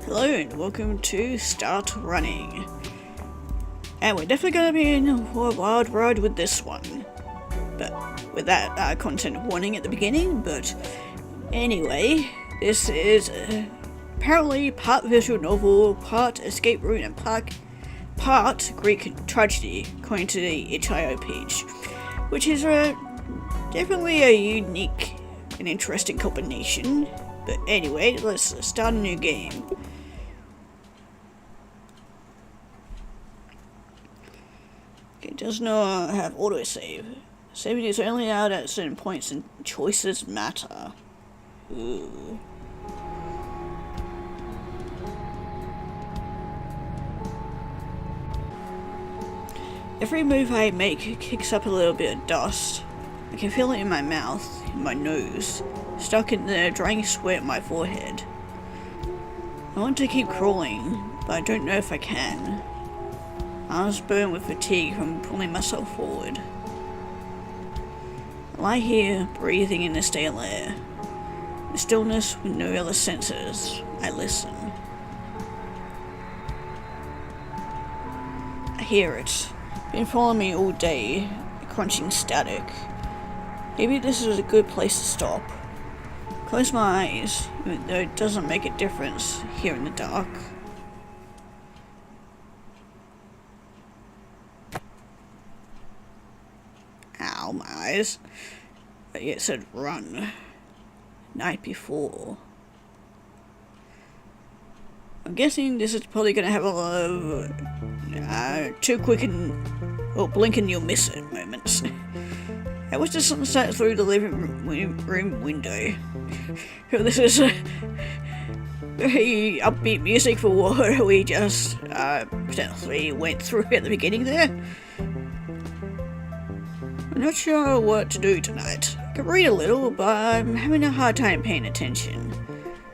Hello and welcome to Start Running. And we're definitely going to be in for a wild ride with this one. But with that content warning at the beginning. But anyway, this is apparently part visual novel, part escape route, and part Greek tragedy, according to the itch.io page. Which is definitely a unique and interesting combination. But anyway, let's start a new game. It does not have autosave. Saving is only out at certain points and choices matter. Ooh. Every move I make kicks up a little bit of dust. I can feel it in my mouth, in my nose, stuck in the drying sweat on my forehead. I want to keep crawling, but I don't know if I can. Arms burn with fatigue from pulling myself forward. I lie here, breathing in the stale air. The stillness with no other senses. I listen. I hear it. Been following me all day, crunching static. Maybe this is a good place to stop. Close my eyes, even though it doesn't make a difference here in the dark. Ow, my eyes. But it said run. Night before. I'm guessing this is probably gonna have a lot of too quick and blink and you'll miss it moments. I watched the sunset through the living room window. This is very upbeat music for what we just potentially went through at the beginning there. I'm not sure what to do tonight. I can read a little, but I'm having a hard time paying attention.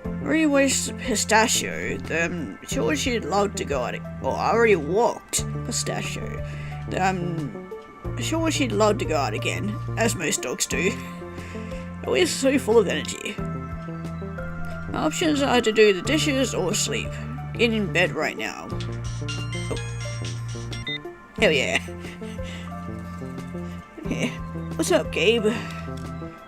I already watched Pistachio, the sure she'd love to go at it. Well, I already walked Pistachio. I'm sure she'd love to go out again, as most dogs do. Always so full of energy. My options are to do the dishes or sleep. Get in bed right now. Oh. Hell yeah. Yeah. What's up, Gabe?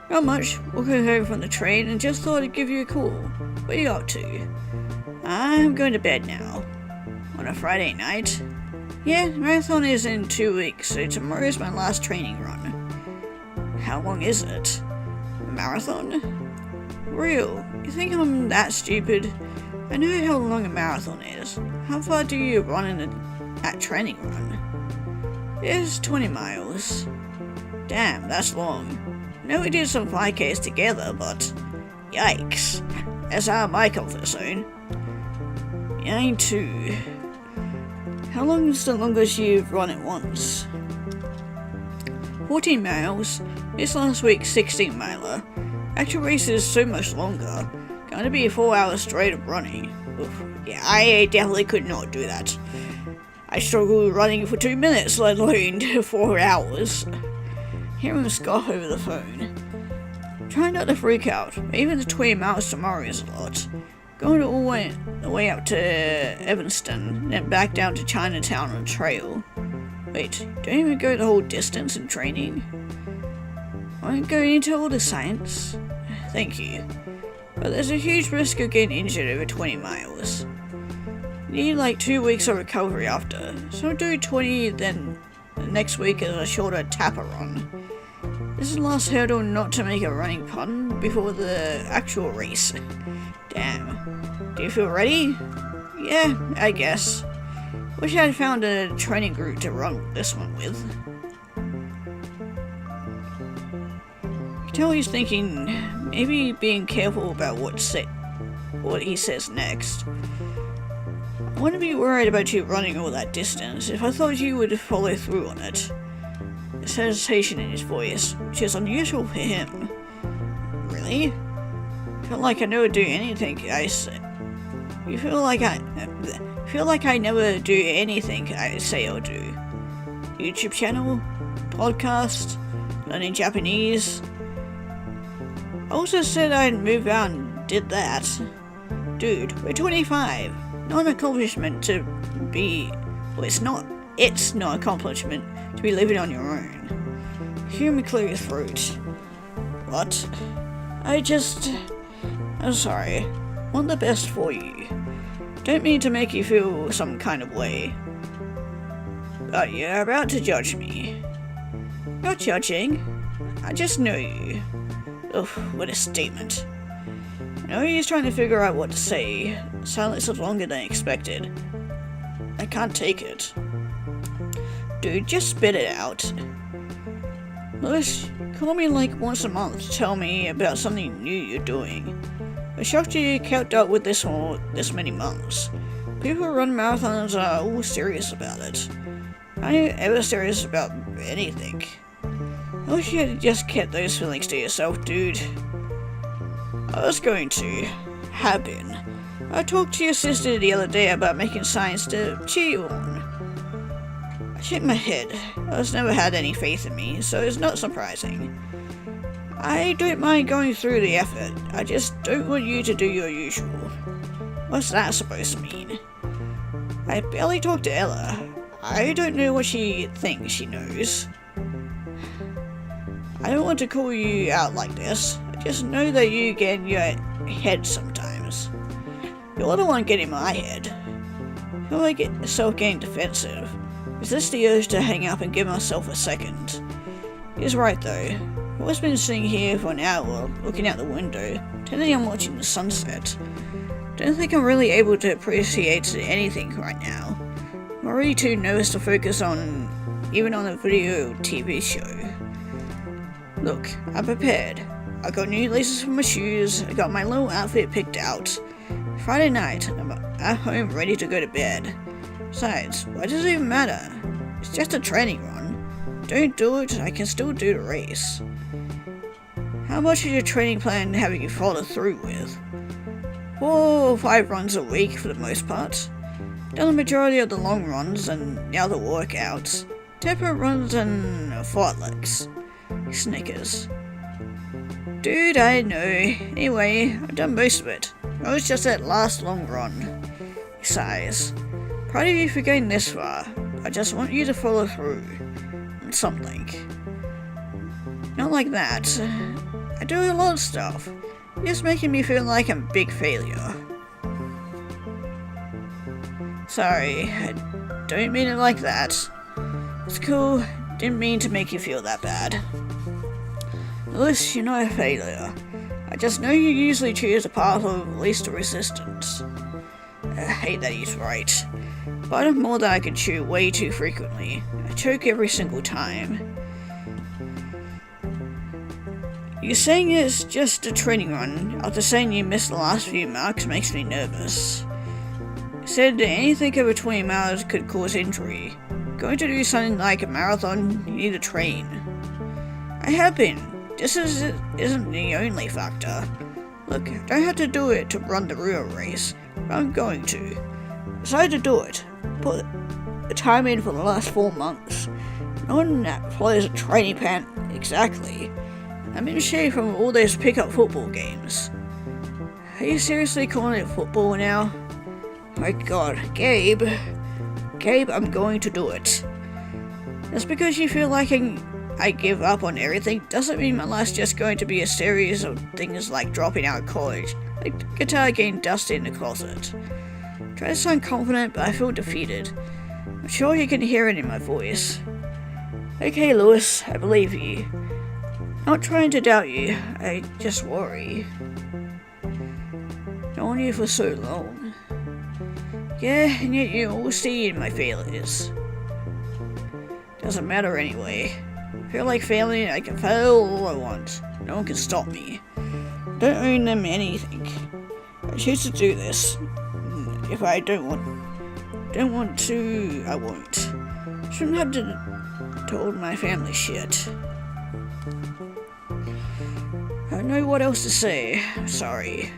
Not much. Walking home from the train and just thought I'd give you a call. What are you up to? I'm going to bed now. On a Friday night? Yeah, the marathon is in 2 weeks, so tomorrow's my last training run. How long is it? A marathon? Real? You think I'm that stupid? I know how long a marathon is. How far do you run in that training run? It's 20 miles. Damn, that's long. I know we did some 5Ks together, but yikes. That's out of my comfort zone. Mine too. How long is the longest you've run at once? 14 miles. This last week's 16 miler. Actual race is so much longer. Gonna be 4 hours straight of running. Oof. Yeah, I definitely could not do that. I struggled running for 2 minutes, let alone 4 hours. Hear him scoff over the phone. Try not to freak out. Even the 20 miles tomorrow is a lot. Going all the way up to Evanston, then back down to Chinatown on the trail. Wait, don't even go the whole distance in training? Won't go into all the science? Thank you. But there's a huge risk of getting injured over 20 miles. You need like 2 weeks of recovery after, so do 20 then the next week is a shorter tapper run. This is the last hurdle not to make a running pun before the actual race. Damn. Do you feel ready? Yeah, I guess. Wish I'd found a training group to run this one with. I can tell he's thinking, maybe being careful about what he says next. I wouldn't be worried about you running all that distance if I thought you would follow through on it. There's hesitation in his voice, which is unusual for him. Really? I feel like I never do anything I say. You feel like I never do anything I say or do. YouTube channel? Podcast? Learning Japanese? I also said I'd move out and did that. Dude, we're 25. Not an accomplishment to be... Well, it's no accomplishment to be living on your own. Hear me clear your throat. What? I'm sorry. Want the best for you. Don't mean to make you feel some kind of way. But you're about to judge me. Not judging. I just know you. Ugh, what a statement. I know he's trying to figure out what to say. Silence is longer than expected. I can't take it. Dude, just spit it out. Lewis, call me like once a month to tell me about something new you're doing. I'm shocked you kept up with this for this many months. People who run marathons are all serious about it. I ain't ever serious about anything. I wish you had just kept those feelings to yourself, dude. I was going to. Have been. I talked to your sister the other day about making signs to cheer you on. I shook my head. I was never had any faith in me, so it's not surprising. I don't mind going through the effort. I just don't want you to do your usual. What's that supposed to mean? I barely talked to Ella. I don't know what she thinks she knows. I don't want to call you out like this. I just know that you get in your head sometimes. You're the one getting my head. I feel like myself getting defensive. Is this the urge to hang up and give myself a second? He's right though. I've always been sitting here for an hour, looking out the window, pretending I'm watching the sunset. Don't think I'm really able to appreciate anything right now. I'm already too nervous to focus on, even on a video TV show. Look, I'm prepared. I got new laces for my shoes, I got my little outfit picked out. Friday night, I'm at home ready to go to bed. Besides, why does it even matter? It's just a training run. Don't do it, I can still do the race. How much of your training plan have you followed through with? 4 or 5 runs a week for the most part. Done the majority of the long runs and the other workouts. Tempo runs and fartleks. Snickers. Dude, I know. Anyway, I've done most of it. It was just that last long run. He sighs. Proud of you for getting this far. I just want you to follow through. On something. Not like that. I do a lot of stuff. You're just making me feel like I'm a big failure. Sorry, I don't mean it like that. It's cool. Didn't mean to make you feel that bad. Lewis, you're not a failure. I just know you usually choose the path of least resistance. I hate that he's right. But I'm more than I can chew way too frequently. I choke every single time. You saying it's just a training run after saying you missed the last few marks makes me nervous. You said that anything over 20 miles could cause injury. Going to do something like a marathon, you need to train. I have been. This isn't the only factor. Look, I don't have to do it to run the real race, but I'm going to. Decided to do it. Put the time in for the last 4 months. No one that follows a training plan exactly. I'm in shape from all those pickup football games. Are you seriously calling it football now? My god, Gabe, I'm going to do it. Just because you feel like I give up on everything doesn't mean my life's just going to be a series of things like dropping out of college, like the guitar getting dusty in the closet. I try to sound confident, but I feel defeated. I'm sure you can hear it in my voice. Okay, Lewis, I believe you. Not trying to doubt you, I just worry. Known you for so long. Yeah, and yet you all see in my failures. Doesn't matter anyway. I feel like failing, I can fail all I want. No one can stop me. Don't owe them anything. I choose to do this. If I don't want to, I won't. Shouldn't have told my family shit. I don't know what else to say. Sorry.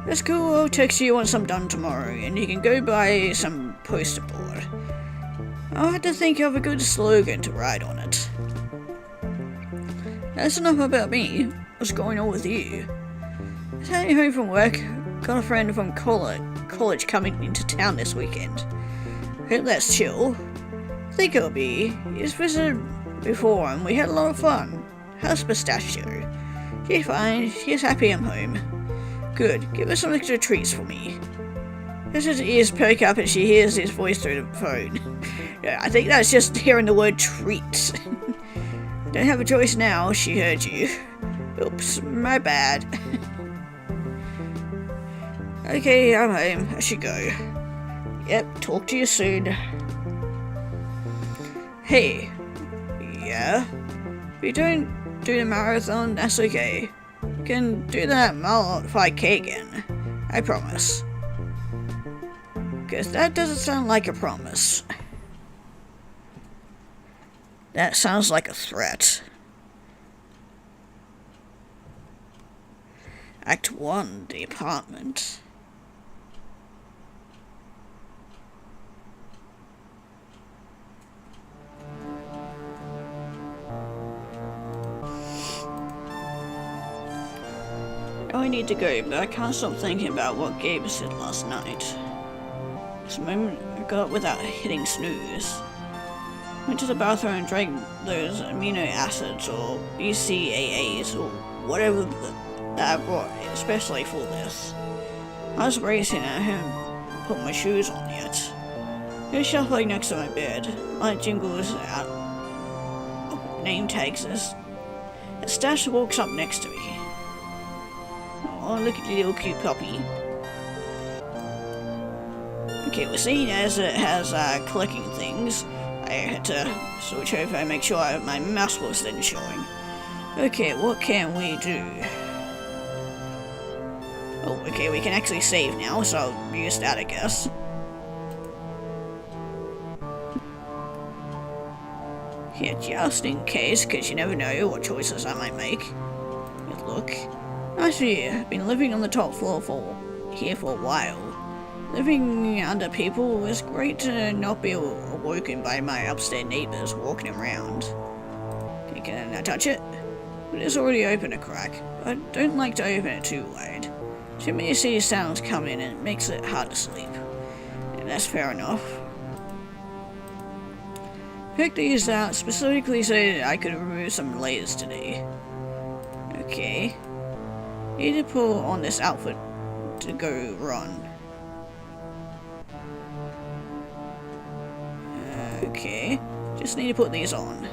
That's cool, I'll text you once I'm done tomorrow, and you can go buy some poster board. I'll have to think of a good slogan to write on it. That's enough about me. What's going on with you? I was heading home from work, got a friend from college coming into town this weekend. Hope that's chill. I think it'll be. He's visited before and we had a lot of fun. How's Pistachio? She's fine. She's happy I'm home. Good. Give her some extra treats for me. As his ears perk up and she hears his voice through the phone. Yeah, I think that's just hearing the word treat. Don't have a choice now, she heard you. Oops, my bad. Okay, I'm home. I should go. Yep, talk to you soon. Hey. Yeah? If you don't do the marathon, that's okay. You can do that mile 5k again. I promise. Because that doesn't sound like a promise. That sounds like a threat. Act 1, the apartment. I need to go, but I can't stop thinking about what Gabe said last night. This moment I got up without hitting snooze. Went to the bathroom and drank those amino acids or BCAAs or whatever that I brought, especially for this. I was racing and I hadn't put my shoes on yet. He was shuffling next to my bed. Light jingles out. Name tags us. And Stash walks up next to me. Oh, look at the little cute puppy. Okay, well, seeing as it has collecting things, I had to switch over and make sure my mouse was then showing. Okay, what can we do? Oh, okay, we can actually save now, so I'll use that, I guess. Yeah, just in case, because you never know what choices I might make. Good look. Nice view. Been living on the top floor here for a while. Living under people is great to not be awoken by my upstairs neighbors walking around. Okay, can I touch it? It is already open a crack, but I don't like to open it too wide. Too many city sounds come in and it makes it hard to sleep. And that's fair enough. Picked these out specifically so that I could remove some layers today. Okay. Need to pull on this outfit to go run. Okay. Just need to put these on.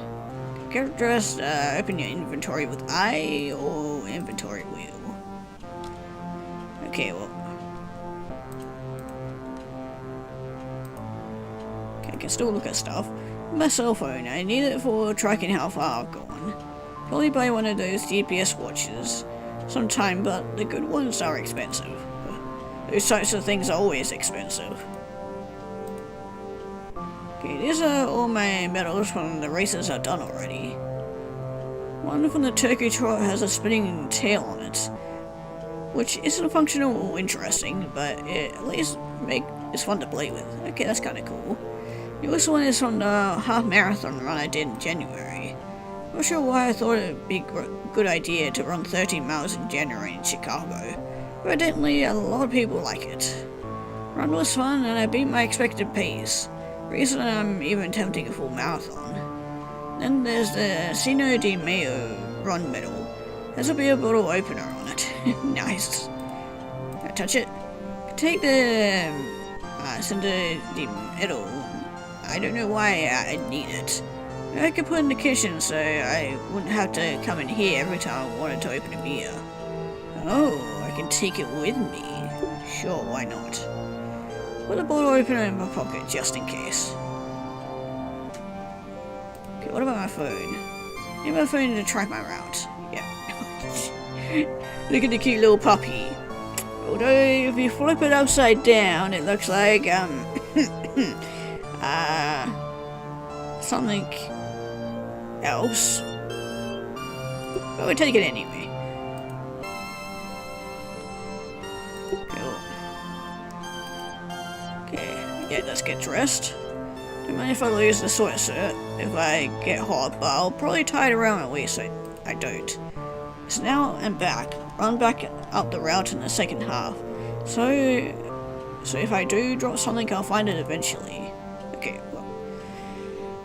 Get dressed, open your inventory with I or inventory wheel. Okay, well. Okay, I can still look at stuff. My cell phone, I need it for tracking how far I've gone. Probably buy one of those GPS watches sometime, but the good ones are expensive. Those types of things are always expensive. Okay, these are all my medals from the races I've done already. One from the turkey trot has a spinning tail on it, which isn't functional or interesting, but it at least it's fun to play with. Okay, that's kind of cool. The newest one is from the half marathon run I did in January. Not sure why I thought it would be a good idea to run 13 miles in January in Chicago, but evidently a lot of people like it. Run was fun and I beat my expected pace. Reason I'm even attempting a full marathon. Then there's the Sino de Mayo run medal. There's a beer bottle opener on it. Nice. Can I touch it? Take the Cinder de medal. I don't know why I need it. I could put it in the kitchen so I wouldn't have to come in here every time I wanted to open a beer. Oh, I can take it with me. Sure, why not? Put the bottle opener in my pocket just in case. Okay, what about my phone? Need my phone to track my route. Yeah. Look at the cute little puppy. Although if you flip it upside down, it looks like something else. But we'll take it anyway. Okay, yeah, let's get dressed. Don't mind if I lose the sweatshirt if I get hot, but I'll probably tie it around my waist so I don't. So now I'm back. Run back up the route in the second half. So if I do drop something, I'll find it eventually. Okay, well,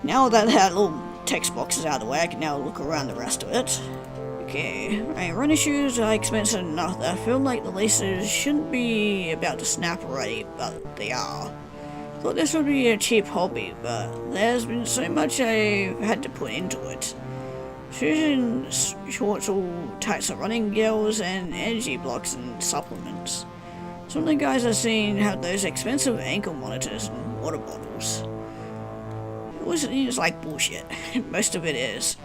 now that little text box is out of the way, I can now look around the rest of it. Okay, my running shoes are expensive enough that I feel like the laces shouldn't be about to snap already, but they are. Thought this would be a cheap hobby, but there's been so much I've had to put into it. Shoes and shorts, all types of running gears and energy blocks and supplements. Some of the guys I've seen have those expensive ankle monitors and water bottles. It seems like bullshit. Most of it is.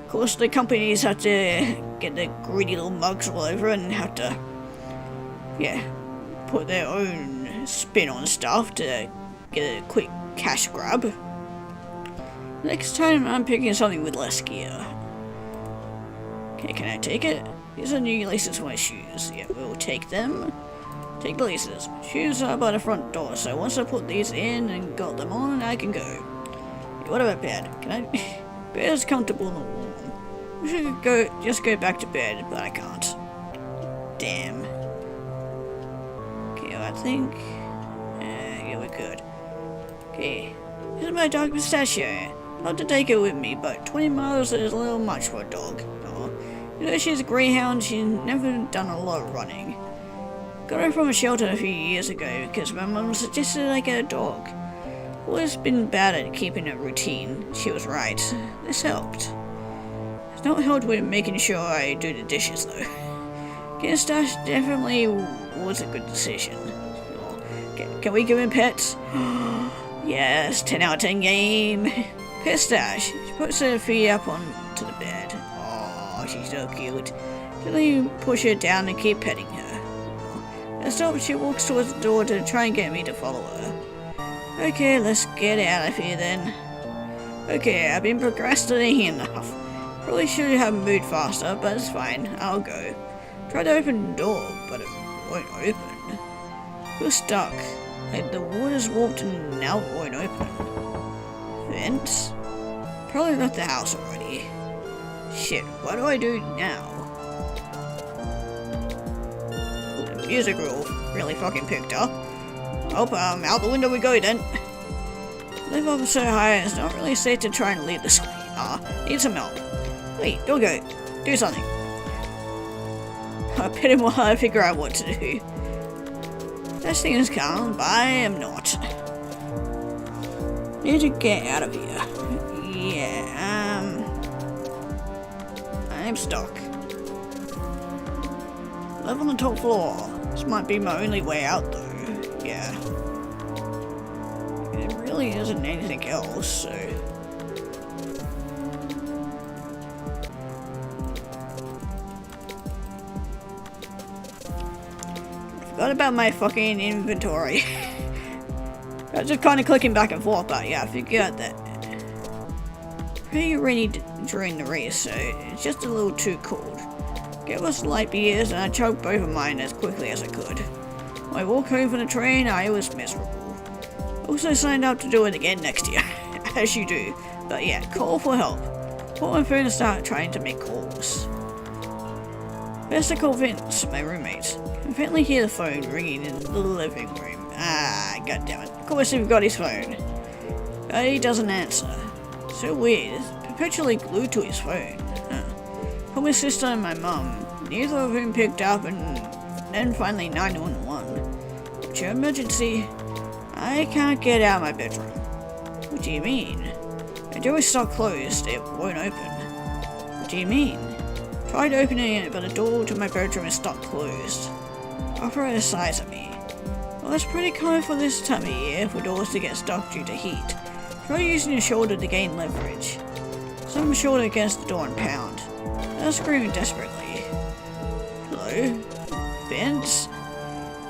Of course, the companies have to get their greedy little mugs all over and have to, put their own spin on stuff to get a quick cash grab. Next time, I'm picking something with less gear. Okay, can I take it? These are new laces for my shoes. Yeah, we'll take them. Take the laces. Shoes are by the front door, so once I put these in and got them on, I can go. What about bed? Can I? Bed's comfortable and warm. We should just go back to bed, but I can't. Damn. Okay, I think. Yeah, we could. Okay. Here's my dog Pistachio. I'd love to take her with me, but 20 miles is a little much for a dog. Oh, you know, she's a greyhound. She's never done a lot of running. Got her from a shelter a few years ago because my mum suggested I get a dog. Always been bad at keeping a routine. She was right. This helped. It's not helped with making sure I do the dishes though. Getting Stash definitely was a good decision. Can we give him pets? Yes, 10 out of 10 game. Pet Stash. She puts her feet up onto the bed. Oh, she's so cute. Gently push her down and keep petting her. As she walks towards the door to try and get me to follow her. Okay, let's get out of here then. Okay, I've been procrastinating enough. Probably should have moved faster, but it's fine. I'll go. Try to open the door, but it won't open. We're stuck. Like the water's warped and now it won't open. Vents? Probably left the house already. Shit, what do I do now? The music really fucking picked up. Oh, out the window we go then. Live up so high, it's not really safe to try and leave this way. Need some help. Wait, don't go. Do something. I pit him while I figure out what to do. This thing is calm, but I am not. Need to get out of here. Yeah, I'm stuck. Live on the top floor. This might be my only way out though. Yeah. It really isn't anything else, so. I forgot about my fucking inventory. I was just kind of clicking back and forth, but yeah, I figured that. Pretty rainy during the race, so it's just a little too cold. Gave us light beers and I chugged both of mine as quickly as I could. When I walked home from the train, I was miserable. Also signed up to do it again next year, as you do. But yeah, call for help. Pull my phone and start trying to make calls. First I call Vince, my roommate. I faintly hear the phone ringing in the living room. Goddammit. Of course we've got his phone. But he doesn't answer. So weird, he's perpetually glued to his phone. Called my sister and my mum, neither of whom picked up, and then finally 911. What's your emergency? I can't get out of my bedroom. What do you mean? The door is stuck closed, it won't open. What do you mean? Tried opening it, but the door to my bedroom is stuck closed. Operator sighs at me. Well, that's pretty common for this time of year for doors to get stuck due to heat. Try using your shoulder to gain leverage. Slam your shoulder against the door and pound. I was screaming desperately. Hello? Vince?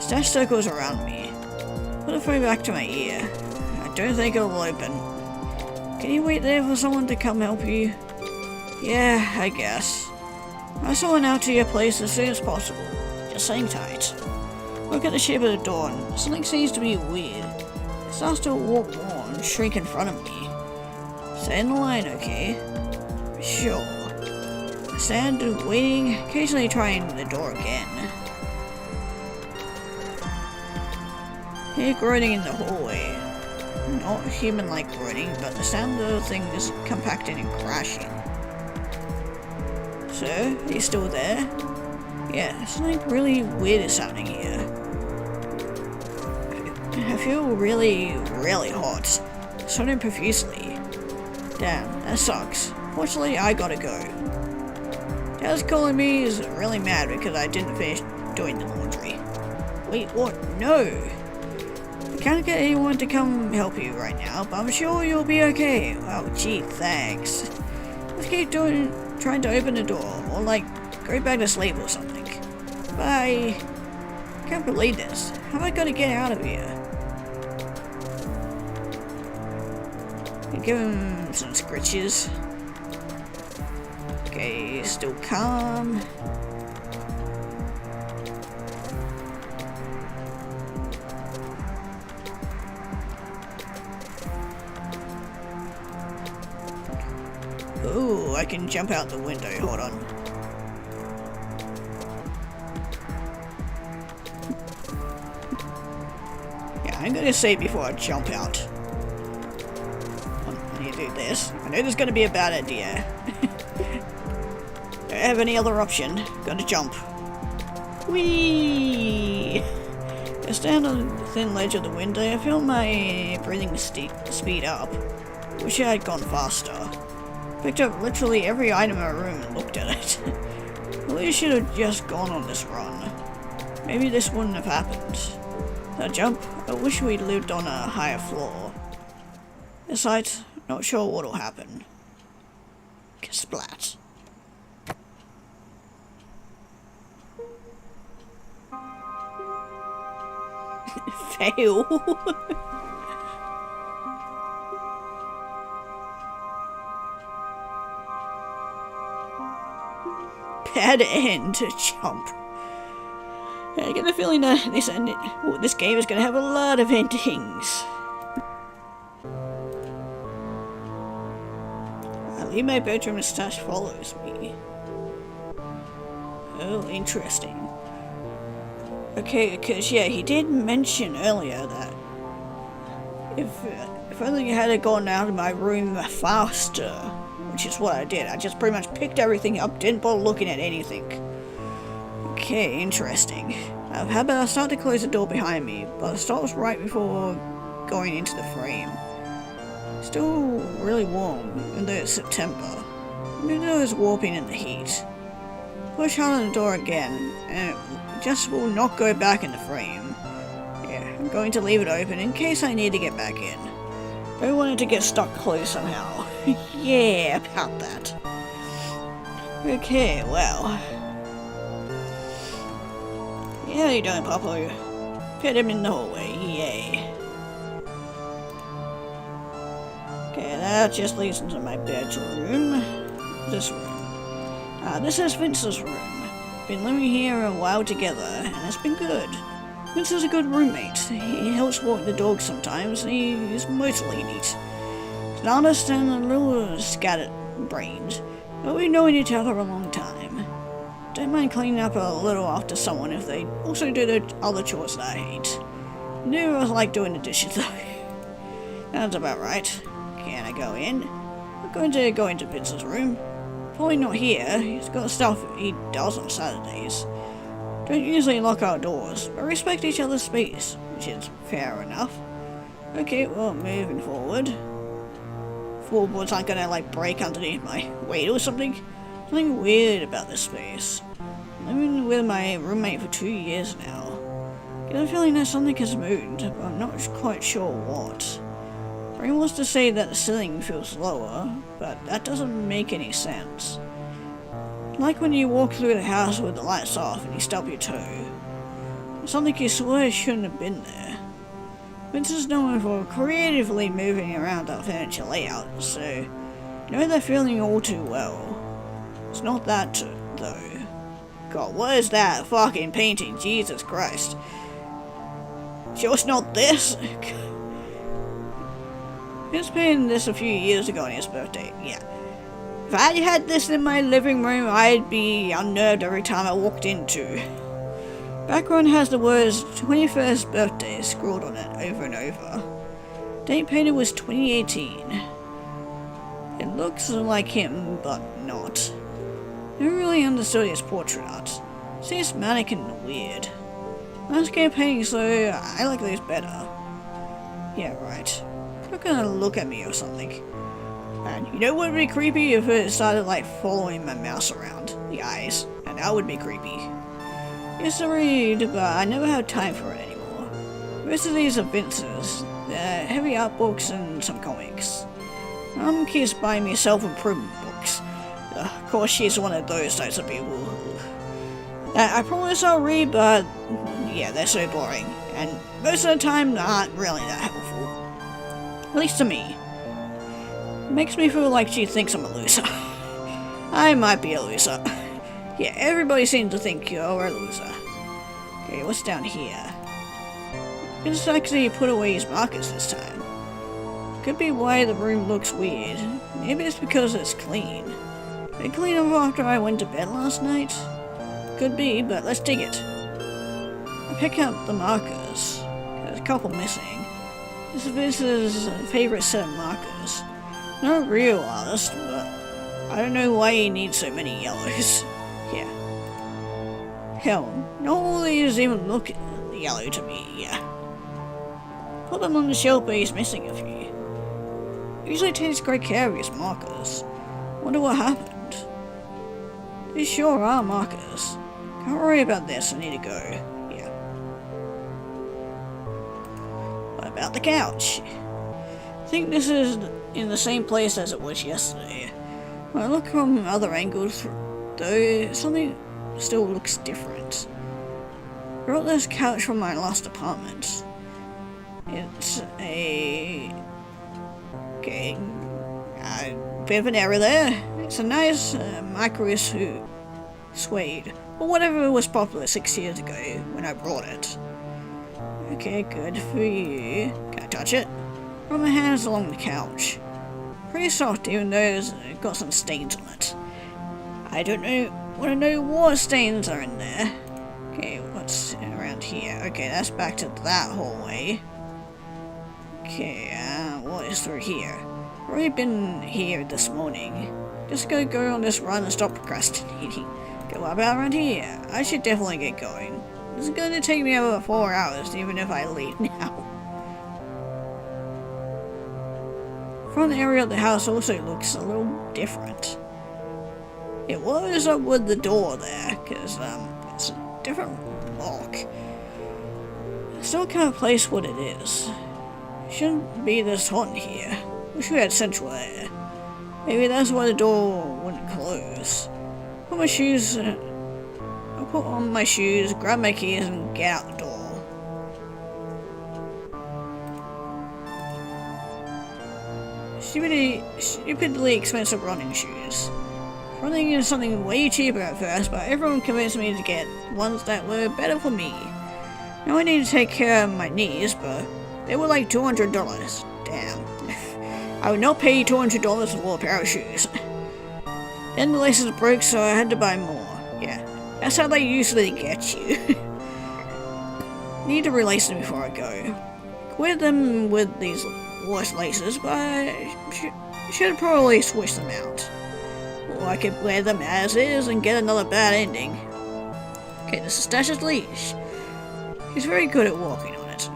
Stash circles around me. Put the phone back to my ear. I don't think it'll open. Can you wait there for someone to come help you? Yeah, I guess. I'll someone out to your place as soon as possible. Just hang tight. Look at the shape of the door and something seems to be weird. It starts to walk more and shrink in front of me. Stay in the line, okay? Sure. I stand waiting, occasionally trying the door again. Hear groaning in the hallway. Not human-like groaning, but the sound of things compacting and crashing. Sir, are you still there? Yeah, something really weird is happening here. I feel really, really hot. Sweating profusely. Damn, that sucks. Fortunately, I gotta go. Dad's calling me is really mad because I didn't finish doing the laundry. Wait, what? No! I can't get anyone to come help you right now, but I'm sure you'll be okay. Oh, gee, thanks. Let's keep trying to open the door, or like, go back to sleep or something. Bye. I can't believe this. How am I gonna get out of here? Give him some scritches. Okay, still calm. Ooh, I can jump out the window, hold on. Yeah, I'm gonna save before I jump out. I need to do this. I know there's gonna be a bad idea. Don't have any other option. Gotta jump. Whee! I stand on the thin ledge of the window. I feel my breathing speed up. Wish I had gone faster. Picked up literally every item in my room and looked at it. I should have just gone on this run. Maybe this wouldn't have happened. That jump, I wish we'd lived on a higher floor. Besides, not sure what'll happen. Splat. Fail. Bad end to jump. I get the feeling that this game is going to have a lot of endings. I leave my bedroom and Stash follows me. Oh, interesting. Okay, because yeah, he did mention earlier that if only I had gone out of my room faster, which is what I did. I just pretty much picked everything up, didn't bother looking at anything. Okay, interesting. How about I start to close the door behind me, but it stops right before going into the frame. Still really warm, even though it's September. Even though it's warping in the heat. Push hard on the door again, and it just will not go back in the frame. Yeah, I'm going to leave it open in case I need to get back in. Don't want it to get stuck closed somehow. Yeah, about that. Okay, well. Yeah, how you doing, Papa? Pet him in the hallway, yay. Okay, that just leads into my bedroom. This room. This is Vince's room. Been living here a while together, and it's been good. Vince is a good roommate. He helps walk the dog sometimes, and he is mostly neat. He's an artist and a little scattered-brained, but we've known each other a long time. Don't mind cleaning up a little after someone if they also do the other chores that I hate. I knew I like doing the dishes though. That's about right. Can I go in? I'm going to go into Vince's room. Probably not here. He's got stuff he does on Saturdays. Don't usually lock our doors, but respect each other's space, which is fair enough. Okay, well, moving forward. Floorboards aren't gonna like break underneath my weight or something. Something weird about this space. I've been with my roommate for 2 years now. Get a feeling that something has moved, but I'm not quite sure what. Brain wants to say that the ceiling feels lower, but that doesn't make any sense. Like when you walk through the house with the lights off and you stub your toe. Something you swear shouldn't have been there. Vince is known for creatively moving around our furniture layout, so I know that feeling all too well. It's not that, though. God, what is that fucking painting? Jesus Christ. Just not this? He's painted this a few years ago on his birthday, yeah. If I had this in my living room, I'd be unnerved every time I walked into. Background has the words 21st birthday scrawled on it over and over. Date painted was 2018. It looks like him, but not. Never really understood his portrait art. Seems manic and weird. Landscape paintings though, I like those better. Yeah, right. Not gonna look at me or something. And you know what would be creepy if it started like following my mouse around the eyes, and that would be creepy. Used to read, but I never had time for it anymore. Most of these are Vince's. They're heavy art books and some comics. Mom keeps buying me self-improvement books. Of course, she's one of those types of people. I promise I'll read, but yeah, they're so boring, and most of the time, not really that helpful. At least to me. It makes me feel like she thinks I'm a loser. I might be a loser. Yeah, everybody seems to think you're a loser. Okay, what's down here? It's actually put away his markers this time. Could be why the room looks weird. Maybe it's because it's clean. Did I clean up after I went to bed last night? Could be, but let's dig it. I pick up the markers. There's a couple missing. This is Vince's favorite set of markers. Not a real artist, but I don't know why he needs so many yellows. Yeah. Hell, not all these even look yellow to me, yeah. Put them on the shelf, but he's missing a few. Usually takes great care of his markers. Wonder what happened. These sure are markers. Can't worry about this, I need to go. Yeah. What about the couch? I think this is in the same place as it was yesterday. When I look from other angles, though, something still looks different. I brought this couch from my last apartment. It's a... okay, bit of an error there. It's a nice micro suede, or whatever was popular 6 years ago when I brought it. Okay, good for you. Can I touch it? Run my hands along the couch. Pretty soft, even though it's got some stains on it. I don't know, want to know what stains are in there. Okay, what's around here? Okay, that's back to that hallway. Okay, what is through here? Already been here this morning. Just gonna go on this run and stop procrastinating. Okay, what about around here? I should definitely get going. This is gonna take me over 4 hours, even if I leave now. Front area of the house also looks a little different. It was up with the door there, because it's a different lock. I still can't place what it is. Shouldn't be this hot in here. Wish we had central air. Maybe that's why the door wouldn't close. Put my shoes. I'll put on my shoes, grab my keys, and get out the door. Stupidly expensive running shoes. Running is something way cheaper at first, but everyone convinced me to get ones that were better for me. Now I need to take care of my knees, but they were like $200. Damn. I would not pay $200 for a pair of shoes. Then the laces broke, so I had to buy more. Yeah, that's how they usually get you. Need to relace them before I go. Quit them with these worse laces, but I should probably switch them out. Or I could wear them as is and get another bad ending. Okay, this is Stash's leash. He's very good at walking on it.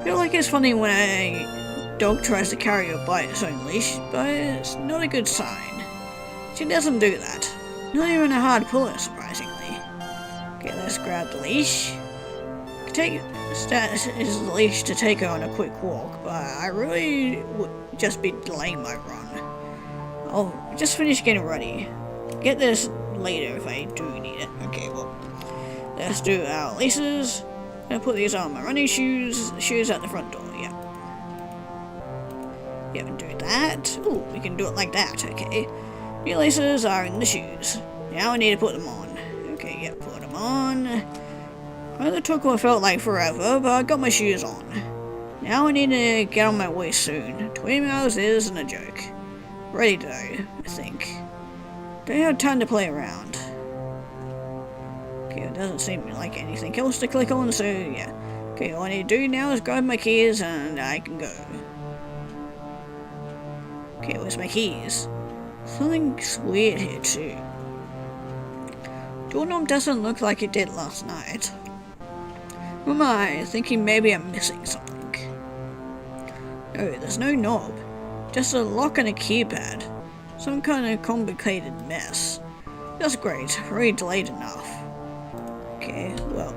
I feel like it's funny when a dog tries to carry you by its own leash, but it's not a good sign. She doesn't do that. Not even a hard puller, surprisingly. Okay, let's grab the leash. Take Stash's leash to take her on a quick walk, but I really would just be delaying my run. I'll just finish getting ready. Get this later if I do need it. Okay, well, let's do our laces. I'll put these on my running shoes. Shoes at the front door, yeah. Yeah, and do that. Ooh, we can do it like that, okay. Your laces are in the shoes. Now I need to put them on. Okay, yeah, put them on. Well, it took what felt like forever, but I got my shoes on. Now I need to get on my way soon. 20 miles isn't a joke. Ready though, I think. Don't have time to play around. Okay, it doesn't seem like anything else to click on, so yeah. Okay, all I need to do now is grab my keys and I can go. Okay, where's my keys? Something's weird here too. Doorknob doesn't look like it did last night. Who am I thinking maybe I'm missing something? No, there's no knob. Just a lock and a keypad. Some kind of complicated mess. That's great, already delayed enough. Okay, well.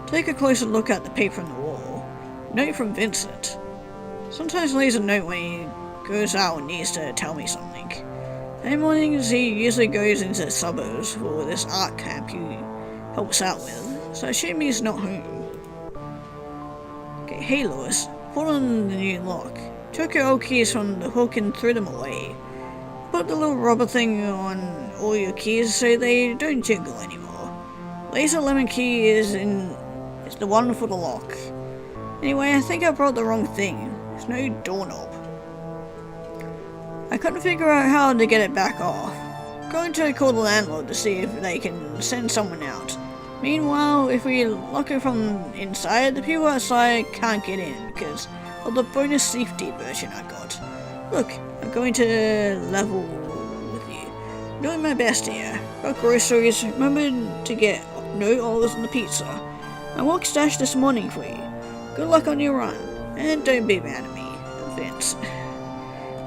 Take a closer look at the paper on the wall. Note from Vincent. Sometimes leaves a note when he goes out and needs to tell me something. Any mornings he usually goes into the suburbs for this art camp he helps out with, so I assume he's not home. Okay, hey Lewis, put on the new lock. Took your old keys from the hook and threw them away. Put the little rubber thing on all your keys so they don't jiggle anymore. Laser lemon key is the one for the lock. Anyway, I think I brought the wrong thing. There's no doorknob. I couldn't figure out how to get it back off. Going to call the landlord to see if they can send someone out. Meanwhile, if we lock it from inside, the people outside can't get in because of the bonus safety version I got. Look, I'm going to level with you. Doing my best here. Got groceries, remembered to get no olives on the pizza. I walked stash this morning for you. Good luck on your run, and don't be mad at me, Vince.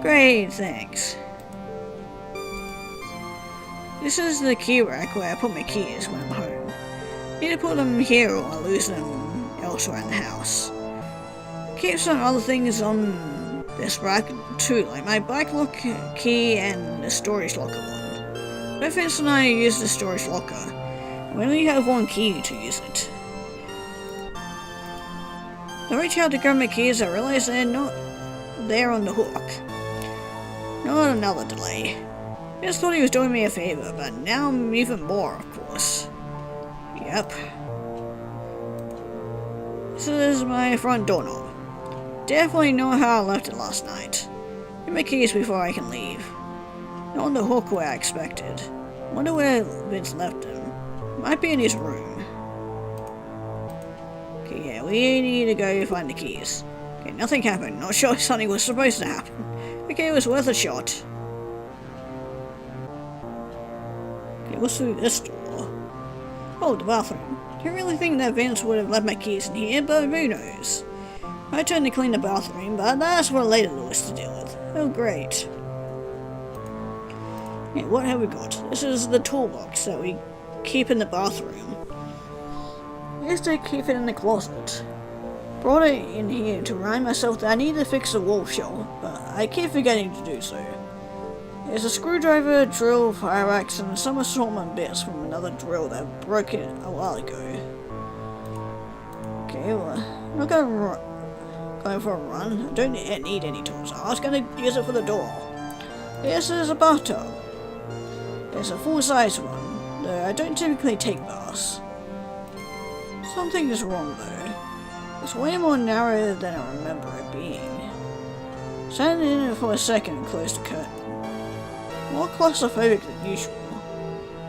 Great, thanks. This is the key rack where I put my keys when I'm home. Need to put them here or I'll lose them elsewhere in the house. Keep some other things on this rack too, like my bike lock key and the storage locker one. Both Vince and I use the storage locker. We only have one key to use it. I reach out to grab my keys, I realize they're not there on the hook. Not another delay. I just thought he was doing me a favor, but now I'm even more, of course. Yep. This is my front doorknob. Definitely know how I left it last night. Get my keys before I can leave. Not on the hook where I expected. Wonder where Vince left him. Might be in his room. Okay, yeah, we need to go find the keys. Okay, nothing happened. Not sure if something was supposed to happen. Okay, it was worth a shot. Okay, what's through this door? Oh, the bathroom. Don't really think that Vince would have left my keys in here, but who knows? I turned to clean the bathroom, but that's for later Lewis to deal with. Oh, great. Yeah, what have we got? This is the toolbox that we keep in the bathroom. I used to keep it in the closet. Brought it in here to remind myself that I need to fix the wall shelf, but I keep forgetting to do so. There's a screwdriver, drill, fire axe, and some assortment bits from another drill that broke it a while ago. Okay, well, I'm not going for a run. I don't need any tools. I was going to use it for the door. This is a bathtub. It's a full-size one, though I don't typically take baths. Something is wrong though. It's way more narrow than I remember it being. Standing in it for a second and closed the curtain. More claustrophobic than usual.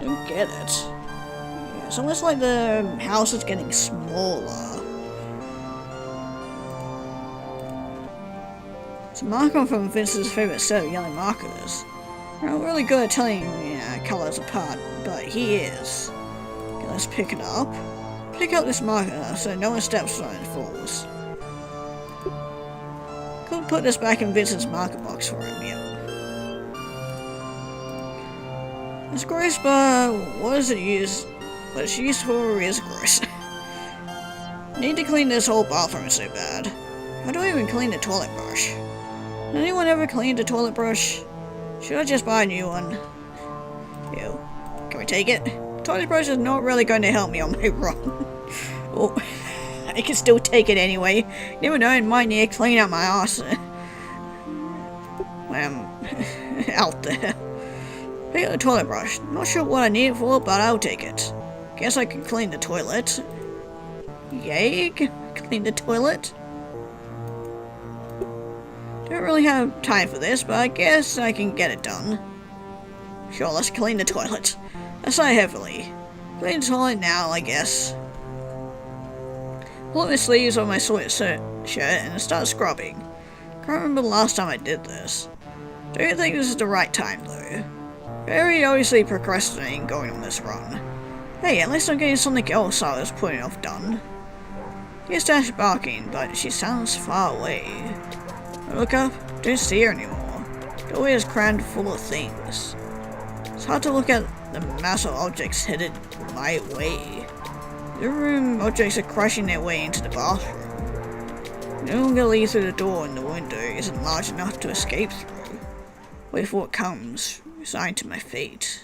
Don't get it. Yeah, it's almost like the house is getting smaller. It's a marker from Vince's favourite set of yellow markers. I'm not really good at telling colours apart, but he is. Okay, let's pick it up. Pick up this marker so no one steps on it and falls. Could put this back in Vincent's marker box for him, yeah. It's gross, but what is it used? What it's used for is gross. Need to clean this whole bathroom so bad. How do I even clean the toilet brush? Has anyone ever cleaned a toilet brush? Should I just buy a new one? Ew. Can we take it? Toilet brush is not really going to help me on my run. Oh, I can still take it anyway. Never know, it might need to clean out my ass when I'm out there. Pick up the toilet brush. Not sure what I need it for, but I'll take it. Guess I can clean the toilet. Yay, clean the toilet. Don't really have time for this, but I guess I can get it done. Sure, let's clean the toilet. I sigh heavily. Clean the toilet now, I guess. Pull up my sleeves on my sweatshirt and start scrubbing. Can't remember the last time I did this. Don't think this is the right time though. Very obviously procrastinating going on this run. Hey, at least I'm getting something else I was putting off done. Here's Dash barking, but she sounds far away. I look up, don't see her anymore. The doorway is crammed full of things. It's hard to look at the mass of objects headed my way. The room objects are crashing their way into the bathroom. No longer leave through the door and the window isn't large enough to escape through. Wait for what comes, resigned to my fate.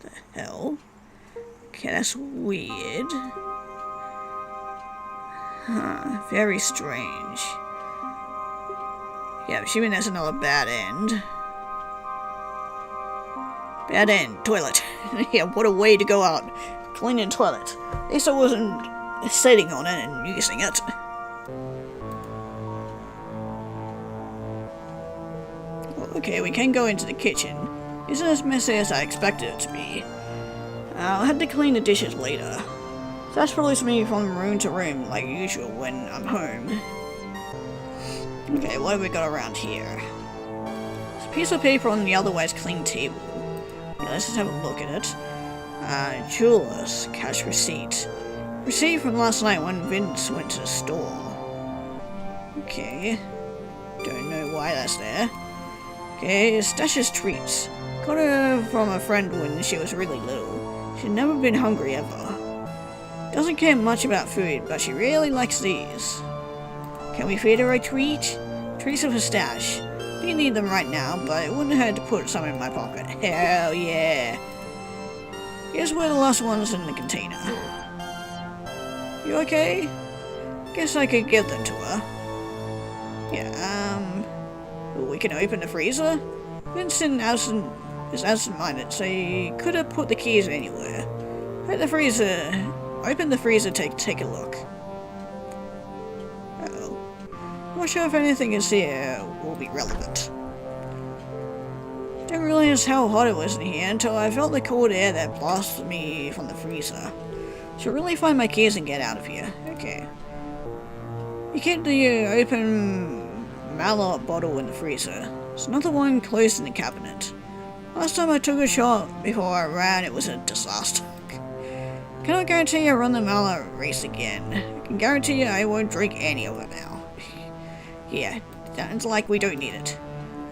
The hell? Okay, that's weird. Huh, very strange. Yeah, assuming there's another bad end. Bad end, toilet. Yeah, what a way to go out. Cleaning the toilet. At least I wasn't sitting on it and using it. Okay, we can go into the kitchen. Isn't as messy as I expected it to be. I'll have to clean the dishes later. Sash follows me from room to room like usual when I'm home. Okay, what have we got around here? There's a piece of paper on the otherwise clean table. Yeah, let's just have a look at it. Jewelers, cash receipt. Receipt from last night when Vince went to the store. Okay. Don't know why that's there. Okay, Stash's treats. Got her from a friend when she was really little. She'd never been hungry ever. Doesn't care much about food, but she really likes these. Can we feed her a treat? Treats of her stash. We need them right now, but it wouldn't hurt to put some in my pocket. Hell yeah. Here's where the last one's in the container. You okay? Guess I could give them to her. Yeah, we can open the freezer? Vincent is absent-minded, so he could have put the keys anywhere. Open the freezer to take a look. Uh-oh. Not sure if anything is here will be relevant. Didn't realize how hot it was in here until I felt the cold air that blasted me from the freezer. Should really find my keys and get out of here. Okay. You keep the open Malort bottle in the freezer. There's another one closed in the cabinet. Last time I took a shot before I ran, it was a disaster. Cannot guarantee I run the Malort race again. I can guarantee you I won't drink any of it now. Yeah, sounds like we don't need it.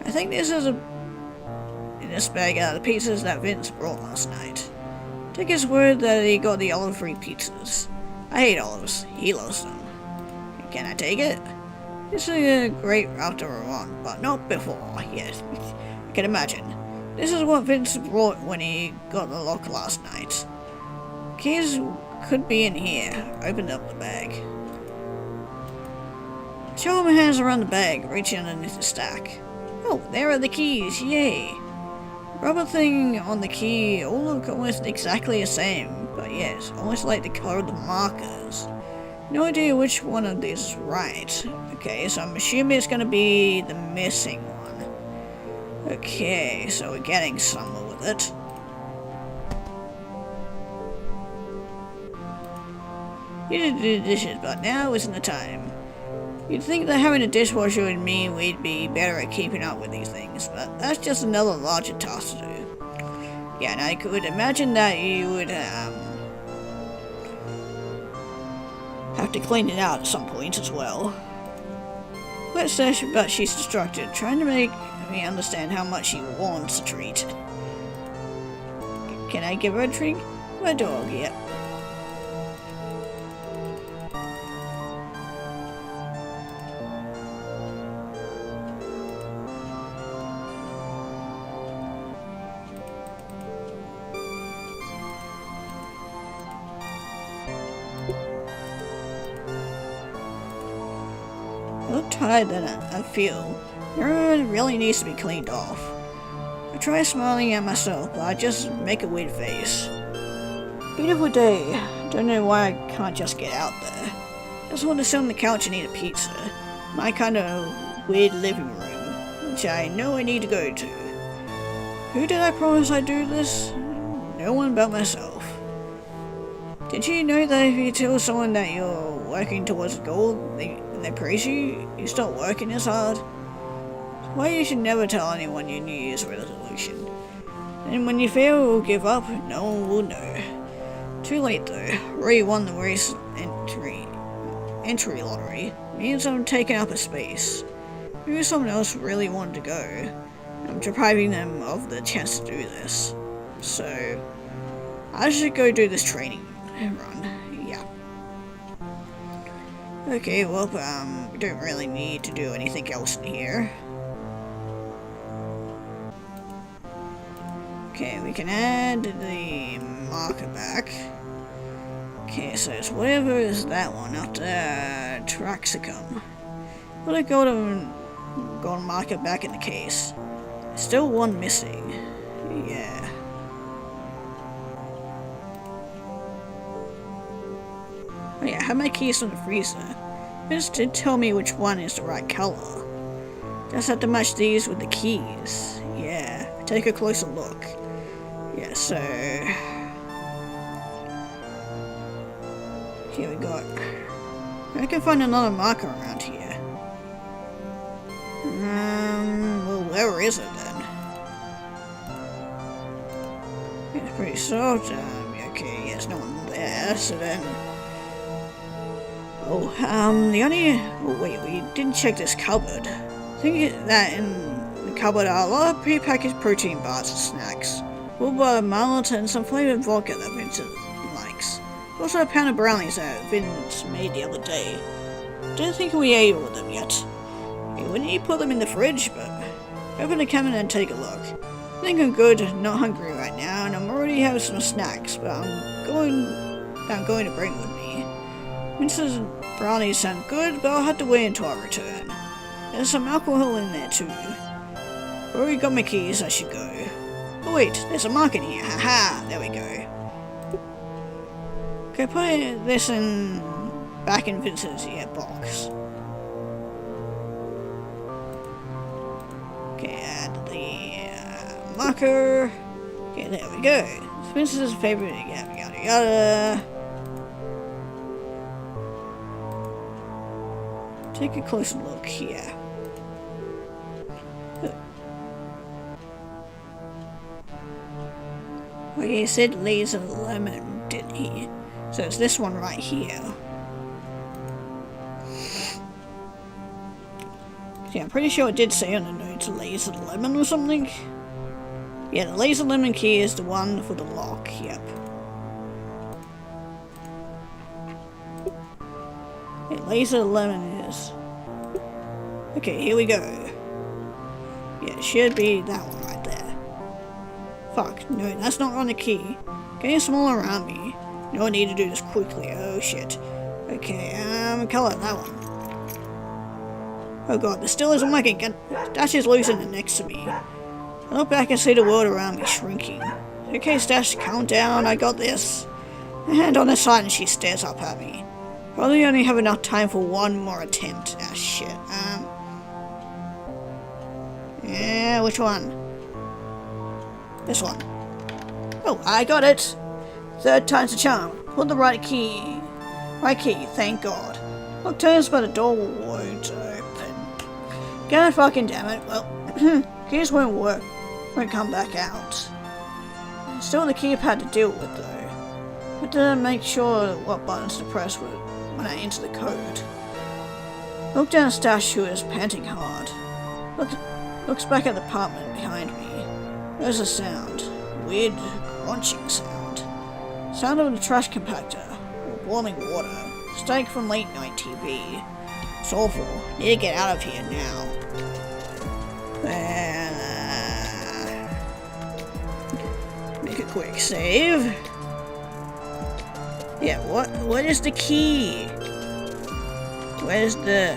I think this is in this bag out of the pizzas that Vince brought last night. Take his word that he got the olive-free pizzas. I hate olives. He loves them. Can I take it? This is a great after a run, but not before. Yes, I can imagine. This is what Vince brought when he got the lock last night. Keys could be in here. Opened up the bag. Show my hands around the bag, reaching underneath the stack. Oh, there are the keys. Yay! Rubber thing on the key all look almost exactly the same, but yes, almost like the color of the markers. No idea which one of these is right. Okay, so I'm assuming it's gonna be the missing one. Okay, so we're getting somewhere with it. You did do the dishes, but now isn't the time. You'd think that having a dishwasher would mean we'd be better at keeping up with these things, but that's just another larger task to do. Yeah, and I could imagine that you would, have to clean it out at some point as well. Let's say, but she's distracted, trying to make me understand how much she wants a treat. Can I give her a treat? My dog, yep. I look tired than I feel. It really needs to be cleaned off. I try smiling at myself, but I just make a weird face. Beautiful day. Don't know why I can't just get out there. Just want to sit on the couch and eat a pizza. My kind of weird living room, which I know I need to go to. Who did I promise I'd do this? No one but myself. Did you know that if you tell someone that you're working towards a goal, they praise you, you start working as hard? Why you should never tell anyone your New Year's resolution. And when you fail or give up, no one will know. Too late though. Already won the race entry lottery. Means I'm taking up a space. Maybe someone else really wanted to go. I'm depriving them of the chance to do this. So I should go do this training run. Yeah. Okay, well, we don't really need to do anything else in here. Okay, we can add the marker back. Okay, so it's whatever is that one, not Traxicum. Put a golden marker back in the case. Still one missing. Yeah. Oh yeah, I have my keys from the freezer. This did tell me which one is the right color. Just have to match these with the keys. Yeah, take a closer look. Yeah, so here we go. I can find another marker around here. Well, where is it then? It's pretty soft. Okay, yes, no one there, so then. Oh, wait, we didn't check this cupboard. I think that in the cupboard are a lot of prepackaged protein bars and snacks. Full bottle Mallet and some flavored vodka that Vincent likes. Also a pound of brownies that Vince made the other day. Don't think we ate all of them yet. We wouldn't you put them in the fridge, but open the cabinet and take a look. I think I'm good, not hungry right now, and I'm already having some snacks, but I'm going to bring with me. Vince's brownies sound good, but I'll have to wait until I return. There's some alcohol in there too. Already got my keys, I should go. Oh wait, there's a mark in here, haha, there we go. Okay, put this back in Vince's box. Okay, add the marker. Okay, there we go. It's Vince's favorite, yada yada yada. Take a closer look here. Well, he said laser lemon, didn't he? So it's this one right here. Yeah, I'm pretty sure it did say on the notes laser lemon or something. Yeah, the laser lemon key is the one for the lock, yep. Yeah, laser lemon is. Okay, here we go. Yeah, it should be that one right there. Fuck, no, that's not on the key. Getting smaller around me. No, I need to do this quickly. Oh shit. Okay, color that one. Oh god, this still isn't working. Stash is loosening next to me. I look back and see the world around me shrinking. Okay, Stash, calm down, I got this. A hand on her side and she stares up at me. Probably only have enough time for one more attempt. Ah, shit. Yeah, which one? This one. Oh, I got it! Third time's the charm. Pull the right key. Right key, thank God. Look, turns, but the door won't open. God fucking damn it. Well, keys won't work. Won't come back out. Still the keypad to deal with though. But to make sure what buttons to press when I enter the code. Look down at Stash, who is panting hard. Looks back at the apartment behind me. There's a sound. Weird crunching sound. Sound of the trash compactor. Or boiling water. Steak from late night TV. It's awful. Need to get out of here now. Make a quick save. Yeah, what is the key? Where's the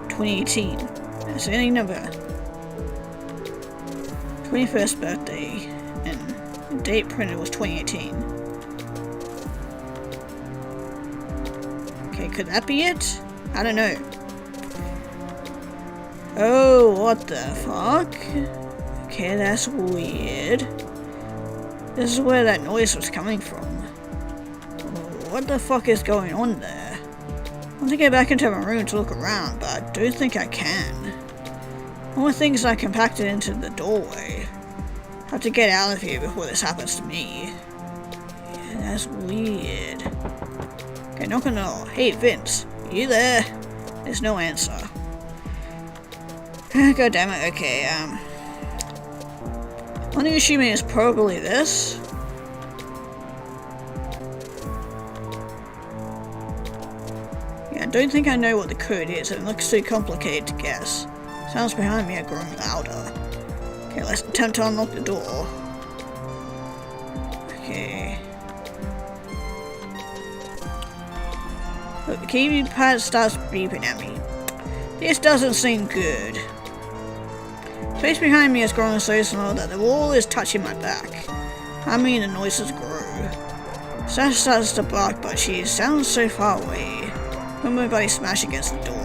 2018? That's any number. 21st birthday, and the date printed was 2018. Okay, could that be it? I don't know. Oh, what the fuck? Okay, that's weird. This is where that noise was coming from. What the fuck is going on there? I want to get back into my room to look around, but I don't think I can. All the things are compacted into the doorway. I have to get out of here before this happens to me. Yeah, that's weird. Okay, knock on the door. Hey, Vince. You there? There's no answer. God damn it. Okay, I'm assuming it's probably this. Yeah, I don't think I know what the code is, and it looks too complicated to guess. Sounds behind me are growing louder. Okay, let's attempt to unlock the door. Okay. Look, the keypad starts beeping at me. This doesn't seem good. Space behind me has grown so small that the wall is touching my back. I mean, the noises grow. Sash starts to bark, but she sounds so far away. When my body smashed against the door.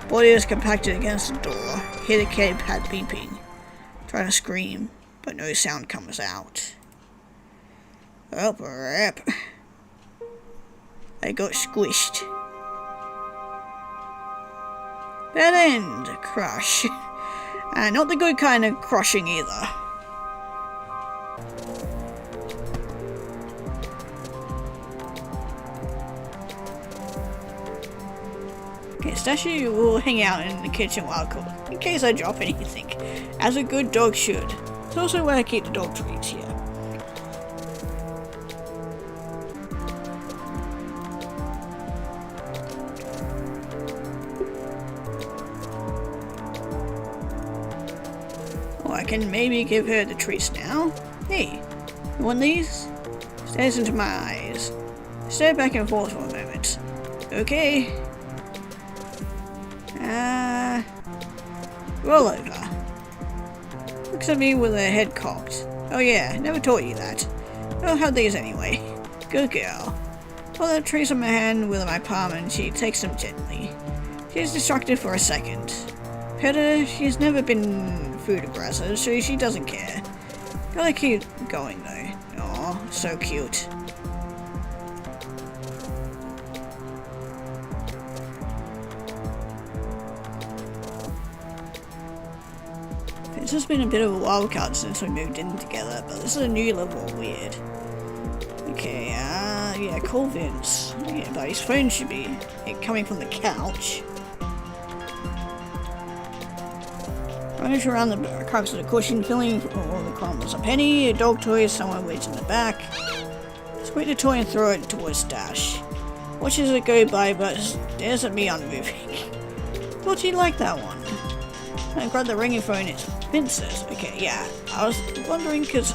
Body is compacted against the door. Hear the keypad beeping. Trying to scream, but no sound comes out. Oh, crap. I got squished. Bad end. Crush. Not the good kind of crushing either. Okay, Stashy will hang out in the kitchen while I cook, in case I drop anything, as a good dog should. It's also where I keep the dog treats here. Oh, I can maybe give her the treats now. Hey, you want these? Stares into my eyes. Stare back and forth for a moment. Okay. Roll over. Looks at me with her head cocked. Oh yeah, never taught you that. I'll have these anyway. Good girl. Pull the trees on my hand with my palm and she takes them gently. She's distracted for a second. Pet her, she's never been food aggressive, so she doesn't care. Gotta keep going though. Aw, so cute. It's just been a bit of a wildcard since we moved in together, but this is a new level of weird. Okay, yeah, call Vince. Yeah, but his phone should be coming from the couch. Rummage around the cracks of the cushion, filling all the crumbs. A penny, a dog toy, someone waits in the back. Squeeze the toy and throw it towards Stash. Watches it go by, but stares at me unmoving. Thought you'd like that one. I grabbed the ringing phone, it's Vince's. Okay, yeah. I was wondering because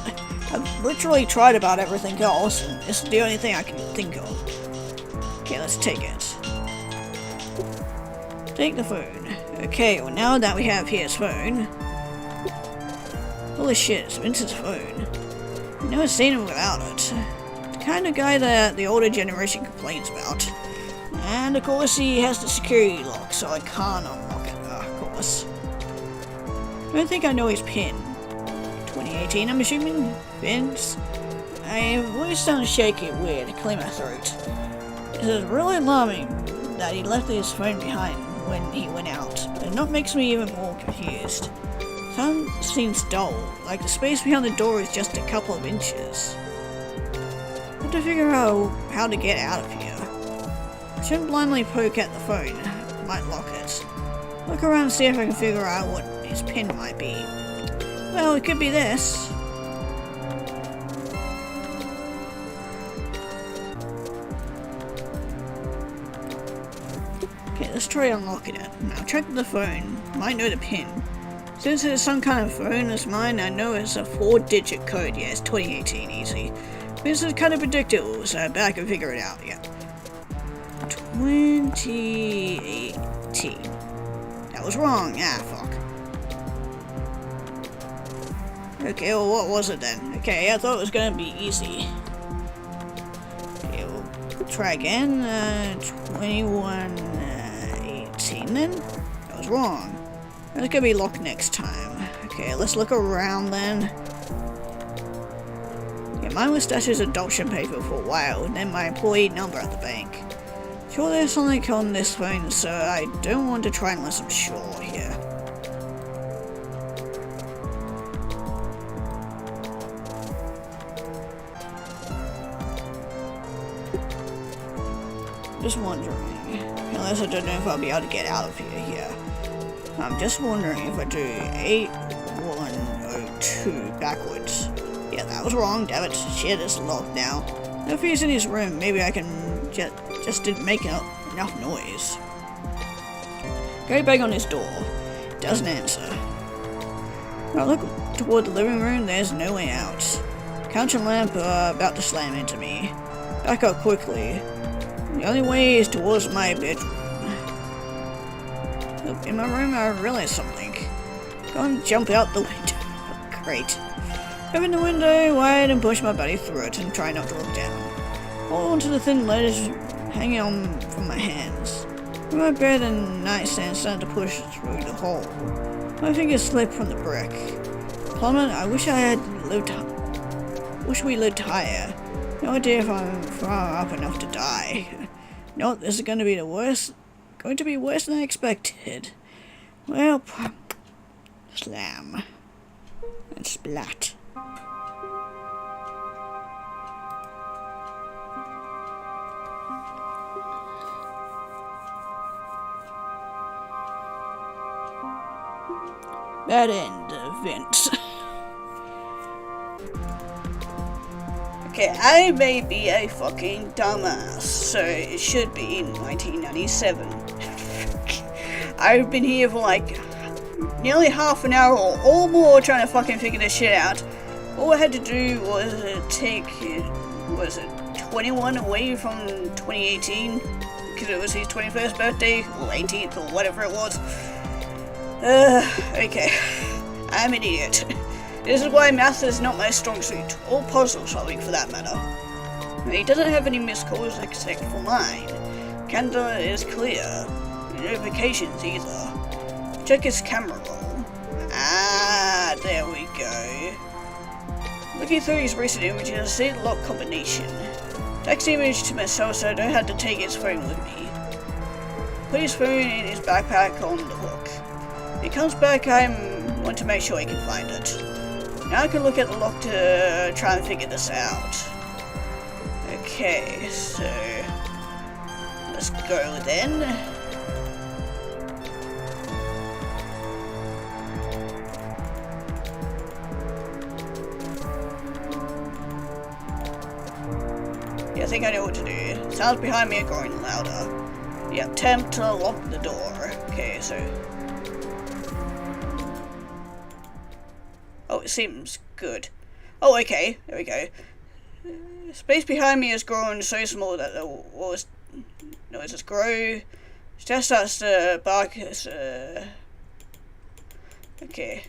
I've literally tried about everything else and it's the only thing I can think of. Okay, let's take it. Take the phone. Okay, well now that we have his phone. Holy shit, it's Vince's phone. I've never seen him without it. The kind of guy that the older generation complains about. And of course he has the security lock, so I can't unlock it, of course. I don't think I know his PIN. 2018, I'm assuming? Vince? My voice sounds shaky and weird, clear my throat. It is really alarming that he left his phone behind when he went out, but it not makes me even more confused. Sound seems dull, like the space behind the door is just a couple of inches. I have to figure out how to get out of here. I shouldn't blindly poke at the phone, I might lock it. Look around and see if I can figure out what his pin might be. Well, it could be this. Okay, let's try unlocking it. Now check the phone. Might know the pin. Since it's some kind of phone as mine, I know it's a 4-digit code. Yeah, it's 2018 easy. This is kind of predictable, so I bet I can figure it out. Yeah. 2018. That was wrong. Ah, fuck. Okay, well, what was it then? Okay, I thought it was gonna be easy. Okay, we'll try again. 2118 then? That was wrong. It's gonna be locked next time. Okay, let's look around then. mindless stashes adoption paper for a while, and then my employee number at the bank. Sure, there's something on this phone, so I don't want to try unless I'm sure here. Just wondering, unless I don't know if I'll be able to get out of here. I'm just wondering if I do 8102 backwards. Yeah, that was wrong, damn it. Shit, it's locked now. If he's in his room, maybe I can just didn't make enough noise. Go bang on his door. Doesn't answer. I look toward the living room, there's no way out. Couch and lamp are about to slam into me. Back up quickly. The only way is towards my bedroom. In my room, I realized something. Go and jump out the window. Great. Open the window wide and push my body through it and try not to look down. Hold on to the thin ledge hanging on from my hands. From my bed and nightstand started to push through the hole. My fingers slipped from the brick. Plummet, I wish we lived higher. No idea if I'm far up enough to die. No, this is going to be worse than I expected. Well, slam. And splat. Bad end event. Okay, I may be a fucking dumbass, so it should be in 1997. I've been here for like nearly half an hour or more trying to fucking figure this shit out. All I had to do was take, 21 away from 2018, because it was his 21st birthday, or 18th, or whatever it was. Okay. I'm an idiot. This is why math is not my strong suit, or puzzle solving for that matter. He doesn't have any missed calls except for mine. Canada is clear. No notifications either. Check his camera roll. Ah, there we go. Looking through his recent images, I see the lock combination. Text the image to myself so I don't have to take his phone with me. Put his phone in his backpack on the hook. When he comes back, I want to make sure he can find it. Now I can look at the lock to try and figure this out. Okay, so let's go then. Yeah, I think I know what to do. Sounds behind me are growing louder. Yeah, attempt to lock the door. Okay, so... Oh, it seems good. Oh, okay. There we go. Space behind me has grown so small that the walls noises grow. Just starts to bark. Okay.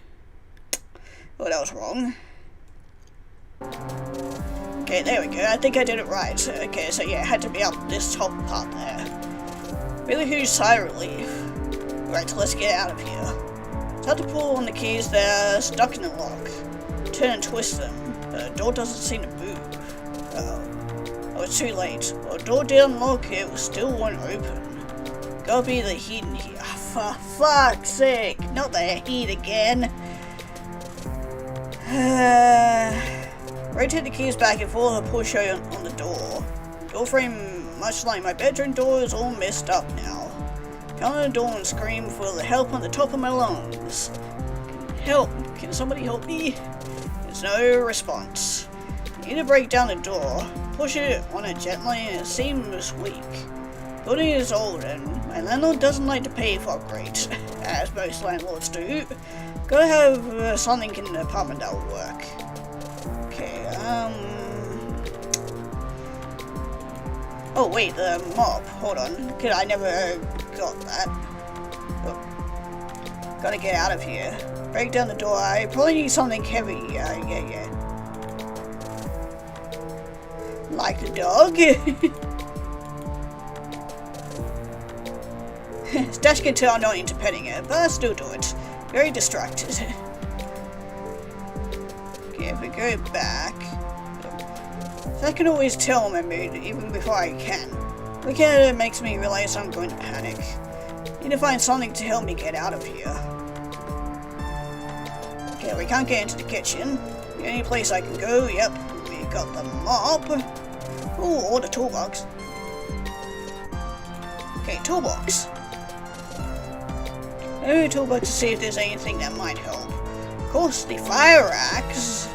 Oh, that was wrong. Okay, there we go. I think I did it right. Okay, so yeah, it had to be up this top part there. Really huge sigh of relief. Right, let's get out of here. Start to pull on the keys, they're stuck in the lock. Turn and twist them. The door doesn't seem to move. Oh, it's too late. Well, the door did unlock, it still won't open. Gotta be the heat in here. For fuck's sake, not the heat again. Rotate the keys back and forth and push on the door. Door frame, much like my bedroom door, is all messed up now. Come on the door and scream for the help on the top of my lungs. Help! Can somebody help me? There's no response. You need to break down the door. Push it on it gently and it seems weak. Building is old and my landlord doesn't like to pay for upgrades, as most landlords do. Gotta have something in the apartment that will work. Okay, Oh wait, the mop. Hold on. Cause I never got that. Oh. Gotta get out of here. Break down the door. I probably need something heavy. Yeah. Like the dog. Stash can tell I'm not into petting it, but I still do it. Very distracted. Okay, if we go back. So I can always tell my mood even before I can. Looking at it makes me realize I'm going to panic. Need to find something to help me get out of here. Okay, we can't get into the kitchen. The only place I can go, yep, we got the mop. Ooh, or the toolbox. Okay, toolbox. Oh, toolbox to see if there's anything that might help. Of course, the fire axe.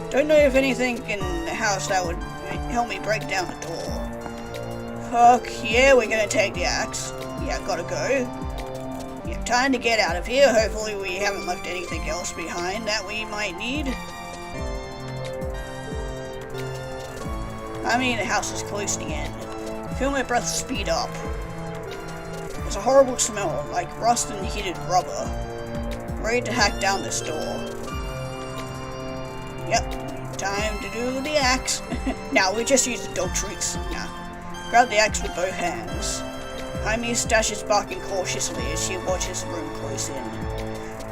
Don't know if anything in the house that would help me break down the door. Fuck yeah, we're gonna take the axe. Yeah, gotta go. Yeah, time to get out of here. Hopefully we haven't left anything else behind that we might need. I mean, the house is close to the end. I feel my breath speed up. There's a horrible smell, like rust and heated rubber. I'm ready to hack down this door. Yep, time to do the axe. Now we just use the dog treats. Nah. Grab the axe with both hands. Behind me, Stash is barking cautiously as she watches the room close in.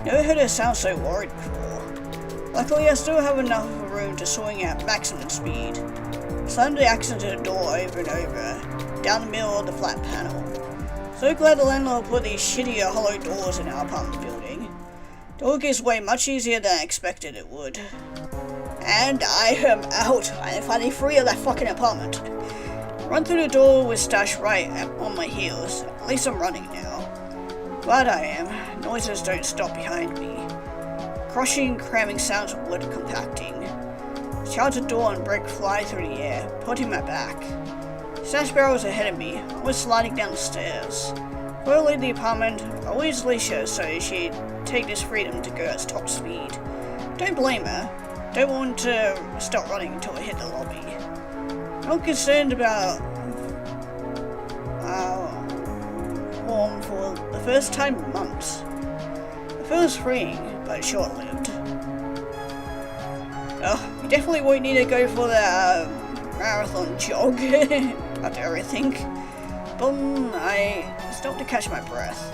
Never heard her sound so worried before. Luckily, I still have enough room to swing at maximum speed. Slam the axe into the door over and over, down the middle of the flat panel. So glad the landlord put these shittier hollow doors in our apartment building. Door gives way much easier than I expected it would. And I am out. I am finally free of that fucking apartment. Run through the door with Stash right on my heels. At least I'm running now. Glad I am. Noises don't stop behind me. Crushing, cramming sounds of wood compacting. Charge the door and brick fly through the air, putting my back. Stash barrels ahead of me. I was sliding down the stairs. Before I leave the apartment, I always leash her so she'd take this freedom to go at top speed. Don't blame her. Don't want to stop running until I hit the lobby. I'm concerned about warm for the first time in months. It feels freeing, but short-lived. Oh, you definitely won't need to go for the marathon jog after everything. Boom, I stopped to catch my breath.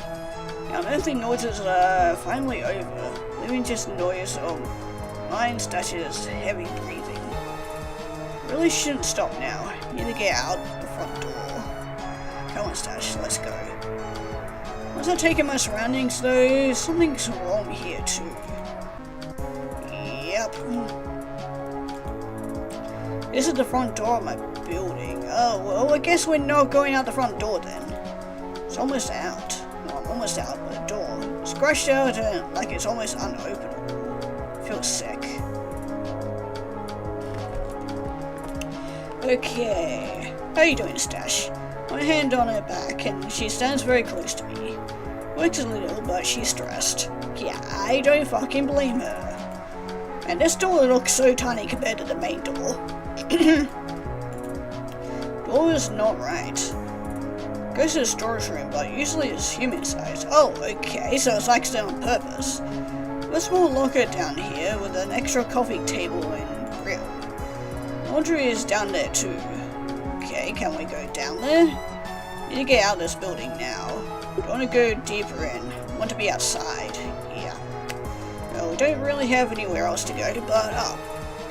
The unearthly noises are finally over, leaving just noise of mine Stash's heavy breathing. Really shouldn't stop now. Need to get out the front door. Come on, Stash, let's go. Once I take in my surroundings, though, something's wrong here too. Yep. This is the front door of my building. Oh, well, I guess we're not going out the front door then. It's almost out. Well, I'm almost out, but the door is scratched out and like it's almost unopenable. Feels sick. Okay. How you doing, Stash? My hand on her back, and she stands very close to me. Works a little, but she's stressed. Yeah, I don't fucking blame her. And this door looks so tiny compared to the main door. Door is not right. Goes to the storage room, but usually it's human sized. Oh, okay, so it's like on purpose. A small locker down here with an extra coffee table and grill. Laundry is down there too. Okay, can we go down there? Need to get out of this building now. Don't want to go deeper in. Want to be outside. Yeah. Well, we don't really have anywhere else to go but up.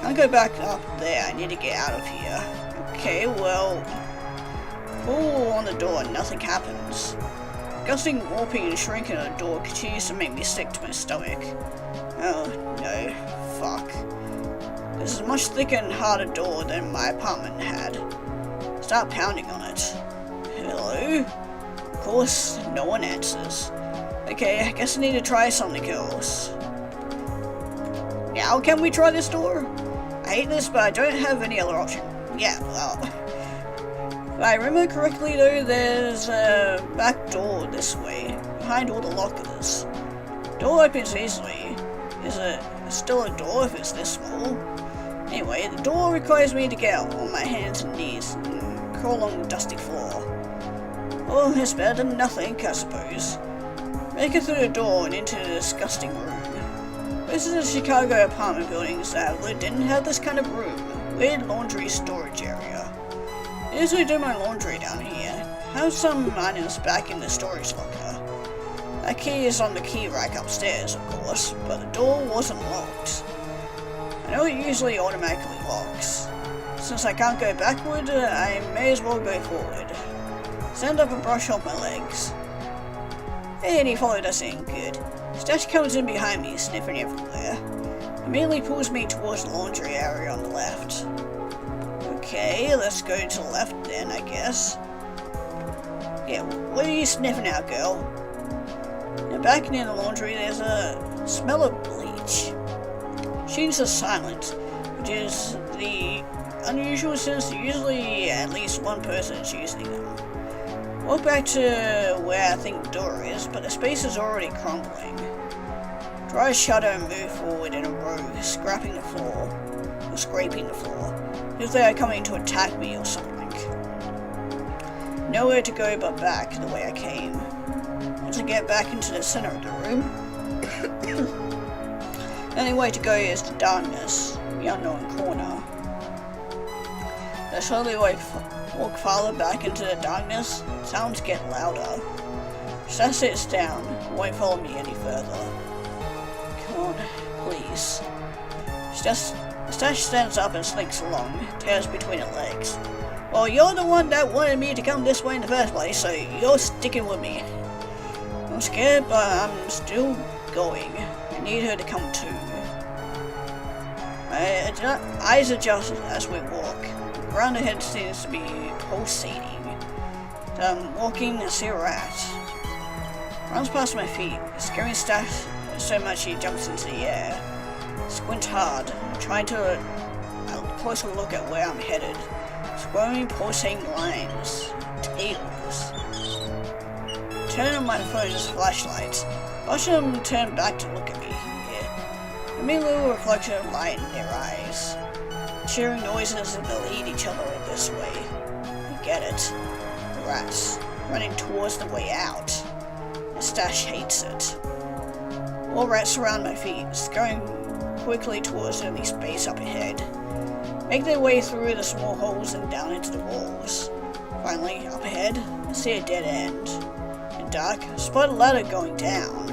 Can't go back up there. I need to get out of here. Okay, well, pull on the door and nothing happens. Gusting, warping, and shrinking of the door continues to make me sick to my stomach. Oh no, fuck. This is a much thicker and harder door than my apartment had. Start pounding on it. Hello? Of course, no one answers. Okay, I guess I need to try something else. Now can we try this door? I hate this, but I don't have any other option. Yeah, well. If I remember correctly though, there's a back door this way, behind all the lockers. Door opens easily. Is it still a door if it's this small? Anyway, the door requires me to get on my hands and knees and crawl along the dusty floor. Oh, it's better than nothing, I suppose. Make it through the door and into the disgusting room. Most of the Chicago apartment buildings that I've lived in have this kind of room, weird laundry storage area. I usually do my laundry down here. I have some items back in the storage locker. That key is on the key rack upstairs, of course, but the door wasn't locked. I know it usually automatically locks. since I can't go backward, I may as well go forward. Stand up and brush off my legs. And he followed us in, good. Stash comes in behind me, sniffing everywhere. Immediately pulls me towards the laundry area on the left. Okay, let's go to the left then, I guess. Yeah, what are you sniffing out, girl? Now back near the laundry, there's a smell of bleach. Sheets are silent, which is the unusual since usually at least one person is using them. Walk back to where I think the door is, but the space is already crumbling. Try a shutter and move forward in a row, scraping the floor, or scraping the floor, as if they are coming to attack me or something. Nowhere to go but back the way I came. To get back into the center of the room, the only way to go is the darkness, the unknown corner. I slowly walk farther back into the darkness. Sounds get louder. Stash sits down, won't follow me any further. Come on, please. Stash stands up and slinks along, tails between her legs. Well, you're the one that wanted me to come this way in the first place, so you're sticking with me. I'm scared, but I'm still going. I need her to come too. My eyes adjust as we walk. Around her head seems to be pulsating. I'm walking, I see a rat. Runs past my feet, scaring Stash so much he jumps into the air. Squint hard, trying to a closer look at where I'm headed. Squirming, pulsating lines. Tails. Turn on my phone's flashlight. Watch them turn back to look at me. Yeah. A mere little reflection of light in their eyes. Cheering noises as they lead each other this way. I get it. Rats. Running towards the way out. The Stash hates it. More rats surround my feet, scurrying quickly towards the only space up ahead. Make their way through the small holes and down into the walls. Finally, up ahead, I see a dead end. In dark, I spot a ladder going down.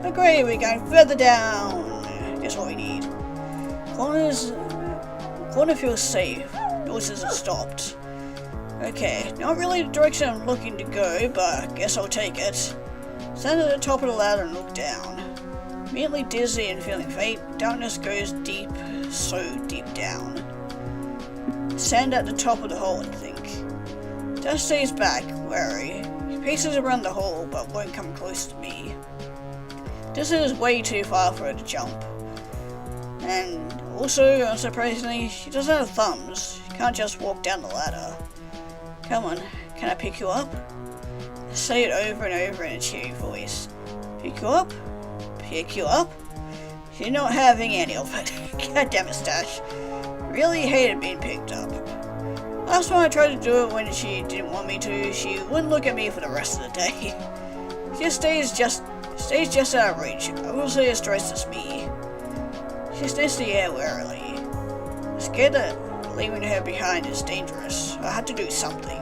Oh great, we're going further down. Just what we need. Corner feels safe. Noises have stopped. Okay, not really the direction I'm looking to go, but I guess I'll take it. Stand at the top of the ladder and look down. Immediately dizzy and feeling faint, darkness goes deep, so deep down. Stand at the top of the hole and think. Dash stays back, wary. He paces around the hole, but won't come close to me. This is way too far for her to jump. And also, unsurprisingly, she doesn't have thumbs. She can't just walk down the ladder. Come on, can I pick you up? I say it over and over in a cheery voice. Pick you up? Pick you up? She's not having any of it. God damn it, Stash. Really hated being picked up. Last time I tried to do it when she didn't want me to, she wouldn't look at me for the rest of the day. She stays just out of reach. I will say it stresses me. She sniffs the air warily. I'm scared that leaving her behind is dangerous. I had to do something.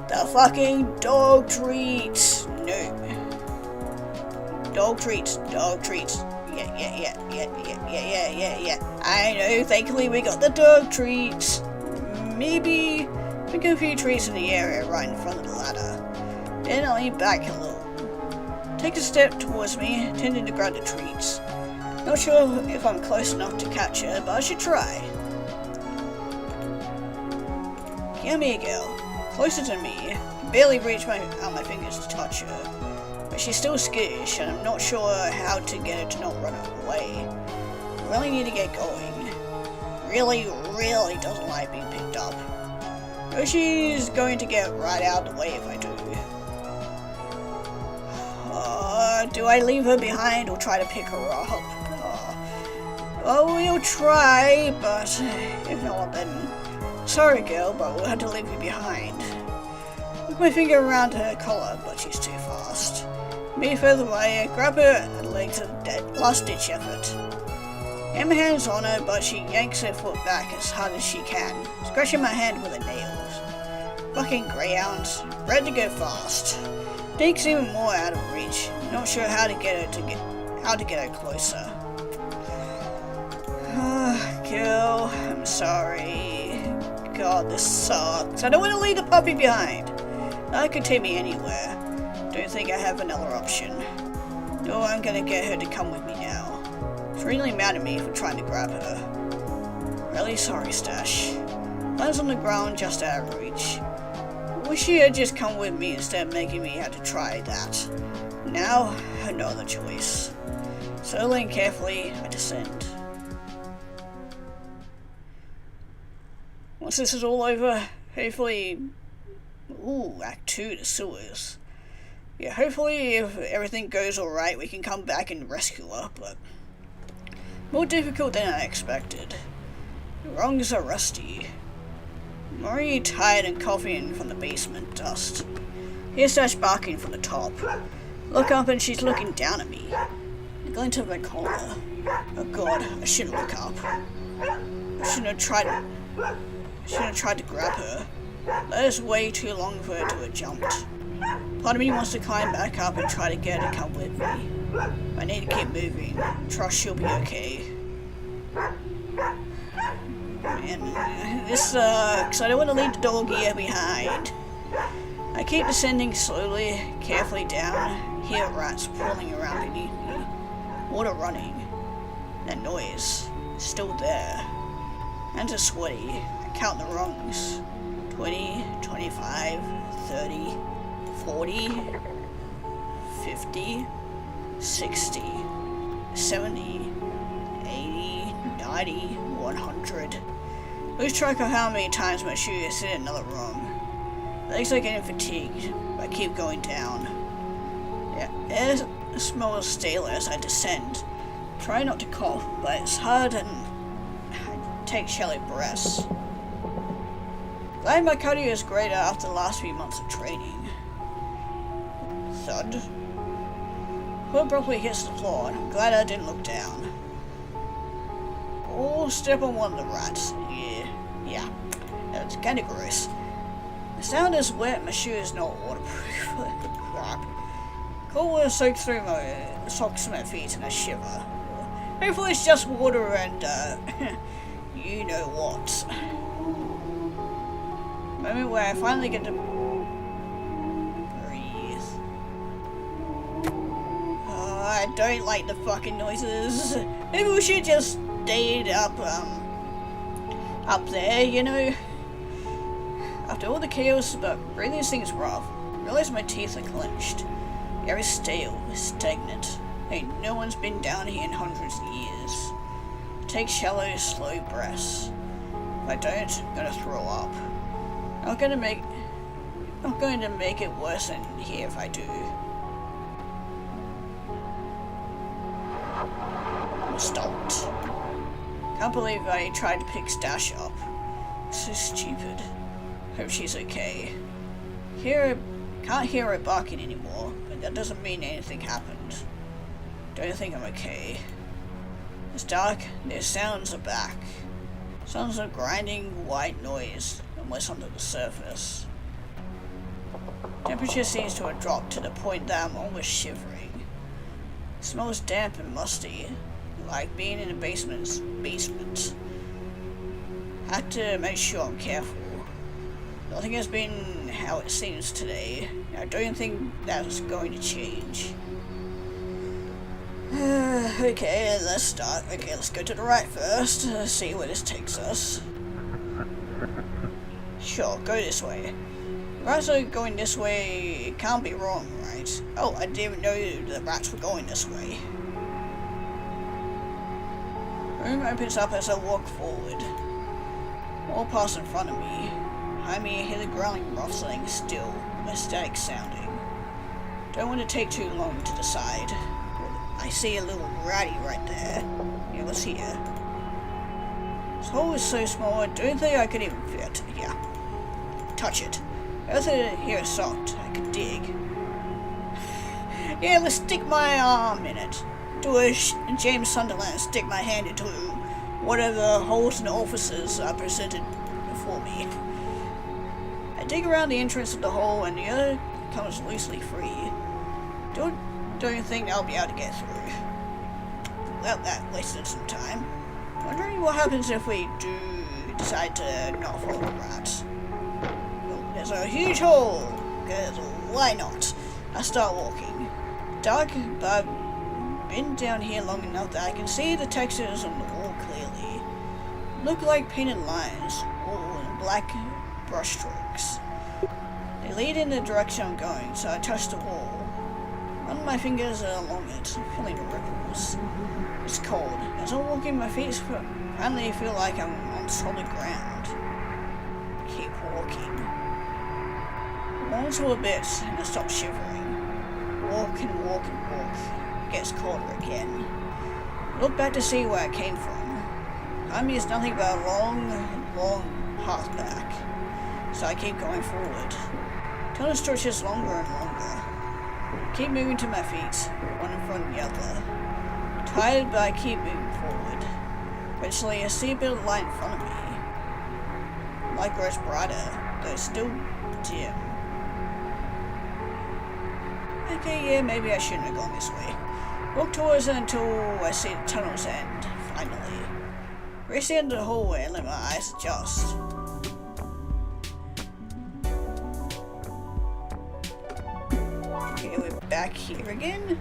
The fucking dog treats. No. Dog treats. Yeah. I know, thankfully we got the dog treats. Maybe we get a few treats in the area right in front of the ladder. Then I'll lean back a little. Take a step towards me, intending to grab the treats. Not sure if I'm close enough to catch her, but I should try. Come here, girl. Closer to me. I can barely reach out my fingers to touch her. But she's still skittish, and I'm not sure how to get her to not run away. I really need to get going. Really doesn't like being picked up. But she's going to get right out of the way if I do. Do I leave her behind or try to pick her up? Well, we'll try, but if not, then sorry, girl, but we'll have to leave you behind. Look my finger around her collar, but she's too fast. Me further away, I grab her legs at a last-ditch effort. Get my hands on her, but she yanks her foot back as hard as she can, scratching my hand with her nails. Fucking greyhounds, bred to go fast. Dick's even more out of reach. Not sure how to get her closer. Girl, I'm sorry. God, this sucks. I don't want to leave the puppy behind. That could take me anywhere. Don't think I have another option. No, I'm gonna get her to come with me now. She's really mad at me for trying to grab her. Really sorry, Stash. Lands on the ground just out of reach. Wish she had just come with me instead of making me have to try that. Now, no other choice. Slowly and carefully, I descend. Once this is all over, hopefully... Ooh, Act 2, the sewers. Yeah, hopefully if everything goes alright, we can come back and rescue her, but... more difficult than I expected. The rungs are rusty. I'm already tired and coughing from the basement dust. Here's Stash barking from the top. Look up and she's looking down at me. I'm going to my collar. Oh god, I shouldn't look up. I shouldn't have tried to grab her. That is way too long for her to have jumped. Part of me wants to climb back up and try to get her to come with me. I need to keep moving. Trust she'll be okay. Man, this sucks. I don't want to leave the dog here behind. I keep descending slowly, carefully down. Hear rats crawling around beneath me. Water running. That noise is still there. Hands are sweaty. I count the rungs. 20, 25, 30, 40, 50, 60, 70, 80, 90, 100. Lose track of how many times my shoe has hit another rung. Legs are getting fatigued, but I keep going down. Yeah, air smells stale as I descend. Try not to cough, but it's hard and I take shallow breaths. Glad my cardio is greater after the last few months of training. Thud. Foot abruptly hits the floor, and I'm glad I didn't look down. Oh, step on one of the rats. Yeah. That's kinda gross. The sound is wet, my shoe is not waterproof. Crap. Cold water soaks through my socks and my feet and I shiver. Hopefully it's just water and, you know what. Moment where I finally get to breathe. Oh, I don't like the fucking noises. Maybe we should just stay up there, you know? After all the chaos, but breathing this thing is rough. I realize my teeth are clenched. The air is stale, stagnant. Hey, no one's been down here in hundreds of years. Take shallow, slow breaths. If I don't, I'm gonna throw up. I'm going to make it worse than here if I do. I'm stopped. Can't believe I tried to pick Stash up. So stupid. Hope she's okay. Can't hear her barking anymore, but that doesn't mean anything happened. Don't think I'm okay. It's dark, their sounds are back. Sounds of grinding white noise. What's under the surface. Temperature seems to have dropped to the point that I'm almost shivering. It smells damp and musty, like being in a basement. Had to make sure I'm careful. Nothing has been how it seems today. I don't think that's going to change. Okay, let's start. Okay, let's go to the right first. See where this takes us. Sure, go this way. Rats are going this way, it can't be wrong, right? Oh, I didn't even know the rats were going this way. Room opens up as I walk forward. All pass in front of me. Behind me I hear the growling rustling still, a static sounding. Don't want to take too long to decide. I see a little ratty right there. Yeah, what's here? This hole is so small I don't think I could even fit. Yeah. Touch it. Earth here is soft. I could dig. Yeah, let's stick my arm in it. Do a James Sunderland, stick my hand into whatever holes and orifices are presented before me. I dig around the entrance of the hole and the other comes loosely free. Don't think I'll be able to get through. Well, that wasted some time. Wondering what happens if we do decide to not follow the rats. Oh, there's a huge hole, because why not? I start walking. Dark, but I've been down here long enough that I can see the textures on the wall clearly. Look like painted lines, or black brush strokes. They lead in the direction I'm going, so I touch the wall. Run my fingers along it, feeling the ripples. It's cold. As I'm walking, my feet finally feel like I'm on solid ground. Keep walking. Walk to a bit, and I stop shivering. Walk and walk and walk. Gets colder again. Look back to see where I came from. Behind me is nothing but a long path back. So I keep going forward. Tunnel stretches longer and longer. Keep moving to my feet, one in front of the other. Tired, but I keep moving forward. Eventually, I see a bit of light in front of me. Light grows brighter, though it's still dim. Okay, yeah, maybe I shouldn't have gone this way. Walk towards it until I see the tunnel's end, finally. Reach the end of the hallway and let my eyes adjust. Okay, we're back here again.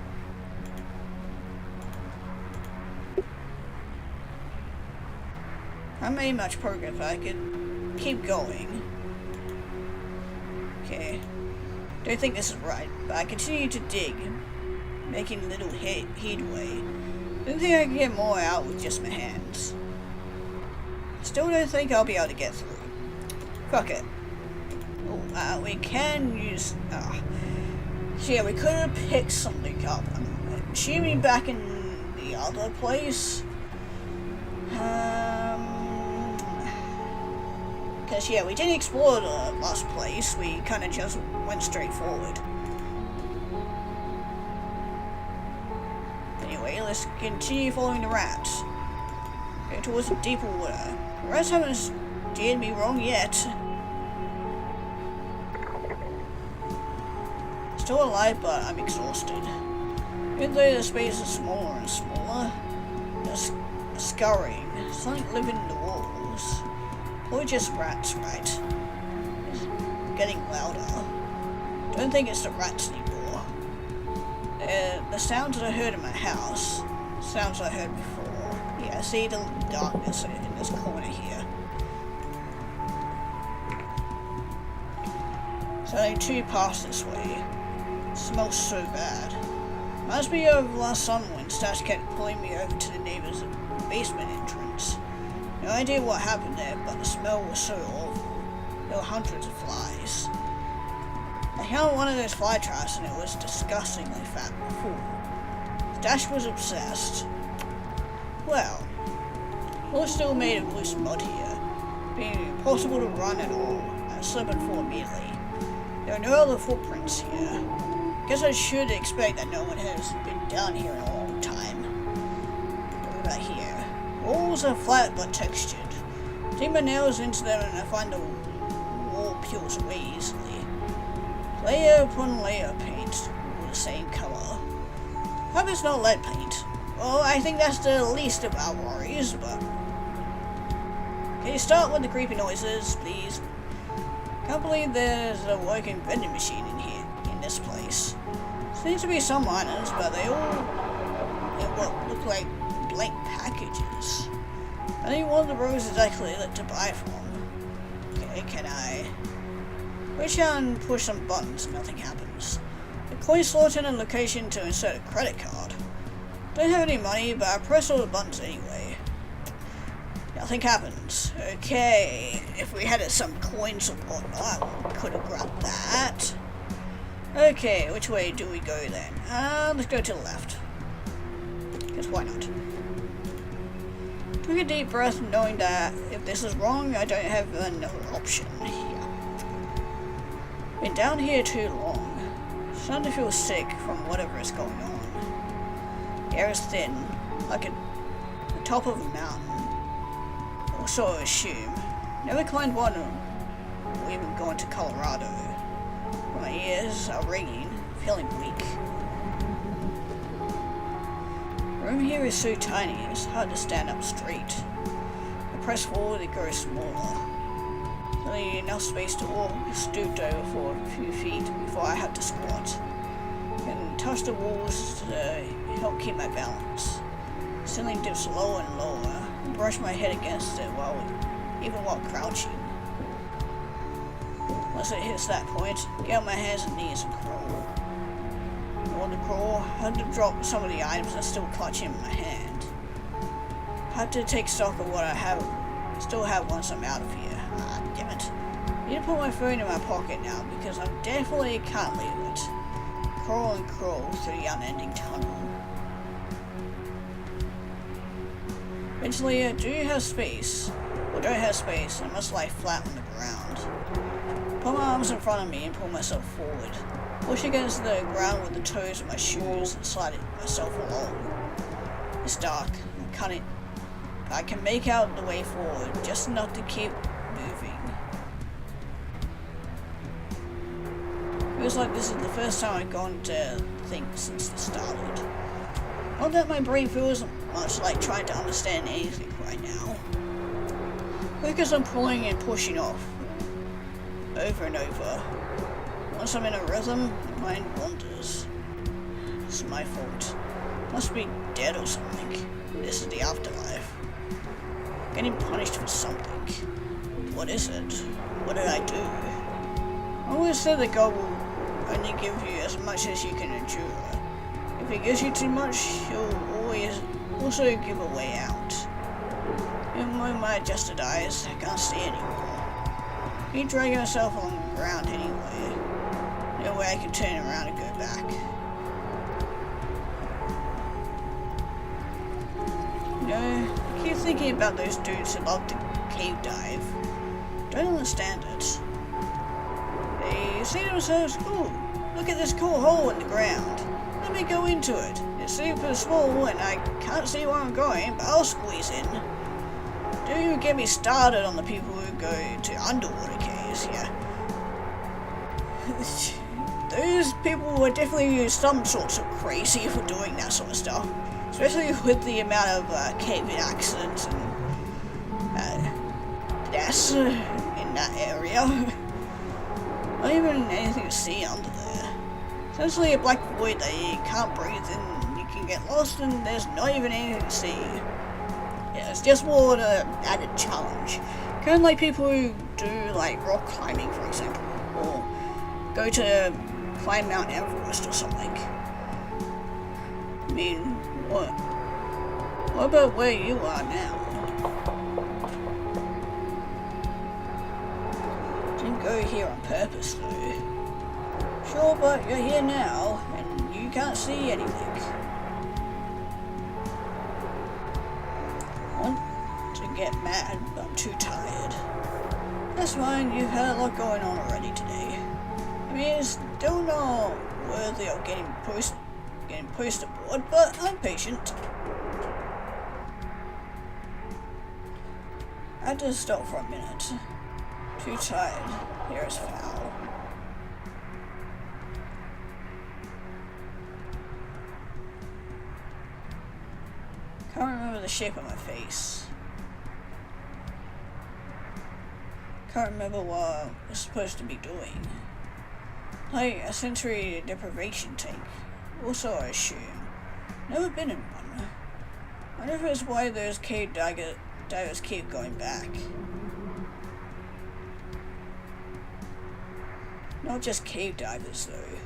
I made much progress, but I could keep going. Okay. Don't think this is right, but I continue to dig, making little headway. Don't think I can get more out with just my hands. Still don't think I'll be able to get through. Fuck it. Oh, we can use... So yeah, we could have picked something up. I'm assuming back in the other place. Because yeah, we didn't explore the last place. We kind of just went straight forward. Anyway, let's continue following the rats. Go towards the deeper water. The rats haven't steered me wrong yet. Still alive, but I'm exhausted. Even though the space is smaller and smaller, there's scurrying, something living in the walls. Or just rats, right? It's getting louder. Don't think it's the rats anymore. The sounds that I heard in my house, sounds I heard before. Yeah, I see the darkness in this corner here. So I need 2 paths this way. It smells so bad. Reminds me of last summer when Stash kept pulling me over to the neighbor's basement entrance. No idea what happened there, but the smell was so awful. There were hundreds of flies. I found one of those fly traps and it was disgustingly fat and full. Stash was obsessed. Well, we're still made of loose mud here, being impossible to run at all, and slip and fall immediately. There are no other footprints here. Guess I should expect that no one has been down here in a long time. What about here? Walls are flat but textured. Dig my nails into them and I find the wall peels away easily. Layer upon layer of paint, all the same color. Hope it's not lead paint. Well, I think that's the least of our worries, but... Can you start with the creepy noises, please? Can't believe there's a working vending machine in here, in this place. Seems to be some items, but they all in what look like blank packages. I think one of the rows is actually lit to buy from. Okay, can I reach out and push some buttons and nothing happens? The coin slot in a location to insert a credit card. Don't have any money, but I press all the buttons anyway. Nothing happens. Okay, if we had some coins or whatnot, we could have grabbed that. Okay, which way do we go then? Let's go to the left. Because why not? Took a deep breath knowing that if this is wrong, I don't have another option here. Been down here too long. Starting to feel sick from whatever is going on. The air is thin, like at the top of a mountain. Or so I assume. Never climbed one or even gone to Colorado. My ears are ringing, feeling weak. The room here is so tiny, it's hard to stand up straight. I press forward, it grows smaller. Only enough space to walk stooped over for a few feet before I had to squat. And touch the walls to help keep my balance. The ceiling dips lower and lower, and brush my head against it even while crouching. Once it hits that point, get on my hands and knees and crawl. I want to crawl, I had to drop some of the items I still clutch in my hand. I had to take stock of what I still have once I'm out of here. Ah, damn it. I need to put my phone in my pocket now because I definitely can't leave it. Crawl and crawl through the unending tunnel. Eventually I do have space, or don't have space, and I must lie flat on the ground. Put my arms in front of me and pull myself forward. Push against the ground with the toes of my shoes and slide myself along. It's dark, I can make out the way forward, just enough to keep moving. Feels like this is the first time I've gone to think since this started. Not that my brain feels much like trying to understand anything right now. Focus on pulling and pushing off, over and over. Once I'm in a rhythm, my mind wanders. It's my fault. Must be dead or something. This is the afterlife. Getting punished for something. What is it? What did I do? I always said that God will only give you as much as you can endure. If he gives you too much, he'll always also give a way out. Even with my adjusted eyes, I can't see anymore. You drag yourself along the ground anyway. No way I can turn around and go back. You know, I keep thinking about those dudes who love to cave dive. Don't understand it. They say to themselves, "Ooh, look at this cool hole in the ground. Let me go into it. It's super small and I can't see where I'm going, but I'll squeeze in." Don't even get me started on the people who go to underwater caves, yeah. Those people are definitely some sorts of crazy for doing that sort of stuff. Especially with the amount of cave accidents and deaths in that area. Not even anything to see under there. Essentially a black void that you can't breathe in, you can get lost and there's not even anything to see. Yeah, it's just more of an added challenge. Kind of like people who do like rock climbing, for example, or go to climb Mount Everest or something. I mean, what about where you are now? Didn't go here on purpose though. Sure, but you're here now, and you can't see anything. I want to get mad, but I'm too tired. That's fine, you've had a lot going on already today. I mean, it's still not worthy of getting pushed aboard, but I'm patient. I had to stop for a minute. Too tired. Here is foul. Can't remember the shape of my face. Can't remember what I was supposed to be doing. Like a sensory deprivation tank. Also, I assume. Never been in one. I wonder if it's why those cave divers keep going back. Not just cave divers though.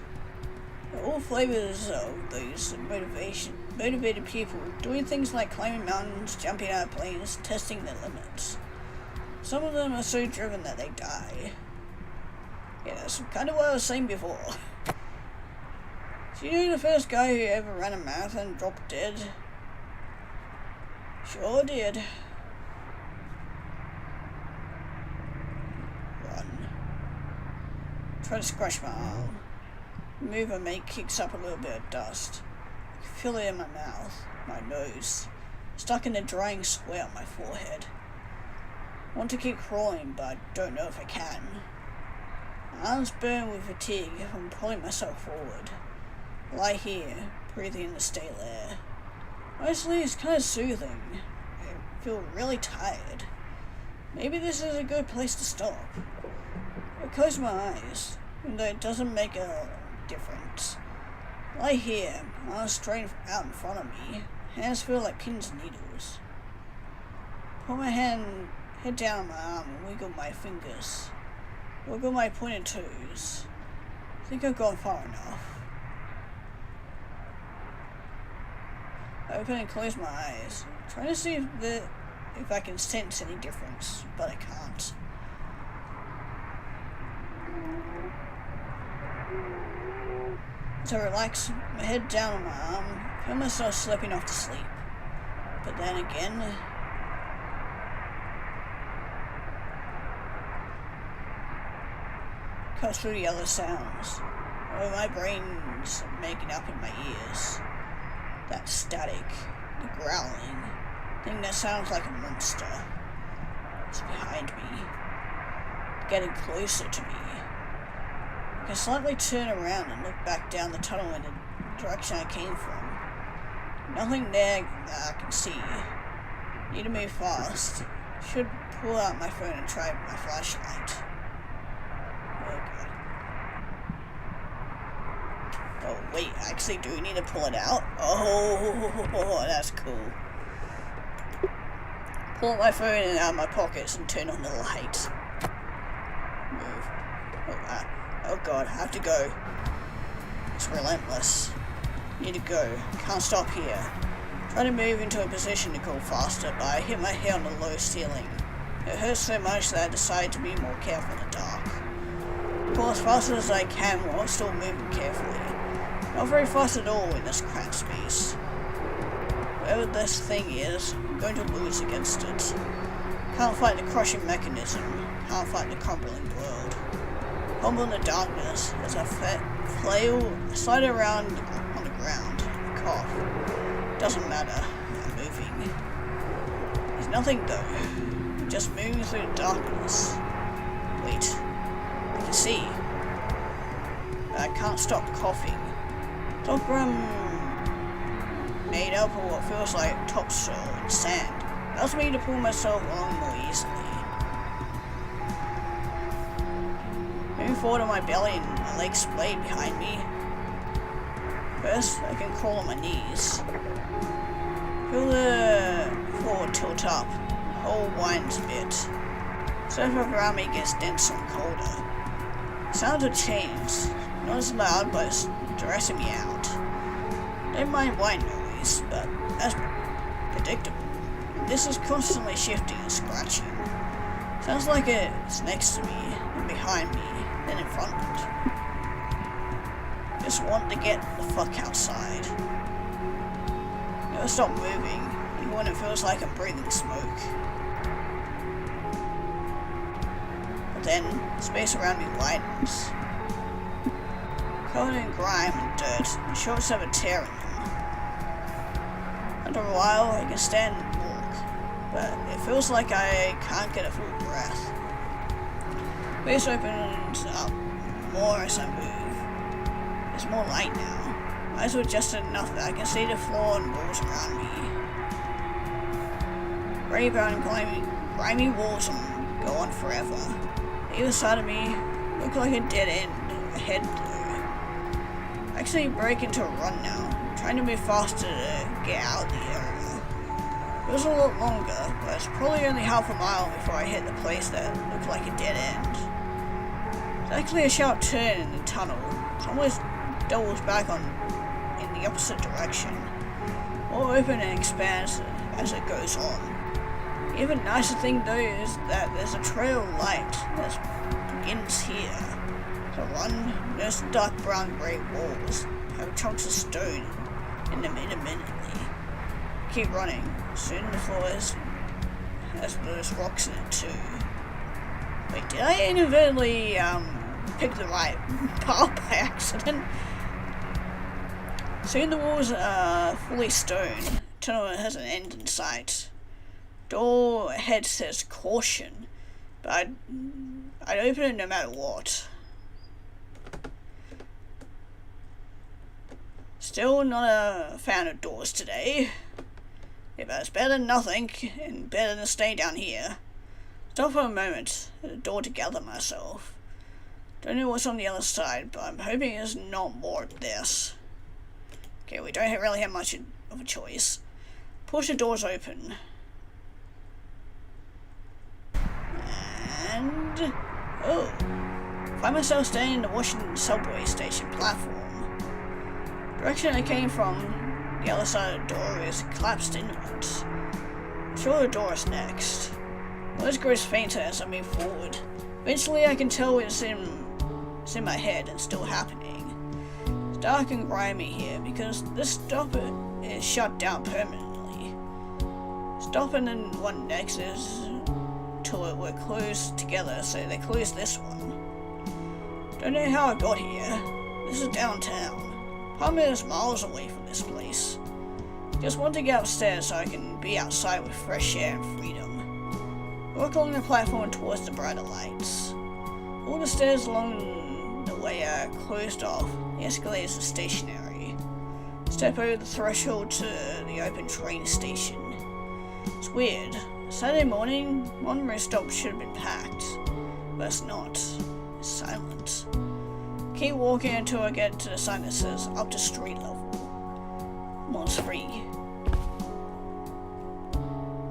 All flavors of those motivated people doing things like climbing mountains, jumping out of planes, testing their limits. Some of them are so driven that they die. Yeah, that's kind of what I was saying before. So you know the first guy who ever ran a marathon and dropped dead? Sure did. Run. Try to scratch my arm. The move I make kicks up a little bit of dust. I can feel it in my mouth, my nose, stuck in the drying sweat on my forehead. I want to keep crawling, but I don't know if I can. My arms burn with fatigue from pulling myself forward. I lie here, breathing in the stale air. Honestly, it's kind of soothing. I feel really tired. Maybe this is a good place to stop. I close my eyes, even though it doesn't make a difference. Lie here, arms straight out in front of me. Hands feel like pins and needles. Put my head down on my arm and wiggle my fingers. Wiggle my pointed toes. I think I've gone far enough. I open and close my eyes, trying to see if I can sense any difference, but I can't. As I relax my head down on my arm, I feel myself slipping off to sleep. But then again, comes through the other sounds. Oh, my brain's making up in my ears. That static, the growling, thing that sounds like a monster. It's behind me, getting closer to me. I can slightly turn around and look back down the tunnel in the direction I came from. Nothing there that I can see. Need to move fast. Should pull out my phone and try my flashlight. Oh god. Oh wait, I actually do need to pull it out? Oh, that's cool. Pull out my phone out of my pockets and turn on the light. Move. Oh god, I have to go. It's relentless. Need to go. Can't stop here. Try to move into a position to go faster, but I hit my head on the low ceiling. It hurts so much that I decide to be more careful in the dark. Pull as fast as I can while still moving carefully. Not very fast at all in this cramped space. Whatever this thing is, I'm going to lose against it. Can't fight the crushing mechanism. Can't fight the crumbling world. Humble in the darkness as I flail, slide around on the ground, cough. Doesn't matter, I'm moving. There's nothing though, I'm just moving through the darkness. Wait, I can see, but I can't stop coughing. Top ground made up of what feels like topsoil and sand allows me to pull myself along more easily. Moving forward on my belly and my legs splayed behind me. First, I can crawl on my knees. Feel the floor tilt up. The whole winds a bit. Surface around me gets denser and colder. Sounds have changed. Not as loud, but it's dressing me out. Don't mind white noise, but that's predictable. This is constantly shifting and scratching. Sounds like it's next to me, and behind me, then in front of it. Just want to get the fuck outside. Never stop moving, even when it feels like I'm breathing smoke. But then, the space around me widens. Covered in grime and dirt, the shorts have a tear in them. After a while, I can stand and walk, but it feels like I can't get a full breath. Space opens up more as I move. There's more light now. My eyes are adjusted enough that I can see the floor and walls around me. Grey brown grimy walls go on forever. Either side of me look like a dead end ahead though. I actually break into a run now, trying to move faster to get out of the area. It was a lot longer, but it's probably only half a mile before I hit the place that looked like a dead end. It's actually a sharp turn in the tunnel. It almost doubles back in the opposite direction. More open and expands as it goes on. The even nicer thing though is that there's a trail of light that begins here. To run, those dark brown grey walls have chunks of stone in them intermittently. Keep running. Soon the floor has those rocks in it too. Wait, did I inadvertently pick the right path by accident? Soon the walls are fully stone. Tunnel has an end in sight. Door ahead says caution, but I'd open it no matter what. Still not a fan of doors today. Yeah, but it's better than nothing, and better than staying down here. Stop for a moment at the door to gather myself. Don't know what's on the other side, but I'm hoping there's not more of this. Okay, we don't really have much of a choice. Push the doors open. And... oh. Find myself standing in the Washington subway station platform. The direction I came from, the other side of the door, is collapsed inwards. I'm sure the door is next. The noise grows fainter as I move forward. Eventually I can tell it's in my head and still happening. It's dark and grimy here because this stop is shut down permanently. Stopping and one next is to it were closed together, so they closed this one. Don't know how I got here. This is downtown. Part of it is miles away from this place. Just want to get upstairs so I can be outside with fresh air and freedom. Walk along the platform towards the brighter lights. All the stairs along the way are closed off. The escalators are stationary. Step over the threshold to the open train station. It's weird. Saturday morning, Monroe stop should have been packed, but it's not. It's silent. Keep walking until I get to the sign that says up to street level. I'm on free.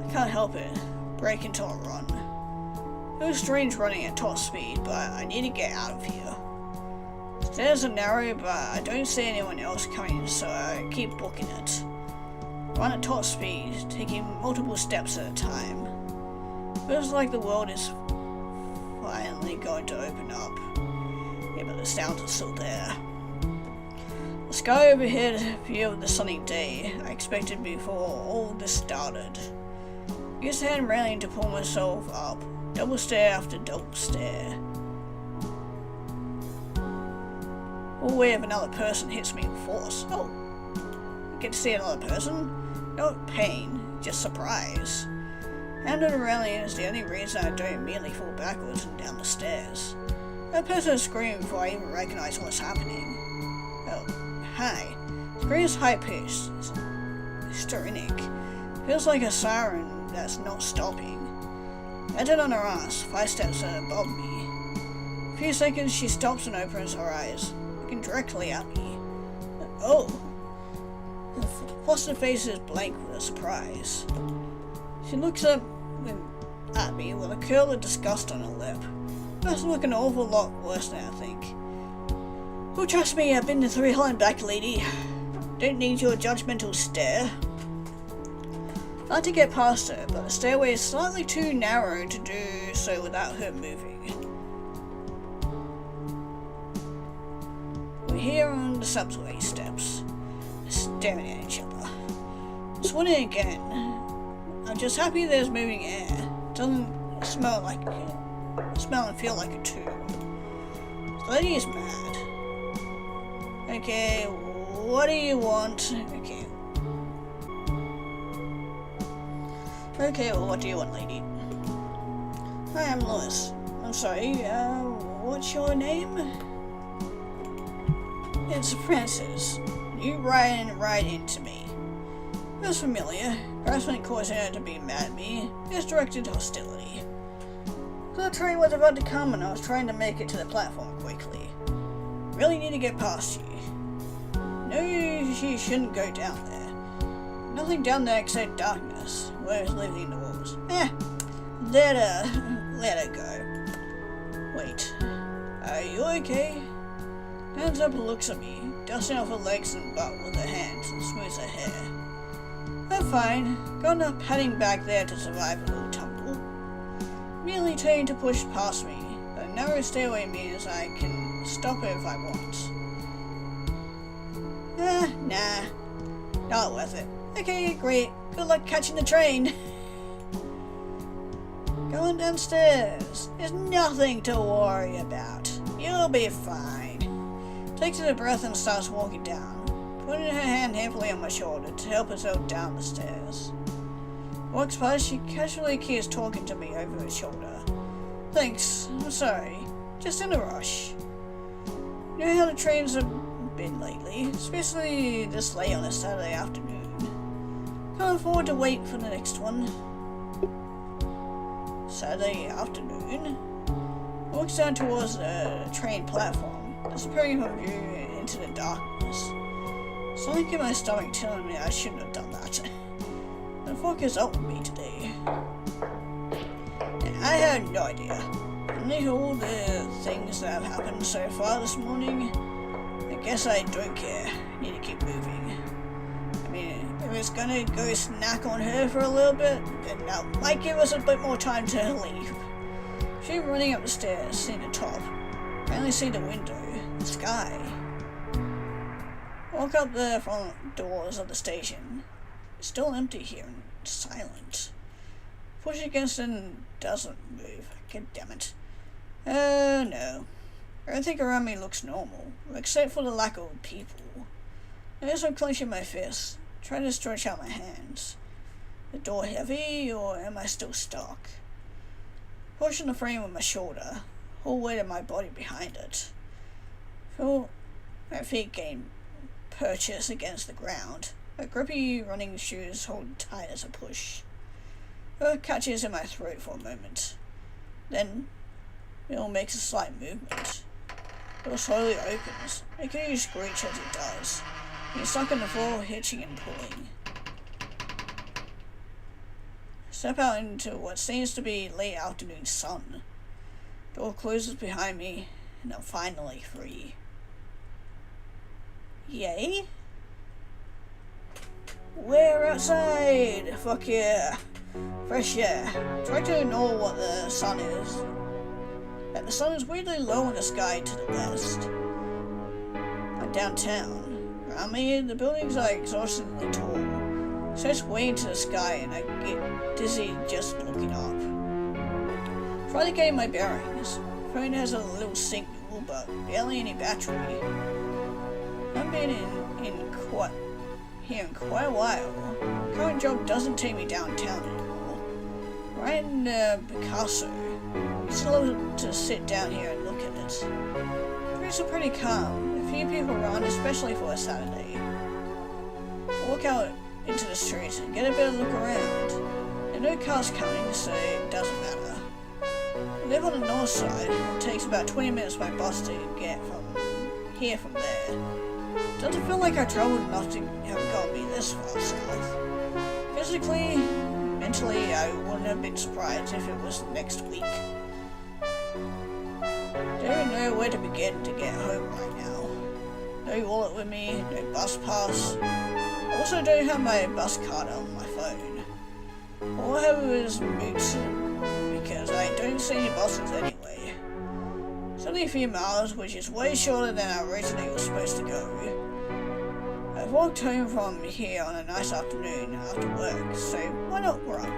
I can't help it. Break into a run. It was strange running at top speed, but I need to get out of here. Stairs are narrow, but I don't see anyone else coming, so I keep booking it. Run at top speed, taking multiple steps at a time. Feels like the world is finally going to open up. Yeah, but the sounds are still there. The sky overhead viewed the sunny day I expected before all this started. I used the hand railing to pull myself up. Double stare after double stare. All way of another person hits me with force. Oh, I get to see another person? No pain, just surprise. Hand on the railing is the only reason I don't immediately fall backwards and down the stairs. That person is screaming before I even recognize what's happening. Oh, hi. Scream is high-pitched, sternic. Feels like a siren that's not stopping. Headed on her ass, 5 steps above me. A few seconds she stops and opens her eyes, looking directly at me. Oh! Her flustered face is blank with a surprise. She looks up at me with a curl of disgust on her lip. Must look an awful lot worse than I think. Oh, trust me, I've been to 3 hell and back, lady. Don't need your judgmental stare. I'd like to get past her, but the stairway is slightly too narrow to do so without her moving. We're here on the subway steps, staring at each other. Swimming again. I'm just happy there's moving air. Doesn't smell and feel like a tomb. This lady is mad. Okay, what do you want? Okay, well, what do you want, lady? Hi, I'm Lewis. I'm sorry, what's your name? It's Francis. You ran right into me. Feels familiar. Perhaps when it caused her to be mad at me, just directed hostility. The train was about to come and I was trying to make it to the platform quickly. Really need to get past you. No, you shouldn't go down there. Nothing down there except darkness. Where's living in the walls? Let her go. Wait, are you okay? Hands up and looks at me, dusting off her legs and butt with her hands and smooths her hair. I'm fine. Got enough padding back there to survive a little tumble. Merely trying to push past me, but a narrow stairway means I can stop her if I want. Nah. Not worth it. Okay, great. Good luck catching the train. Going downstairs. There's nothing to worry about. You'll be fine. Takes a breath and starts walking down, putting her hand handfully on my shoulder to help herself down the stairs. Walks past, she casually keeps talking to me over her shoulder. Thanks, I'm sorry. Just in a rush. You know how the trains have been lately, especially this late on a Saturday afternoon. Can't afford to wait for the next one. Saturday afternoon. Walks down towards the train platform, disappearing from view into the darkness. Something in my stomach telling me I shouldn't have done that. The fuck is up with me today? And I have no idea. Only all the things that have happened so far this morning, I guess I don't care. I need to keep moving. I mean, if it's gonna go snack on her for a little bit, then that might give us a bit more time to leave. She's running up the stairs, seeing the top. I only see the window, the sky. Walk up the front doors of the station. It's still empty here and silent. Push against it and doesn't move. God damn it. Oh no. Everything around me looks normal, except for the lack of people. Notice I'm clenching my fists, trying to stretch out my hands. The door heavy, or am I still stuck? Pushing the frame with my shoulder, whole weight of my body behind it. Feel my feet gain purchase against the ground. My grippy running shoes hold tight as I push. Earth catches in my throat for a moment. Then, it all makes a slight movement. The door slowly opens, making a screech as it does. Being stuck on the floor, hitching and pulling. Step out into what seems to be late afternoon sun. Door closes behind me, and I'm finally free. Yay? We're outside! Fuck yeah! Fresh air. Try to ignore what the sun is. But the sun is weirdly low in the sky to the west. I'm downtown. Around me, the buildings are exhaustingly tall. Stretch way into the sky and I get dizzy just looking up. Try to gain my bearings. Phone has a little signal, but barely any battery. I've been here in quite a while. Current job doesn't take me downtown anymore. Right in Picasso. It's love to sit down here and look at it. Streets are pretty calm. A few people around, especially for a Saturday. Walk out into the street and get a better look around. There are no cars coming, so it doesn't matter. I live on the north side. It takes about 20 minutes by bus to get from here from there. Doesn't feel like I traveled enough to have gotten me this far south. Physically, mentally, I wouldn't have been surprised if it was next week. Don't even know where to begin to get home right now. No wallet with me, no bus pass. I also don't have my bus card on my phone. All I have is Moots, because I don't see any buses anyway. It's only a few miles, which is way shorter than I originally was supposed to go. I've walked home from here on a nice afternoon after work, so why not run?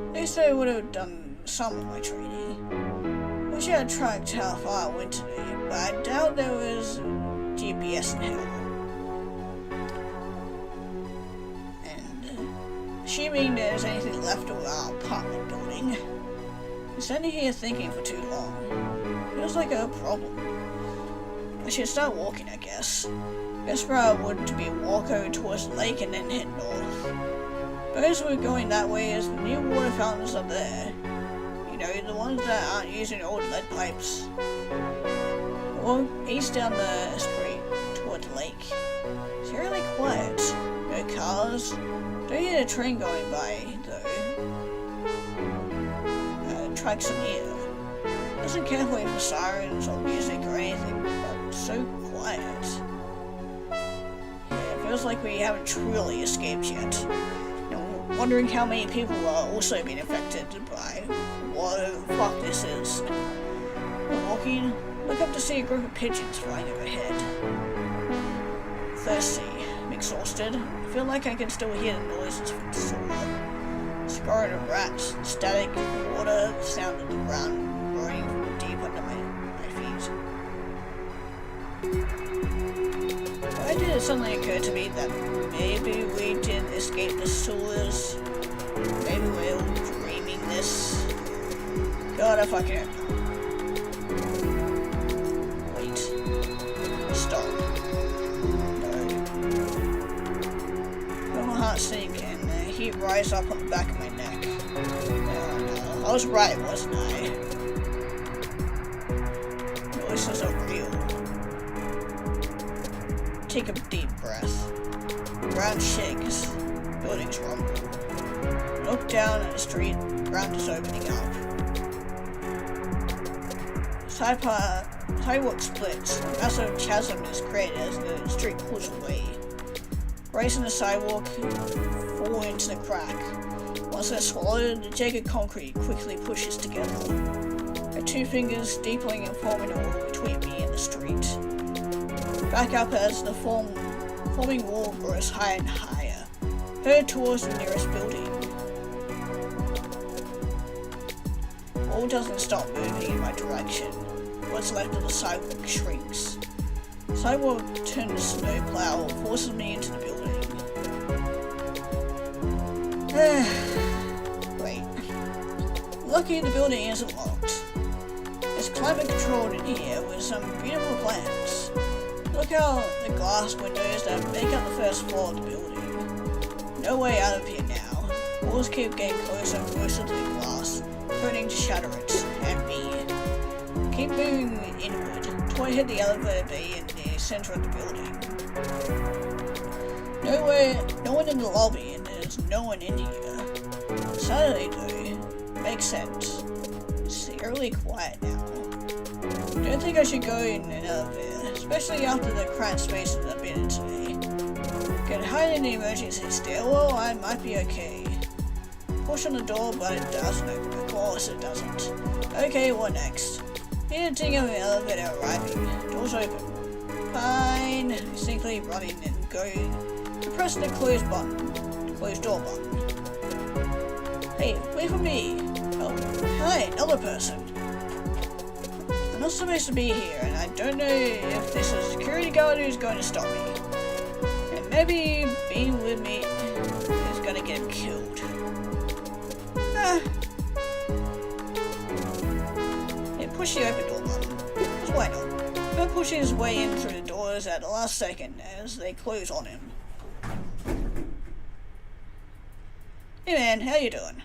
At least I would have done some of my training. Wish I had tracked how far I went today, but I doubt there was GPS in hell. And assuming there's anything left of our apartment building, I'm standing here thinking for too long. Feels like a problem. I should start walking, I guess. Best route would be walk over towards the lake and then head north. Those who are going that way as the new water fountains are there. You know, the ones that aren't using old lead pipes. Walk east down the street toward the lake. It's really quiet. No cars. Don't hear a train going by, though. Tracks are near. Listen carefully for sirens or music or anything, but so quiet. Feels like we haven't truly escaped yet. Wondering how many people are also being affected by what the fuck this is. While walking, look up to see a group of pigeons flying overhead. Thirsty, I'm exhausted. I feel like I can still hear the noises from the sewer. Scurrying of rats, static, water, the sound of the ground roaring from deep under my feet. Why did it suddenly occur to me that maybe we didn't escape the sewers? Maybe we're all dreaming this? God, if I can. Wait. Stop. No. Feel my heart sink and rise up on the back of my neck. Oh no, I was right, wasn't I? Noises are real. Take a deep breath. The ground shakes. Buildings rumble. Look down at the street. The ground is opening up. Sidewalk splits. A massive chasm is created as the street pulls away. Race on the sidewalk fall into the crack. Once they're swallowed, the jagged concrete quickly pushes together. My two fingers deepening and forming a wall between me and the street. Back up as the forming wall grows higher and higher. Head towards the nearest building. Wall doesn't stop moving in my direction. What's left of the sidewalk shrinks. Sidewalk turns snowplow, forces me into the building. Wait. Lucky the building isn't locked. It's climate controlled in here with some beautiful plants. Look out the glass windows that make up the first floor of the building. No way out of here now. Walls keep getting closer and closer to the glass, threatening to shatter it, and me. Keep moving inward, until I hit the elevator bay in the center of the building. No one in the lobby, and there's no one in here. Saturday though, makes sense. It's eerily quiet now. Don't think I should go in an elevator, especially after the cramped spaces I've been in today. Could hide in the emergency stairwell, I might be okay. Push on the door, but it doesn't open. Of course it doesn't. Okay, what next? Hear the ding of an elevator arriving. Doors open. Fine. Distinctly running and going. Press the close button. Close door button. Hey, wait for me. Oh, hi, another person. I'm not supposed to be here, and I don't know if this is a security guard who's going to stop me. And maybe being with me is going to get him killed. Push the open door button. Because why not? He'll push his way in through the doors at the last second as they close on him. Hey man, how you doing?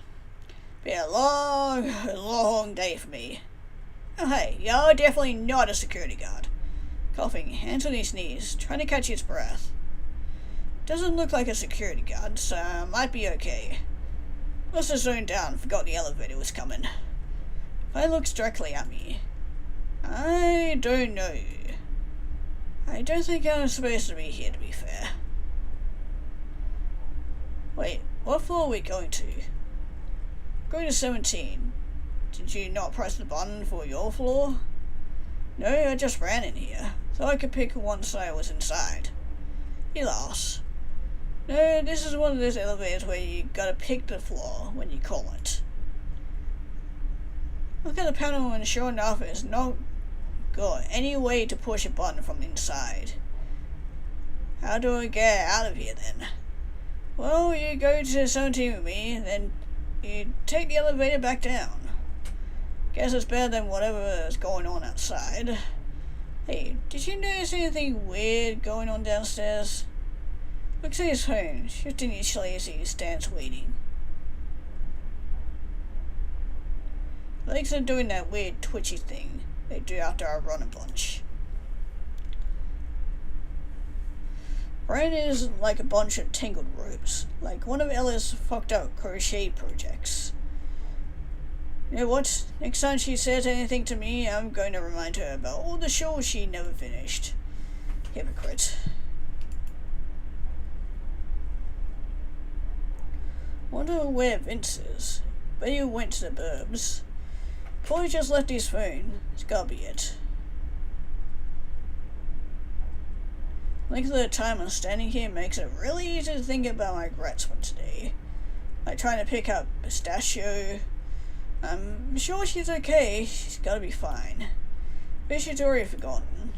Been a long day for me. Oh hey, you're definitely not a security guard. Coughing, hands on his knees, trying to catch his breath. Doesn't look like a security guard, so might be okay. Must have zoned out and forgot the elevator was coming. He looks directly at me. I don't know. I don't think I'm supposed to be here, to be fair. Wait, what floor are we going to? Going to 17. Did you not press the button for your floor? No, I just ran in here. Thought I could pick once I was inside. He laughs. No, this is one of those elevators where you gotta pick the floor when you call it. Look at the panel and sure enough it's not got any way to push a button from the inside. How do I get out of here then? Well, you go to 17 with me, then you take the elevator back down. Guess it's better than whatever is going on outside. Hey, did you notice anything weird going on downstairs? Looks at his phone, shifting initially as he stands waiting. Legs are doing that weird twitchy thing they do after I run a bunch. Brain is like a bunch of tangled ropes, like one of Ella's fucked up crochet projects. You know what? Next time she says anything to me, I'm going to remind her about all the shows she never finished. Hypocrite. Wonder where Vince is. Bet you went to the burbs. Probably just left his phone. It's gotta be it. Length of the time I'm standing here makes it really easy to think about my regrets from today. Like trying to pick up Pistachio. I'm sure she's okay. She's gotta be fine. But she's already forgotten.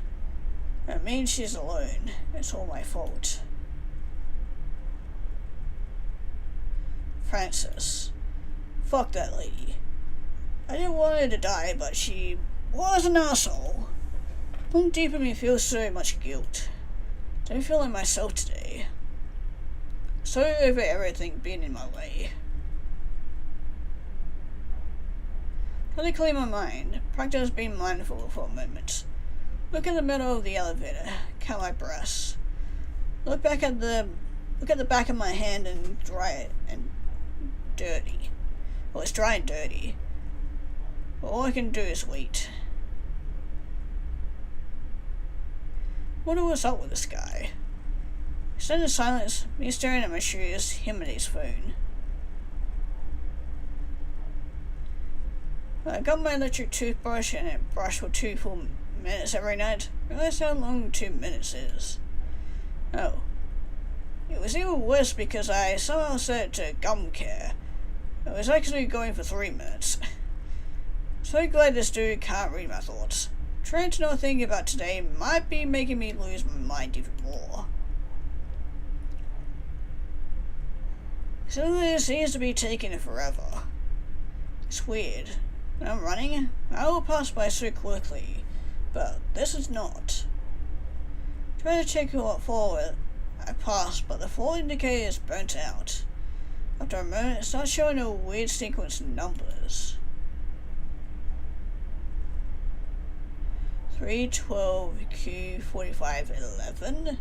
That means she's alone. It's all my fault. Frances. Fuck that lady. I didn't want her to die, but she was an asshole. From deep in me feels so much guilt. Don't feel like myself today. So over everything being in my way. Trying to clear my mind, practice being mindful for a moment. Look at the middle of the elevator, count my breaths. Look at the back of my hand and dry it and dirty. Well, it's dry and dirty. All I can do is wait. Wonder what's up with this guy. Instead of silence, me staring at my shoes, him at his phone. I got my electric toothbrush and it brushed for 2 full minutes every night. Realize how long 2 minutes is. Oh. It was even worse because I somehow set it to gum care. I was actually going for 3 minutes. So glad this dude can't read my thoughts. Trying to not think about today might be making me lose my mind even more. So this seems to be taking forever. It's weird. When I'm running, I will pass by so quickly, but this is not. Try to check what forward I passed, but the forward indicator is burnt out. After a moment, it starts showing a weird sequence of numbers. 3, 12, Q, 45, 11.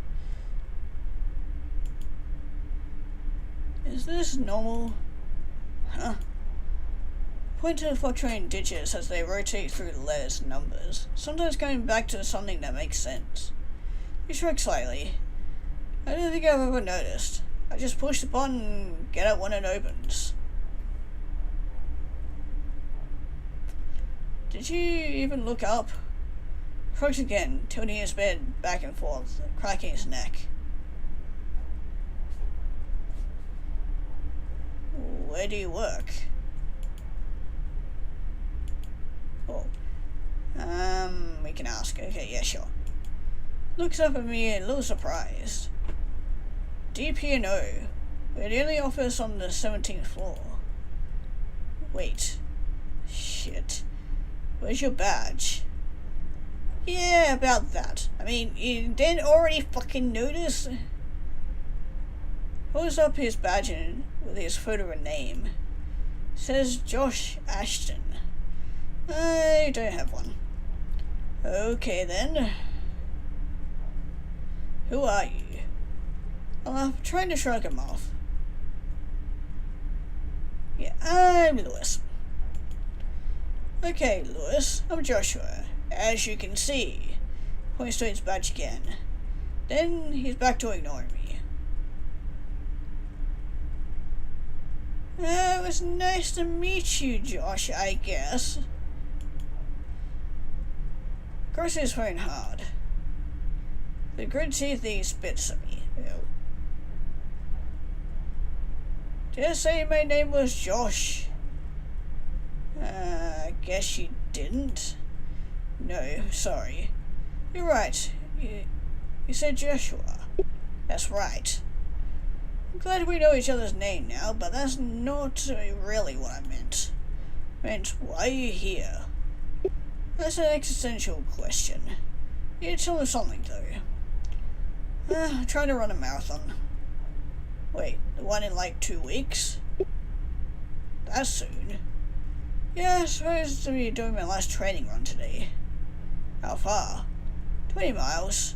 Is this normal? Huh. Point to the fluctuating digits as they rotate through the letters and numbers, sometimes going back to something that makes sense. You shrug slightly. I don't think I've ever noticed. I just push the button and get out when it opens. Did you even look up? Shrugs again, tilting his bed back and forth, cracking his neck. Where do you work? Oh. We can ask. Okay, yeah, sure. Looks up at me a little surprised. DP&O. We're the only office on the 17th floor. Wait. Shit. Where's your badge? Yeah, about that. I mean, you didn't already fucking notice? Holds up his badge with his photo and name. Says Josh Ashton. I don't have one. Okay then. Who are you? I'm trying to shrug him off. Yeah, I'm Lewis. Okay, Lewis, I'm Joshua. As you can see. Points to his badge again. Then he's back to ignoring me. It was nice to meet you, Josh, I guess. Crosses his phone hard. The grid teeth he spits at me. Ew. Did I say my name was Josh? I guess you didn't. No, sorry. You're right. You said Joshua. That's right. I'm glad we know each other's name now, but that's not really what I meant. I meant, why are you here? That's an existential question. You tell us something, though. I'm trying to run a marathon. Wait, the one in like 2 weeks? That's soon. Yeah, I'm supposed to be doing my last training run today. How far? 20 miles.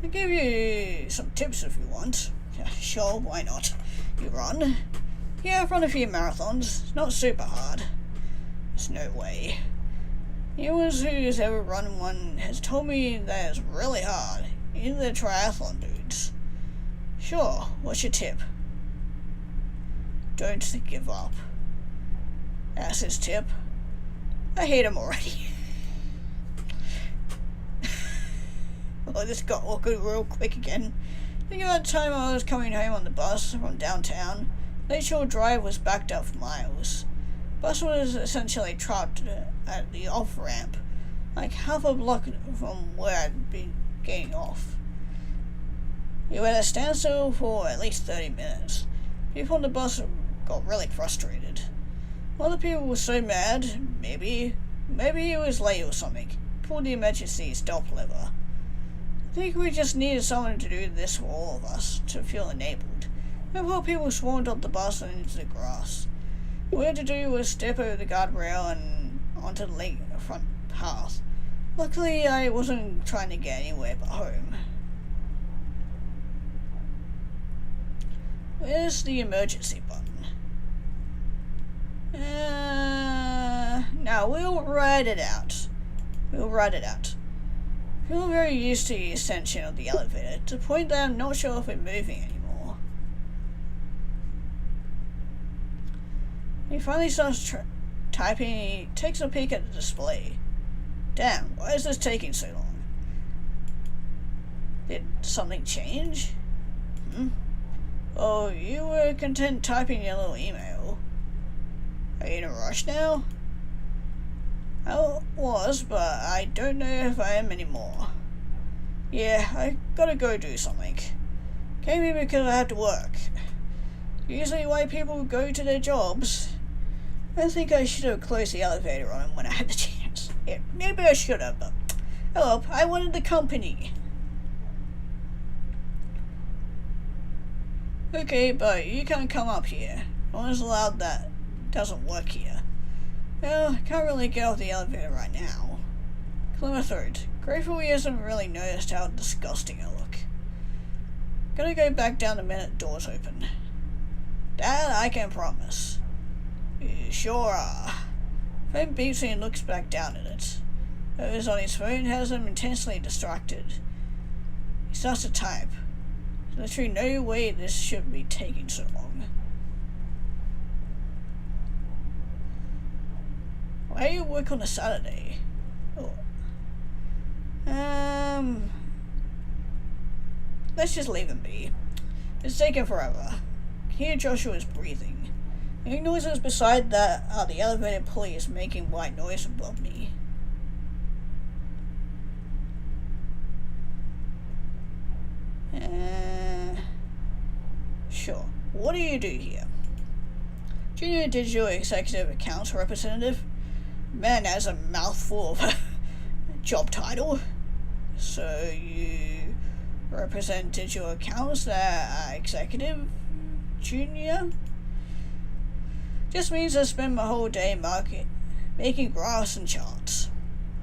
I'll give you some tips if you want. Sure, why not? You run? Yeah, I've run a few marathons. It's not super hard. There's no way. Anyone who's ever run one has told me that it's really hard. Even the triathlon dudes. Sure, what's your tip? Don't give up. That's his tip. I hate him already. Oh, this got awkward real quick again. Think about the time I was coming home on the bus from downtown. Lakeshore Drive was backed up for miles. Bus was essentially trapped at the off-ramp, like half a block from where I'd been getting off. We were at a standstill for at least 30 minutes. People on the bus got really frustrated. Other people were so mad, maybe he was late or something. Pulled the emergency stop lever. I think we just needed someone to do this for all of us, to feel enabled. Several people swarmed up the bus and into the grass. All we had to do was step over the guardrail and onto the lakefront path. Luckily, I wasn't trying to get anywhere but home. Where's the emergency button? No, we'll ride it out. I feel very used to the ascension of the elevator, to the point that I'm not sure if we're moving anymore. He finally starts typing and he takes a peek at the display. Damn, why is this taking so long? Did something change? Oh, you were content typing your little email. Are you in a rush now? I was, but I don't know if I am anymore. Yeah, I gotta go do something. Came here because I had to work. Usually why people go to their jobs. I think I should have closed the elevator on him when I had the chance. Yeah, maybe I should have, but hello, I wanted the company. Okay, but you can't come up here. No one's allowed that. Doesn't work here. Well, I can't really get off the elevator right now. Climber third. Grateful he hasn't really noticed how disgusting I look. Gonna go back down the minute doors open. That I can promise. You sure are. Phone beeps and looks back down at it. Whoever's on his phone has him intensely distracted. He starts to type. There's literally no way this should be taking so long. Why do you work on a Saturday? Oh. Let's just leave him be. It's taking forever. I can hear Joshua's breathing. Any noises beside that are the elevator pulley is making white noise above me. Sure. What do you do here? Junior Digital Executive Accounts Representative? Man has a mouthful of a job title. So you represent digital accounts that are executive junior? Just means I spend my whole day making graphs and charts.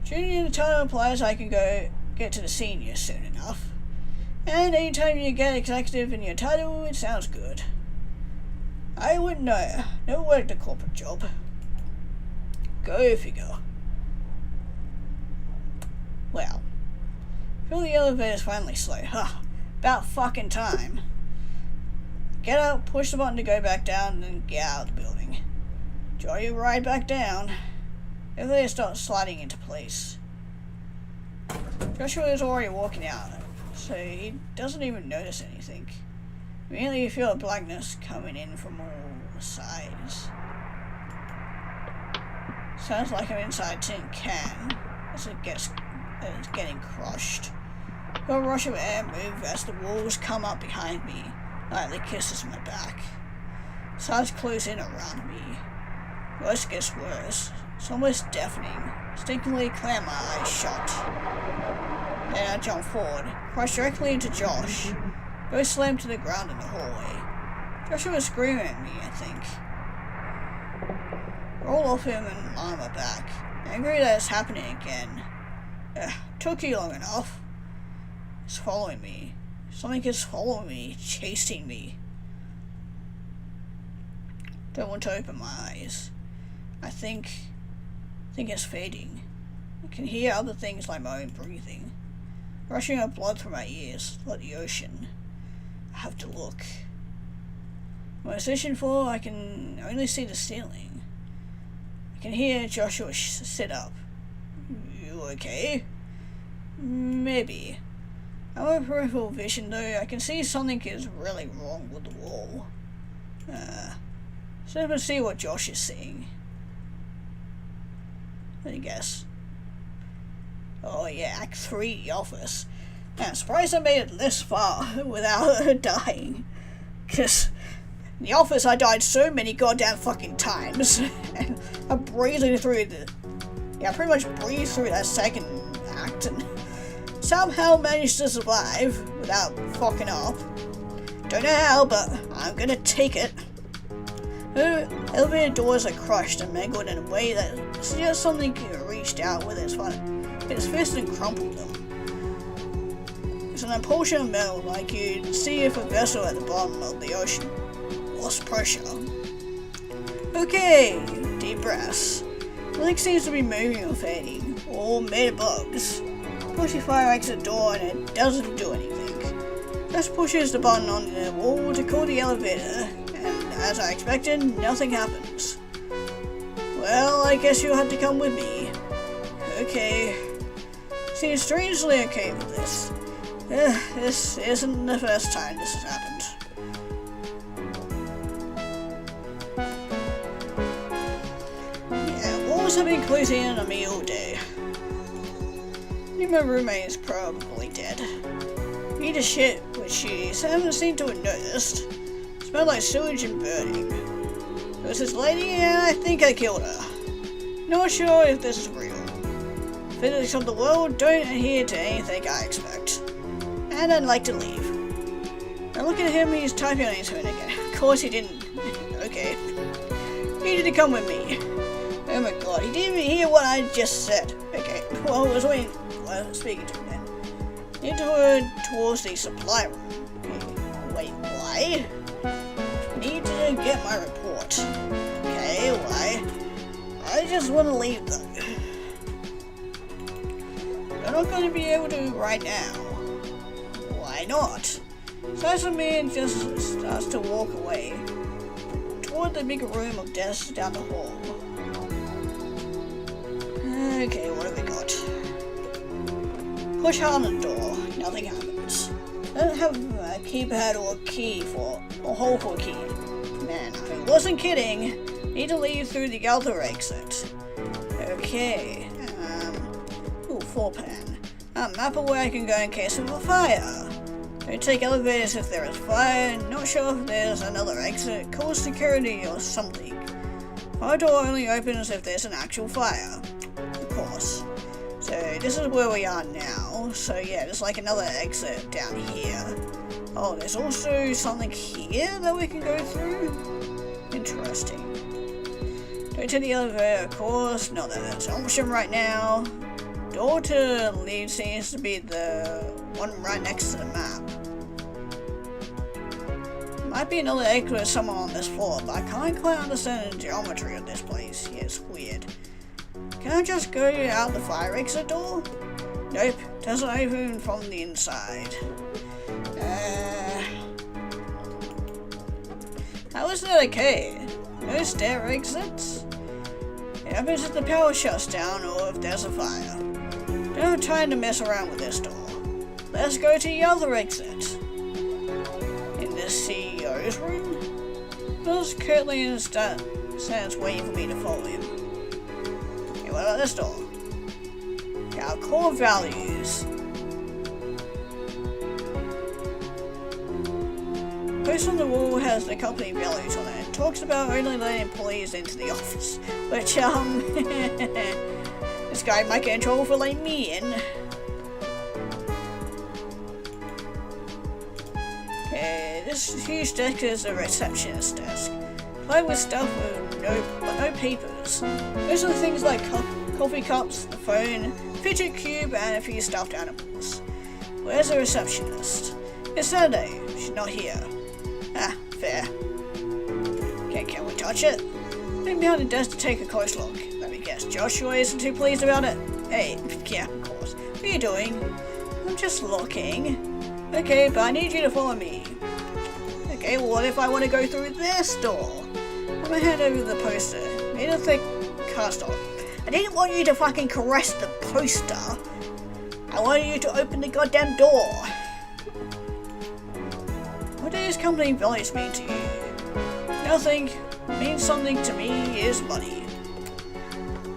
Junior in the title implies I can go get to the senior soon enough. And anytime you get executive in your title, it sounds good. I wouldn't know. Never worked a corporate job. Go figure. Well, feel the elevator's finally slow. Huh. About fucking time. Get out, push the button to go back down, and get out of the building. Enjoy your ride back down. Elevator starts sliding into place. Joshua is already walking out, so he doesn't even notice anything. Immediately you feel a blackness coming in from all sides. Sounds like I'm inside a tin can as it's getting crushed. A rush of air move as the walls come up behind me, lightly kisses my back. Sides close in around me. Voice gets worse. It's almost deafening. Stinkingly clam my eyes shut. Then I jump forward, crash directly into Josh. Both slammed to the ground in the hallway. Joshua was screaming at me, I think. Roll off him and lie on my back. Angry that it's happening again. Took you long enough. It's following me. Something is following me, chasing me. Don't want to open my eyes. I think it's fading. I can hear other things like my own breathing. Rushing of blood through my ears, like the ocean. I have to look. On my station floor, I can only see the ceiling. I can hear Joshua sit up. You okay? Maybe. I'm a peripheral vision though. I can see something is really wrong with the wall. So let's see what Josh is seeing. Let me guess. Oh yeah, Act 3, The Office. Man, I'm surprised I made it this far without dying. Cause in The Office I died so many goddamn fucking times. And I'm breezing through I pretty much breezed through that second act and somehow managed to survive without fucking up. Don't know how, but I'm gonna take it. Elevator doors are crushed and mangled in a way that suggests something reached out with its fist and crumpled them. It's an impulsion of metal, like you'd see if a vessel at the bottom of the ocean lost pressure. Okay, deep breaths. Nothing seems to be moving or fading, all made of bugs. Push the fire exit door and it doesn't do anything. Just pushes the button on the wall to call the elevator, and as I expected, nothing happens. Well, I guess you'll have to come with me. Okay. Seems strangely okay with this. This isn't the first time this has happened. Yeah, walls have been closing in on me all day. I think my roommate is probably dead. Eat a shit, which she haven't seemed to have noticed. Smelled like sewage and burning. It was this lady, and I think I killed her. Not sure if this is real. Physics of the world don't adhere to anything I expect. And I'd like to leave. I look at him, he's typing on his phone again. Of course he didn't. Okay. He needed to come with me. Oh my god, he didn't even hear what I just said. Okay, well, I was waiting. I was speaking to him then. Need to head towards the supply room. Okay. Wait, why? Need to get my report. Okay, why? I just want to leave though. I'm not going to be able to right now. Why not? So as the man just starts to walk away toward the big room of desks down the hall. Okay, what have we got? Push hard on the door, nothing happens. I don't have a keypad or a key for a hole for a key. Man, I wasn't kidding. Need to leave through the other exit. Okay. Ooh, 4-pan. A map of where I can go in case of a fire. Don't take elevators if there is fire. Not sure if there's another exit. Call security or something. Fire door only opens if there's an actual fire. Of course. So this is where we are now. So yeah, there's like another exit down here. Oh, there's also something here that we can go through? Interesting. Don't take the elevator, of course. Not that that's an option right now. Door to leave seems to be the one right next to the map. Might be another exit somewhere on this floor, but I can't quite understand the geometry of this place. Yeah, it's weird. Can I just go out the fire exit door? Nope, doesn't open from the inside. How is that okay? No stair exits? It opens if the power shuts down or if there's a fire. Don't have time to mess around with this door. Let's go to the other exit. In the CEO's room? There's Kirtland stands waiting for me to follow him. Okay, what about this door? Our core values. Post on the wall has the company values on it. It talks about only letting employees into the office. Which, this guy might get in trouble for letting me in. Okay, this huge desk is a receptionist desk. Filled with stuff with no papers. Most of the things like coffee cups, the phone, fidget cube, and a few stuffed animals. Where's the receptionist? It's Saturday. She's not here. Ah, fair. Okay, can we touch it? Been behind the desk to take a close look. Let me guess, Joshua isn't too pleased about it? Hey, yeah, of course. What are you doing? I'm just looking. Okay, but I need you to follow me. Okay, well, what if I want to go through this door? I'm gonna hand over the poster. Made a thick cast off. I didn't want you to fucking caress the poster. I wanted you to open the goddamn door. What does company values mean to you? Nothing. Means something to me is money.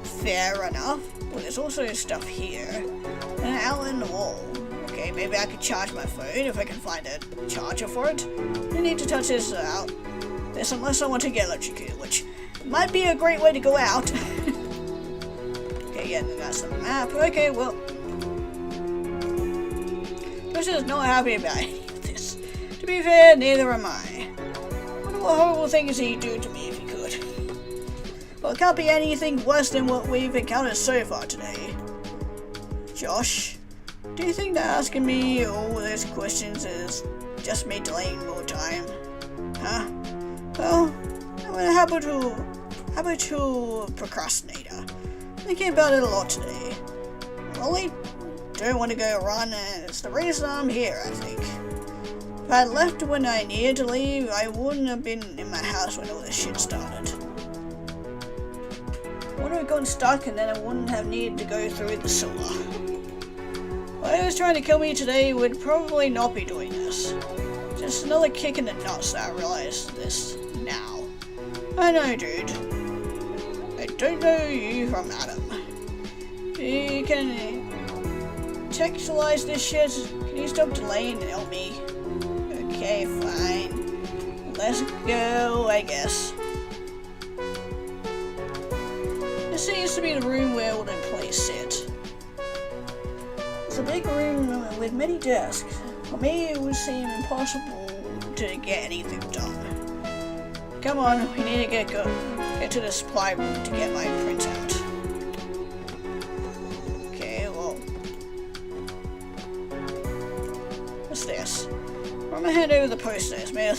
Fair enough. Well, there's also stuff here. And out in the wall. Okay, maybe I could charge my phone if I can find a charger for it. I need to touch this out. This unless I want to get electrocuted, which might be a great way to go out. Okay, yeah, that's the map. Okay, well. This is not happy about any of this. To be fair, neither am I. Wonder what horrible things he'd do to me if he could. Well, it can't be anything worse than what we've encountered so far today. Josh, do you think that asking me all those questions is just me delaying more time? Huh? Well, I'm a habitual procrastinator. Thinking about it a lot today. I only don't want to go run, and it's the reason I'm here, I think. If I had left when I needed to leave, I wouldn't have been in my house when all this shit started. I would have gotten stuck, and then I wouldn't have needed to go through the sewer. Whoever was trying to kill me today would probably not be doing this. Just another kick in the nuts that I realize this now. I know, dude. I don't know you from Adam. You can textualize this shit. Can you stop delaying and help me? Okay, fine. Let's go, I guess. This seems to be the room where all the employees sit. It's a big room with many desks. For me, it would seem impossible to get anything done. Come on, we need to get to the supply room to get my printout. Okay, well, what's this? I'm gonna hand over the posters, man.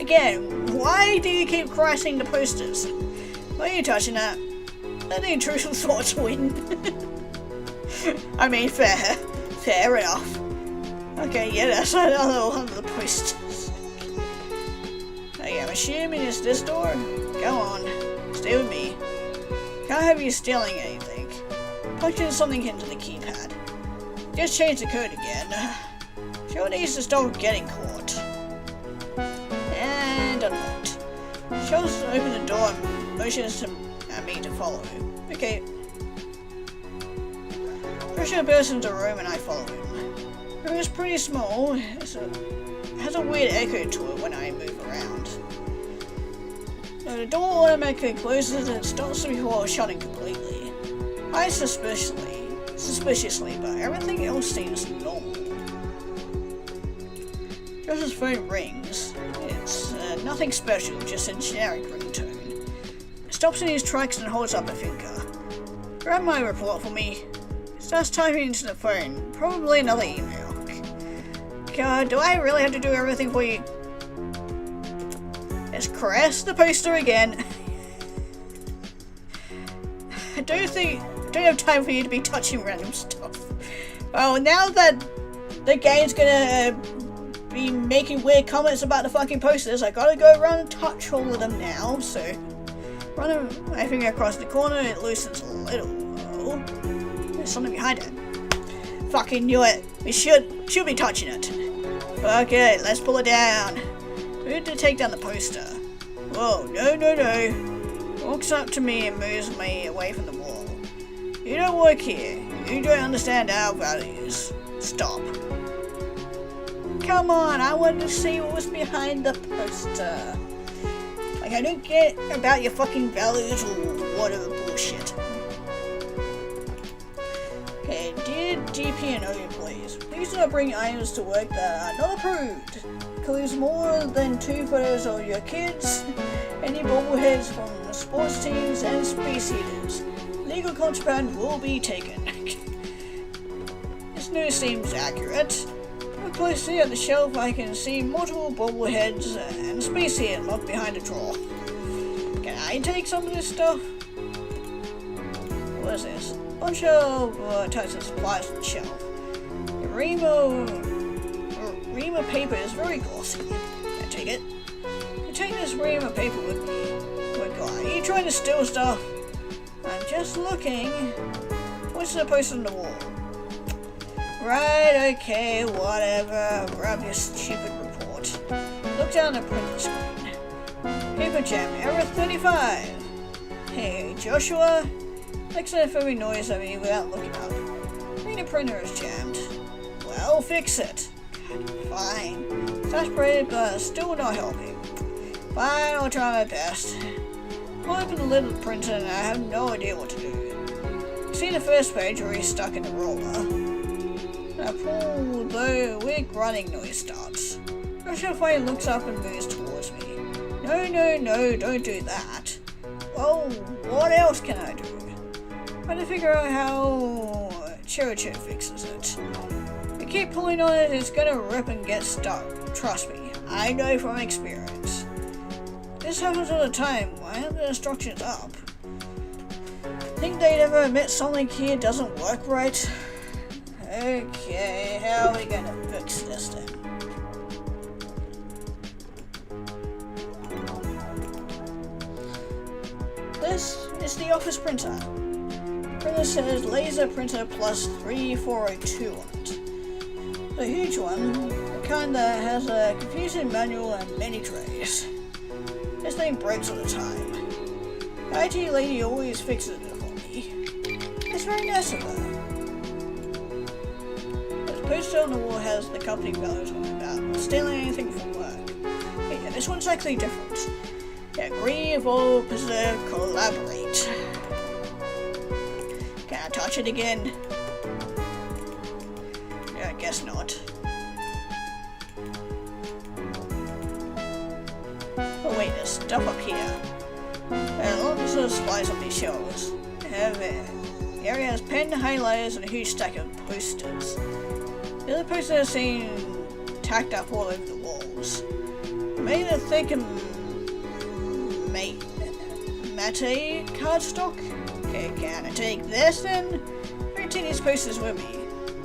Again, why do you keep crossing the posters? Why are you touching that? Let the intrusive thoughts win. I mean, fair enough. Okay, yeah, that's another one of the posters. Okay, I'm assuming it's this door. Go on, stay with me. Can't have you stealing anything. Punching something into the keypad. Just change the code again. Joe needs to stop getting caught. And unlocked. Joe's open the door and motions at me to follow him. Okay. Pressure bursts into the room and I follow him. The room is pretty small. It has a weird echo to it when I move around. The door automatically closes and stops before shutting completely. I suspiciously, but everything else seems normal. Josh's phone rings. It's nothing special, just a generic ringtone. He stops in his tracks and holds up a finger. Grab my report for me. He starts typing into the phone. Probably another email. God, do I really have to do everything for you? Let's caress the poster again. I don't have time for you to be touching random stuff. Well, now that the game's gonna be making weird comments about the fucking posters, I gotta go around and touch all of them now, so run my finger across the corner, it loosens a little. Oh, there's something behind it. Fucking knew it. We should be touching it. Okay, let's pull it down. We have to take down the poster. Whoa, no. Walks up to me and moves me away from the wall. You don't work here. You don't understand our values. Stop. Come on, I wanted to see what was behind the poster. Like, I don't get about your fucking values or whatever bullshit. Okay, dear GP and O employees, please do not bring items to work that are not approved. Includes more than 2 photos of your kids, any bobbleheads from sports teams, and space heaters. Legal contraband will be taken. This news seems accurate. Look closely at the shelf. I can see multiple bobbleheads and space heater locked behind a drawer. Can I take some of this stuff? What is this? Bunch of types of supplies on the shelf. The ream of paper is very glossy. Can I take it? I take this ream of paper with me. Oh my god, are you trying to steal stuff? I'm just looking. What's the poster on the wall? Right, okay, whatever. Grab your stupid report. Look down the printer screen. Paper jam, error 35. Hey, Joshua? Makes an affirming noise at me without looking up. The printer is jammed. Well, fix it. Fine. Exasperated, but still not helping. Fine, I'll try my best. I open the lid of the printer and I have no idea what to do. See the first page where he's stuck in the roller. I pull, though a weird grunting noise starts. I Officer Flame looks up and moves towards me. No, don't do that. Well, what else can I do? Trying to figure out how Chiricho fixes it. If you keep pulling on it, it's gonna rip and get stuck. Trust me, I know from experience. This happens all the time. Why aren't the instructions up? Think they'd ever admit something here doesn't work right? Okay, how are we gonna fix this then? This is the office printer. Printer says laser printer plus 3402 on it. The huge one, the kind that has a confusing manual and many trays. This thing breaks all the time. The IT lady always fixes it for me. It's very nice of her. The poster on the wall has the company values on it about stealing anything from work. Yeah, this one's actually different. Agree, evolve, preserve, collaborate. Can I touch it again? Yeah, I guess not. Oh wait, there's stuff up here. Lots of supplies on these shelves. The area has pen, highlighters, and a huge stack of posters. The other posters seem tacked up all over the walls. Made of thick and mate cardstock? Okay, can I take this then? Bring these posters with me.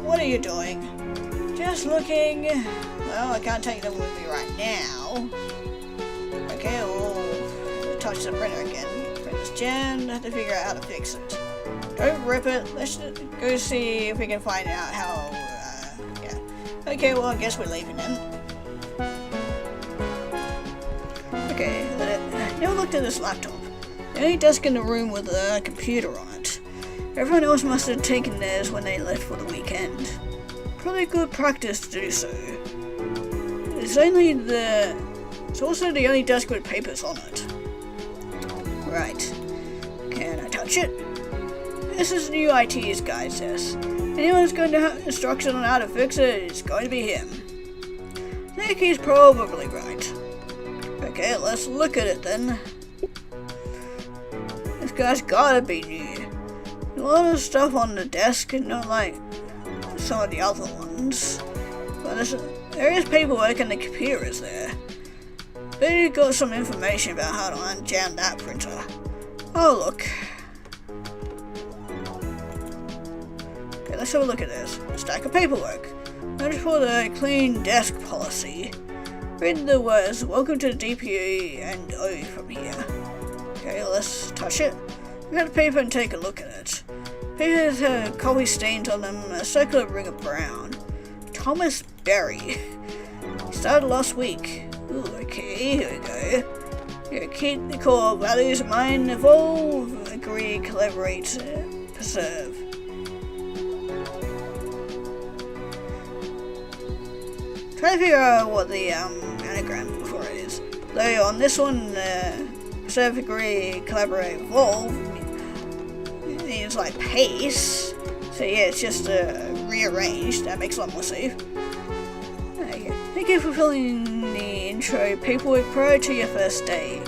What are you doing? Just looking. Well, I can't take them with me right now. Okay, we'll touch the printer again. Printer's jammed. I have to figure out how to fix it. Don't rip it. Let's go see if we can find out how. Yeah. Okay, well, I guess we're leaving then. Okay, never looked at this laptop. The only desk in the room with a computer on it. Everyone else must have taken theirs when they left for the weekend. Probably good practice to do so. It's also the only desk with papers on it. Right. Can I touch it? This is new IT's guy's desk. Anyone who's going to have instructions on how to fix it, it's going to be him. I think he's probably right. Okay, let's look at it then. This guy's gotta be new. A lot of stuff on the desk, and not like some of the other ones. But there is paperwork and the computer is there. Bet you got some information about how to unjam that printer. Oh look. Okay, let's have a look at this. A stack of paperwork. Notice for the clean desk policy. Read the words, welcome to the DPE and O from here. Okay, let's touch it. Look at the paper and take a look at it. Papers have coffee stains on them, a circular ring of brown. Thomas Berry. He started last week. Ooh, okay, here we go. Your keep the core values in mind, evolve, agree, collaborate, preserve. Try to figure out what the anagram for it is. Though on this one, preserve, agree, collaborate, evolve means like pace. So yeah, it's just rearranged. That makes a lot more safe. Okay. Thank you for filling the intro paperwork prior to your first day.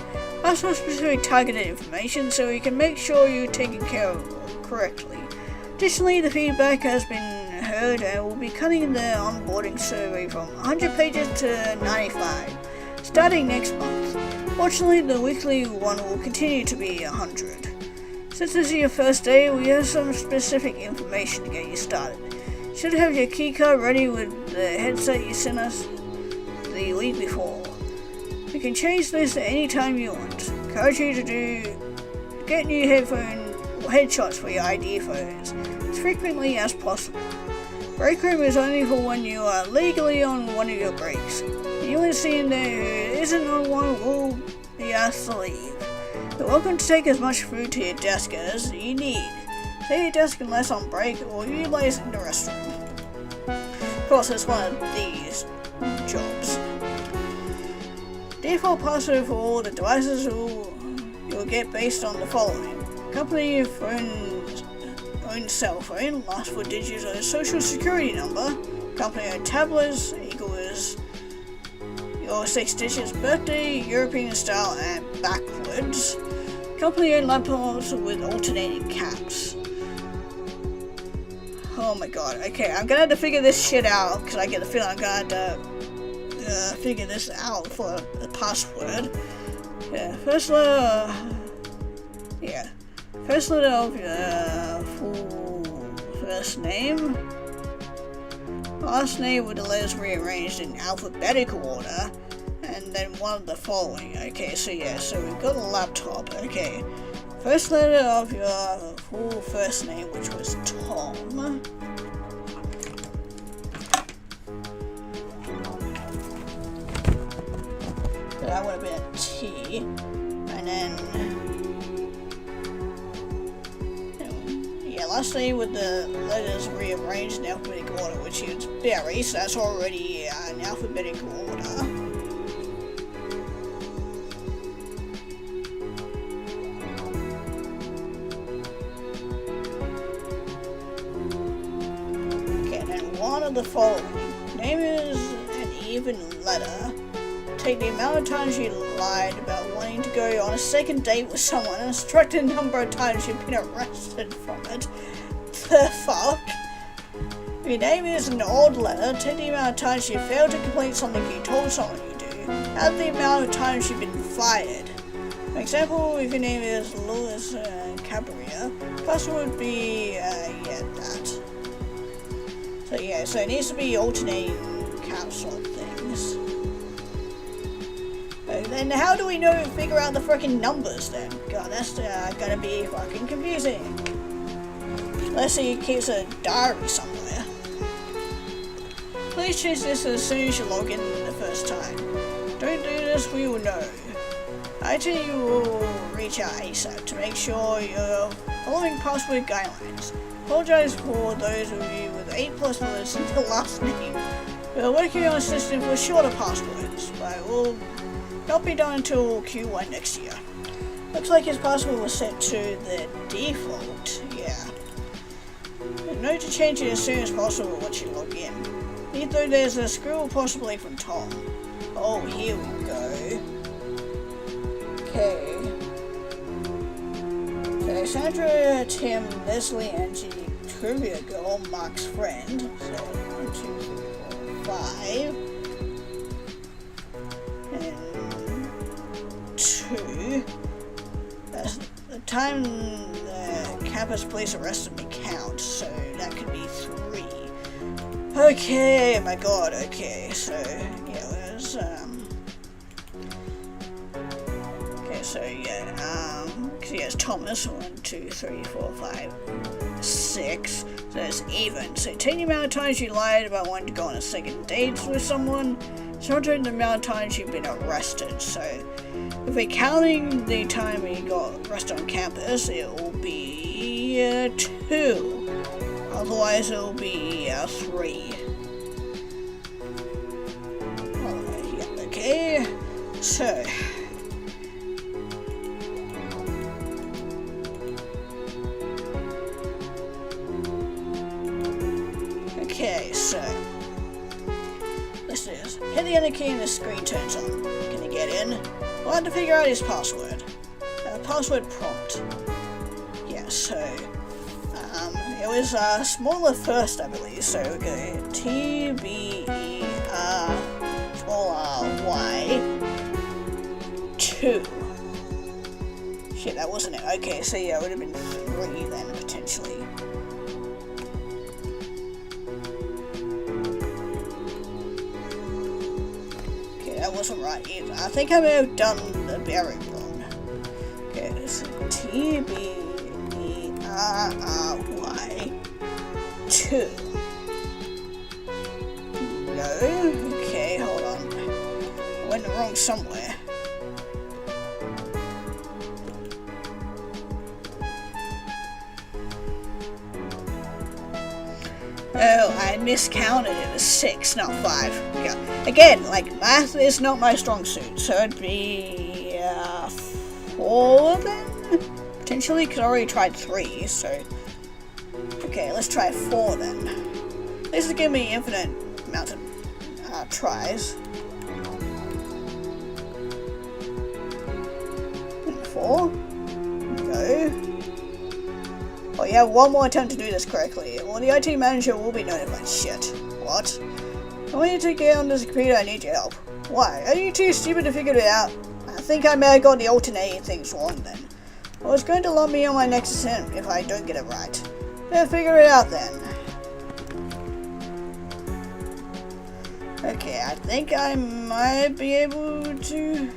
Ask for specific targeted information so you can make sure you're taken care of correctly. Additionally, the feedback has been heard and we'll be cutting the onboarding survey from 100 pages to 95, starting next month. Fortunately, the weekly one will continue to be 100. Since this is your first day, we have some specific information to get you started. You should have your keycard ready with the headset you sent us the week before. You can change this at any time you want. Encourage you to get new headshots for your ID photos as frequently as possible. Break room is only for when you are legally on one of your breaks. Anyone seen there who isn't on one will be asked to leave. You're welcome to take as much food to your desk as you need. Stay at your desk unless on break or utilize it in the restroom. Of course, it's one of these jobs. Default password for all the devices you'll get based on the following. Company own cell phone, last 4 digits of social security number, company owned tablets equals Your 6 digits birthday, European style, and backwards. Company owned laptops with alternating caps. Oh my god. Okay, I'm gonna have to figure this shit out because I get the feeling I'm gonna have to figure this out for the password. Yeah, first letter. Yeah, first letter of your full first name. Last name with the letters rearranged in alphabetical order, and then one of the following. Okay, so yeah, so we've got a laptop. Okay, first letter of your full first name, which was Tom. So that would have been a T, and then last name with the letters rearranged in alphabetical order, which is Barry, so that's already in alphabetical order. Okay, and then one of the following. Name is an even letter. Take the amount of times you lied about wanting to go on a second date with someone and subtract the number of times you've been arrested from it. The fuck? If your name is an odd letter, take the amount of times you failed to complete something you told someone you do. Add the amount of times you've been fired. For example, if your name is Louis Cabria, password would be, yeah, that. So yeah, so it needs to be alternating caps sort of things. Then how do we figure out the freaking numbers then? God, that's gonna be fucking confusing. Unless he keeps a diary somewhere. Please change this as soon as you log in the first time. Don't do this, we will know. IT will reach out ASAP to make sure you're following password guidelines. Apologize for those of you with 8+ letters in the last name. We're working on a system for shorter passwords, but it will not be done until Q1 next year. Looks like his password was set to the default, yeah. Note to change it as soon as possible once you log in. Either there's a squirrel possibly from Tom. Oh, here we go. Okay. So Sandra, Tim, Leslie, Angie, Trivia Girl, Mark's friend. So 1, 2, 3, 4, 5. And 2. That's the time the campus police arrested me count, so that could be 3. Okay, my god, okay, so yeah, there's okay, so yeah, cause yeah, it's Thomas, 1, 2, 3, 4, 5, 6, so it's even. So take the amount of times you lied about wanting to go on a second date with someone, subtract the amount of times you've been arrested. So if we're counting the time we got arrested on campus, it will be 2. Otherwise, it will be 3. Yeah, okay. So okay, so this is hit the enter key and the screen turns on. Can you get in? We'll have to figure out his password. Password prompt. Yeah, so it was smaller first, I believe. So we go TBERY 2. Shit, that wasn't it. Okay, so yeah, it would have been 3 then potentially. Okay, that wasn't right either. I think I may have done the very wrong. Okay, so TBERY 2. No? Okay, hold on. I went wrong somewhere. Oh, I miscounted. It was 6, not 5. Yeah. Again, like, math is not my strong suit, so it'd be 4 then? Potentially, because I already tried 3, so... Okay, let's try 4 then. This is giving me infinite amount of tries. before? No. Oh, you have one more attempt to do this correctly, or the IT manager will be notified. Shit. What? I want you to get on this computer, I need your help. Why? Are you too stupid to figure it out? I think I may have got the alternating things wrong then. Well, it's going to lock me on my next attempt if I don't get it right. Then figure it out then. Okay, I think I might be able to...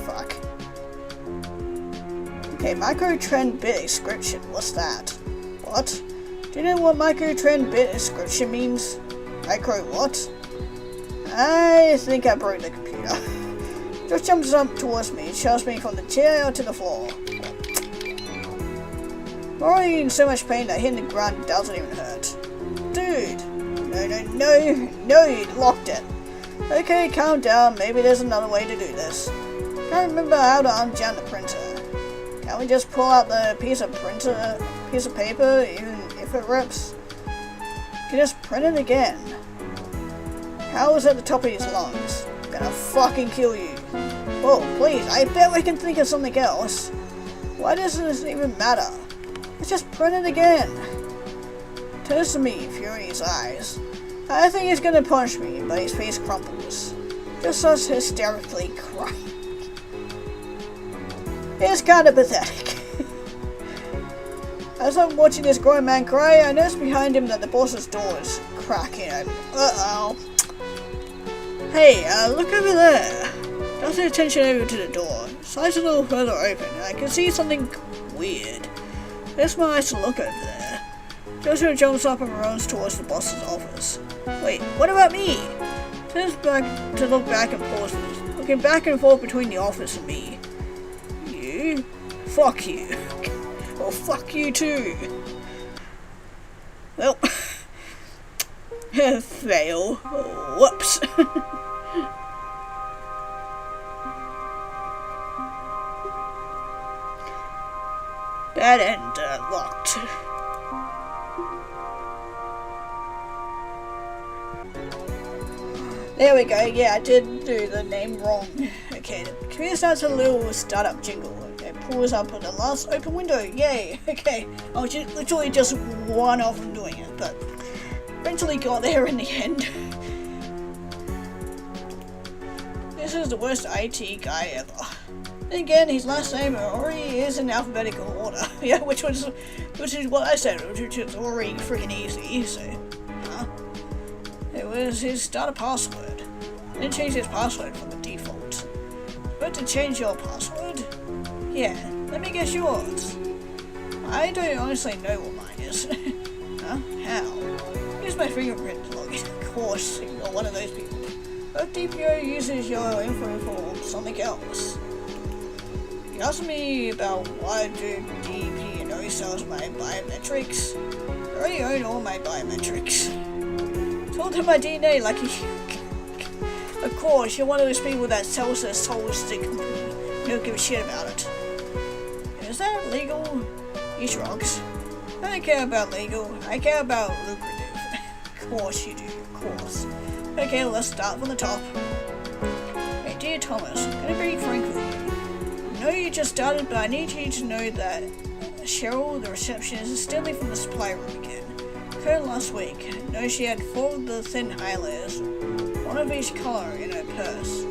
fuck. Okay, microtrend bit description, what's that? What? Do you know what microtrend bit description means? Micro what? I think I broke the computer. Just jumps up towards me, shoves me from the chair to the floor. I'm already in so much pain that hitting the ground doesn't even hurt. Dude! No, you locked it. Okay, calm down, maybe there's another way to do this. Can't remember how to unjam the printer. Can't we just pull out the piece of paper, even if it rips? You can just print it again. How is at the top of his lungs? I'm gonna fucking kill you. Whoa, please, I bet we can think of something else. Why does this even matter? Let's just print it again. Turns to me, fury in his eyes. I think he's gonna punch me, but his face crumples. Just starts hysterically crying. It's kinda pathetic. As I'm watching this grown man cry, I notice behind him that the boss's door is cracking open. Uh-oh. Hey, look over there. Draws your attention over to the door. Slides a little further open, and I can see something weird. There's my eyes to look over there. Joshua jumps up and runs towards the boss's office. Wait, what about me? Turns back to look back and pauses, looking back and forth between the office and me. You? Fuck you. Well, fuck you too. Well, fail. Whoops. That end locked. There we go, yeah, I did do the name wrong. Okay, the computer starts a little startup jingle. It pulls up on the last open window, yay! Okay, I was literally just one off from doing it, but eventually got there in the end. This is the worst IT guy ever. Then again, his last name already is in alphabetical order. Yeah, which is what I said, which is already freaking easy, so, It was his starter password. Then changed his password from the default. But to change your password? Yeah, let me guess yours. I don't honestly know what mine is. Huh? How? Use my fingerprint to log in. Of course, you're one of those people. But DPO uses your info for something else. You asked me about why do DPO sells my biometrics. I already own all my biometrics. Told him my DNA like he... Of course, you're one of those people that sells their souls to company. You don't give a shit about it. Is that legal? He shrugs. I don't care about legal. I care about lucrative. Of course you do, of course. Okay, let's start from the top. Hey, dear Thomas, I'm gonna be frank with you. I know you just started, but I need you to know that Cheryl, the receptionist, is stealing from the supply room again. Occurred last week. I know she had 4 of the thin highlighters, one of each color, in her purse.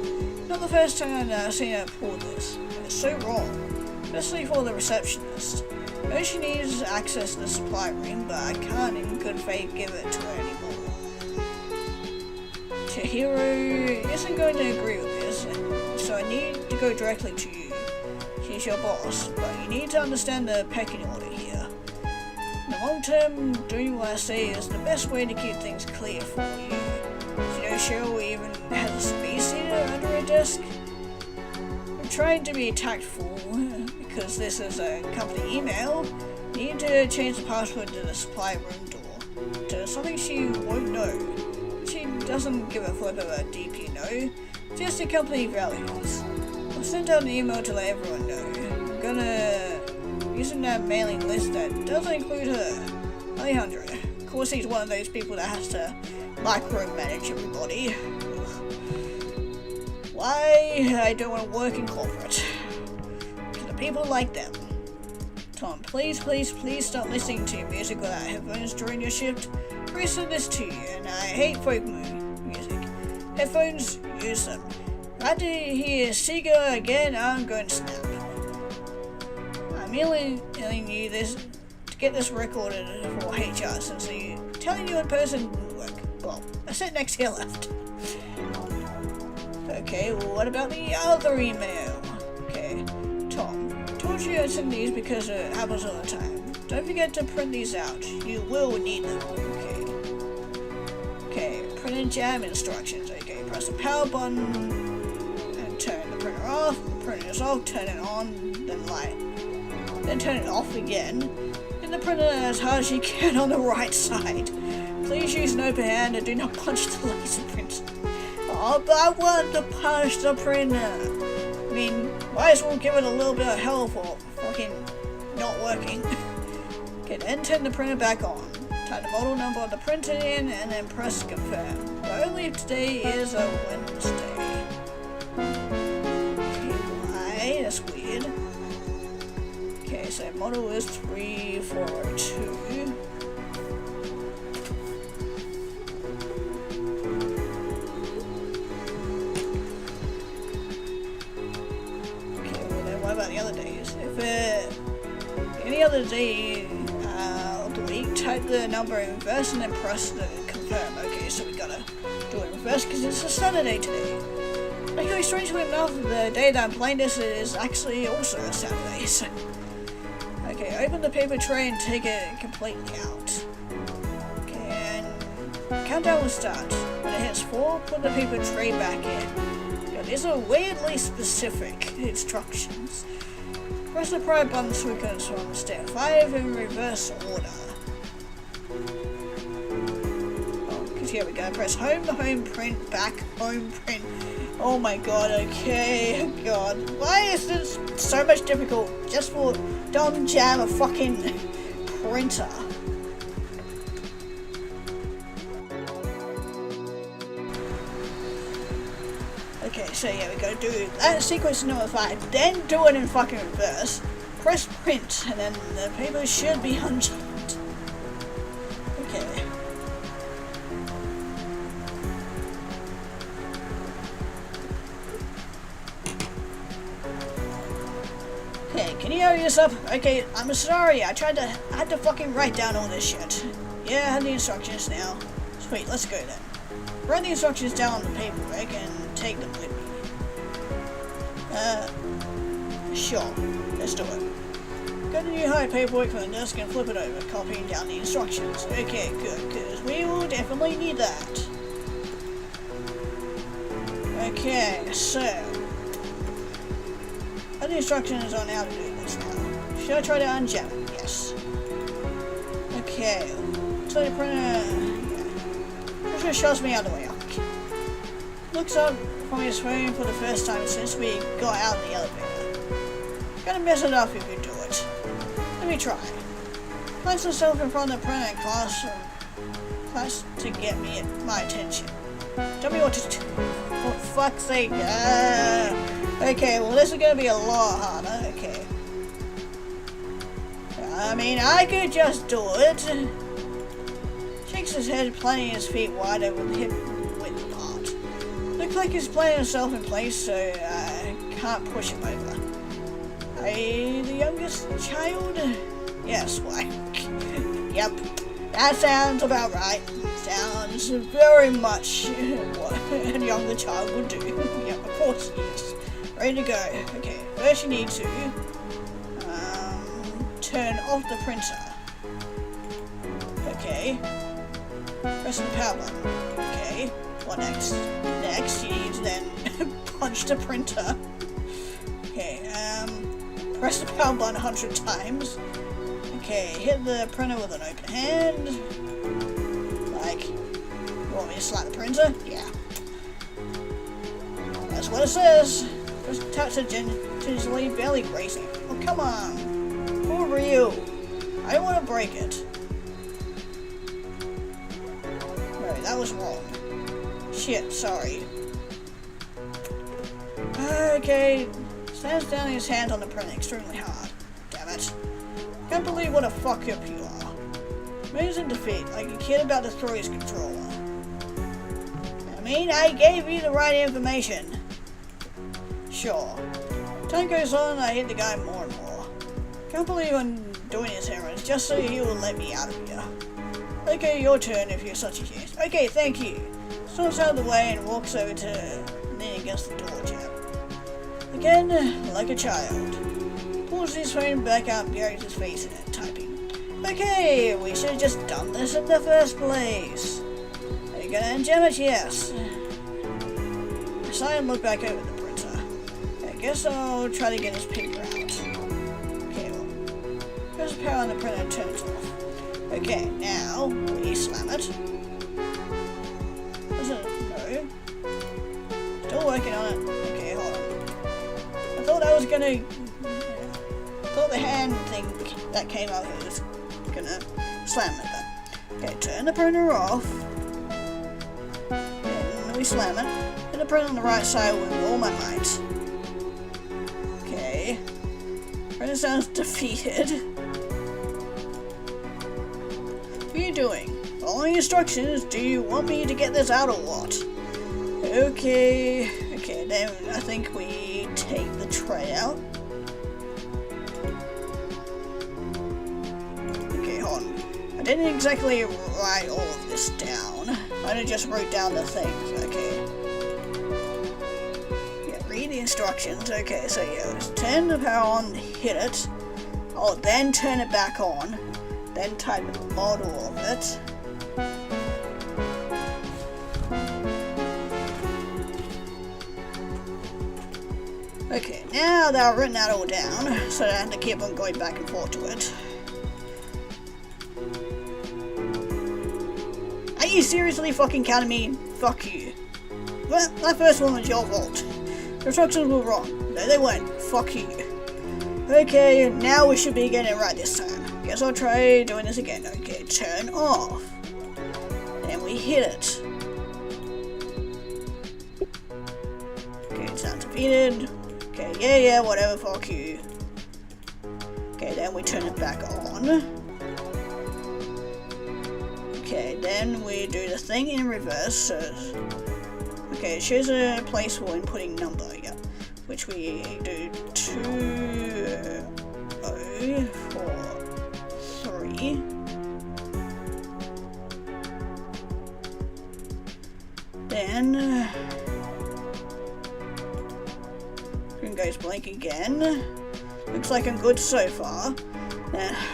Not the first time I've seen her pull this. It's so wrong, especially for the receptionist. I know she needs access to the supply room, but I can't in good faith give it to her anymore. Chihiro isn't going to agree with this, so I need to go directly to you. She's your boss, but you need to understand the pecking order here. In the long term, doing what I say is the best way to keep things clear for you. You know, Cheryl even has a space heater under her desk. I'm trying to be tactful, because this is a company email. You need to change the password to the supply room door to something she won't know. She doesn't give a flip about DPO, just the company values. I'll send out an email to let everyone know. I'm gonna using that mailing list that doesn't include her. Alejandro. Of course he's one of those people that has to micromanage everybody. Why I don't want to work in corporate. Because the people like them. Tom, please stop listening to music without headphones during your shift. I said this to you, and I hate folk music. Headphones, use them. If I had to hear Sega again, I'm going to snap. I'm emailing you this to get this recorded for HR, since telling you in person wouldn't work. Well, I sat next to your left. Okay, well, what about the other email? Okay, Tom, told you I'd send these because it happens all the time. Don't forget to print these out. You will need them. Okay, print and jam instructions. Okay, press the power button and turn the printer off. The printer is off, turn it on, then light. Then turn it off again. And the printer as hard as you can on the right side. Please use an open hand and do not punch the laser printer. Oh, but I want to punch the printer. I mean, might as well give it a little bit of hell for fucking not working. Okay, then turn the printer back on. Type the model number of the printer in and then press confirm. But only if today is a Wednesday. Okay, why? That's weird. Okay, so model is 3402. Okay, well then what about the other days? If any other day of the week, type the number in reverse and then press the confirm. Okay, so we gotta do it in reverse because it's a Saturday today. Actually, strangely enough, the day that I'm playing this is actually also a Saturday, so... Okay, open the paper tray and take it completely out. Okay, and countdown will start. When it hits 4, put the paper tray back in. Yeah, these are weirdly specific instructions. Press the prior button sequence from step 5 in reverse order. Because here we go. Press home, the home print, back, home print. Oh my god, okay. God. Why is this so much difficult just for dumb jam a fucking printer? Okay, so yeah, we gotta do that sequence number 5, then do it in fucking reverse. Press print, and then the paper should be unjammed. Okay. Okay, can you hurry this up? Okay, I'm sorry, I had to fucking write down all this shit. Yeah, I have the instructions now. Sweet, let's go then. Write the instructions down on the paperwork and take them with me. Sure. Let's do it. Get the new high paperwork from the desk and flip it over, copying down the instructions. Okay, good, because we will definitely need that. Okay, so... I have the instructions on how to do this now. Should I try to unjam it? Yes. Okay. So the printer... Just shows me out of the way. Okay. Looks up from his phone for the first time since we got out in the elevator. Gonna mess it up if you do it. Let me try. Place yourself in front of the printer in class to get my attention. Tell me what to do. For fuck's sake. Okay, well this is gonna be a lot harder. Okay. I mean, I could just do it. Shakes his head, planting his feet wider with hip width apart. Looks like he's planting himself in place, so I can't push him over. The youngest child? Yes, why? Yep, that sounds about right. Sounds very much what a younger child would do. Yep, of course he is. Ready to go. Okay, first you need to turn off the printer. Okay. Press the power button. Okay. What next? Next, you need to then punch the printer. Okay, press the power button 100 times. Okay, hit the printer with an open hand. Like, you want me to slap the printer? Yeah. That's what it says. Just touch it gingerly, barely grazing. Oh, come on. For real. I don't want to break it. No, that was wrong. Shit, sorry. Okay. Slams down his hand on the printer extremely hard. Damn it. Can't believe what a fuck up you are. Moves in defeat, like a kid about to throw his controller. I mean, I gave you the right information. Sure. Time goes on and I hit the guy more and more. Can't believe I'm doing this errands just so he will let me out of here. Okay, your turn if you're such a genius. Okay, thank you. Storms out of the way and walks over to lean against the door jab. Again, like a child. Pulls his phone back out and buries his face in it, typing. Okay, we should have just done this in the first place. Are you gonna unjam it? Yes. I sigh and look back over the printer. I guess I'll try to get his paper out. Okay, well, press the power on the printer and turn it off. Okay, now we slam it. Does it? No. Still working on it. Okay, hold on. I thought I was gonna. I thought the hand thing that came out was gonna slam it then. Okay, turn the printer off. And we slam it. Hit the printer on the right side with all my might. Okay. Printer sounds defeated. What are you doing? Following instructions, do you want me to get this out or what? Okay. Okay, then I think we take the tray out. I didn't exactly write all of this down. I just wrote down the things. Okay. Yeah, read the instructions. Okay, so yeah, just turn the power on, hit it. Oh, then turn it back on. Then type the model of it. Okay, now that I've written that all down, so I have to keep on going back and forth to it. Are you seriously fucking counting me? Fuck you. Well, that first one was your fault. The instructions were wrong. No, they weren't. Fuck you. Okay, now we should be getting it right this time. Guess I'll try doing this again. Okay, turn off. Then we hit it. Okay, it sounds defeated. Okay, yeah, whatever, fuck you. Okay, then we turn it back on. Okay, then we do the thing in reverse. So, okay, it shows a place for inputting number, yeah. Which we do 2, 0, 4, 3. Then screen goes blank again. Looks like I'm good so far.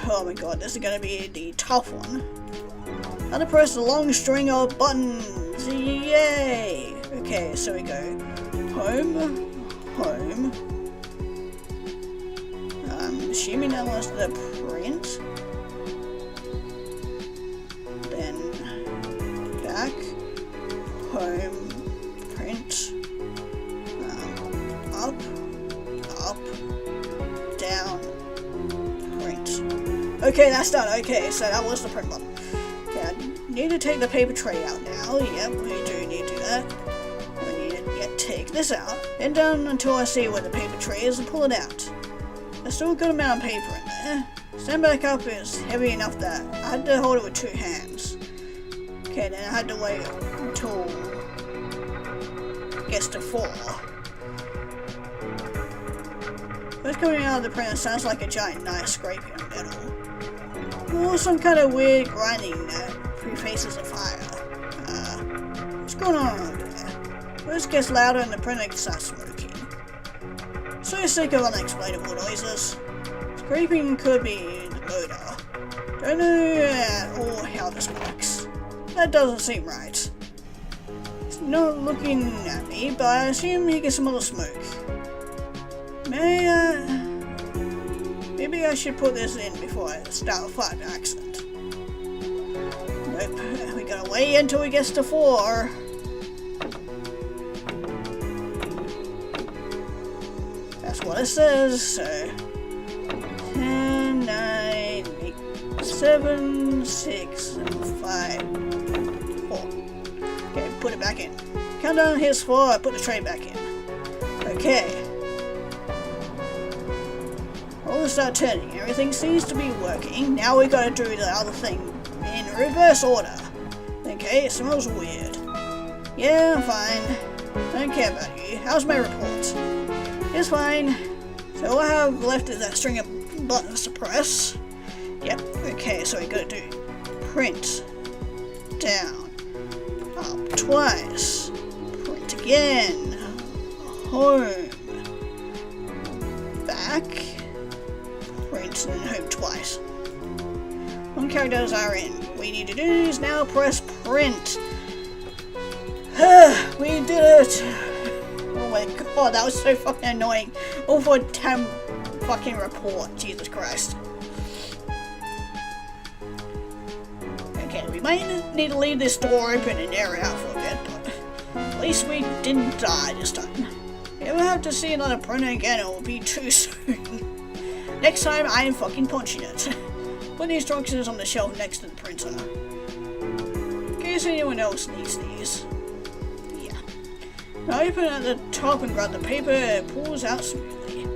Oh my god, this is gonna be the tough one. How to press a long string of buttons. Yay! Okay, so we go home, home. I'm assuming that was the print. Then back, home, print. Up, up, down, print. Okay, that's done. Okay, so that was the print button. Okay, I need to take the paper tray out now. Yep, we do need to do that. We need to take this out. Then down until I see where the paper tray is and pull it out. There's still a good amount of paper in there. Stand back up is heavy enough that I had to hold it with 2 hands. Okay, then I had to wait until it gets to 4. What's coming out of the printer sounds like a giant knife scraping metal. Or some kind of weird grinding that prefaces a fire. What's going on over there? Voice gets louder and the printer starts smoking. So sick of unexplainable noises. Scraping could be the motor. Don't know at all how this works. That doesn't seem right. He's not looking at me, but I assume he can smell the smoke. Maybe I should put this in before I start a fire accident. Nope, we gotta wait until he gets to 4. That's what it says, so... 10, 9, 7, 6, 5, 4. Okay, put it back in. Count down, here's 4, I put the tray back in. Okay. We'll start turning. Everything seems to be working. Now we gotta do the other thing in reverse order. Okay, it smells weird. Yeah, I'm fine. Don't care about you. How's my report? It's fine. So all I have left is that string of buttons to press. Yep, okay, so we gotta do print, down, up twice, print again, home, back, print, and home twice. One characters are in. We need to do is now press print. We did it! Oh my god, that was so fucking annoying. All for a 10 fucking report, Jesus Christ. Okay, we might need to leave this door open and air it out for a bit, but at least we didn't die this time. If we ever have to see another printer again, it will be too soon. Next time, I am fucking punching it. Put the instructions on the shelf next to the printer. In case anyone else needs these. Now open at the top and grab the paper, it pulls out smoothly.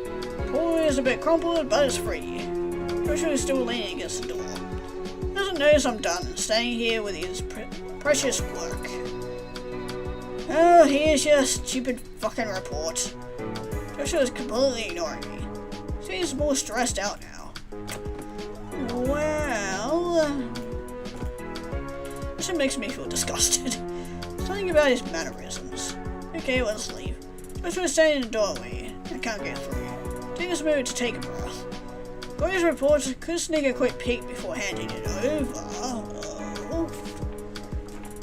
Pull is a bit crumpled, but it's free. Joshua is still leaning against the door. Doesn't notice I'm done, staying here with his precious work. Oh, here's your stupid fucking report. Joshua is completely ignoring me. Seems more stressed out now. Well... This makes me feel disgusted. Something about his mannerisms. Okay, well, let's leave. Joshua's standing in the doorway. I can't get through. Take us a moment to take a breath. Boy's report could sneak a quick peek before handing it over. Oh.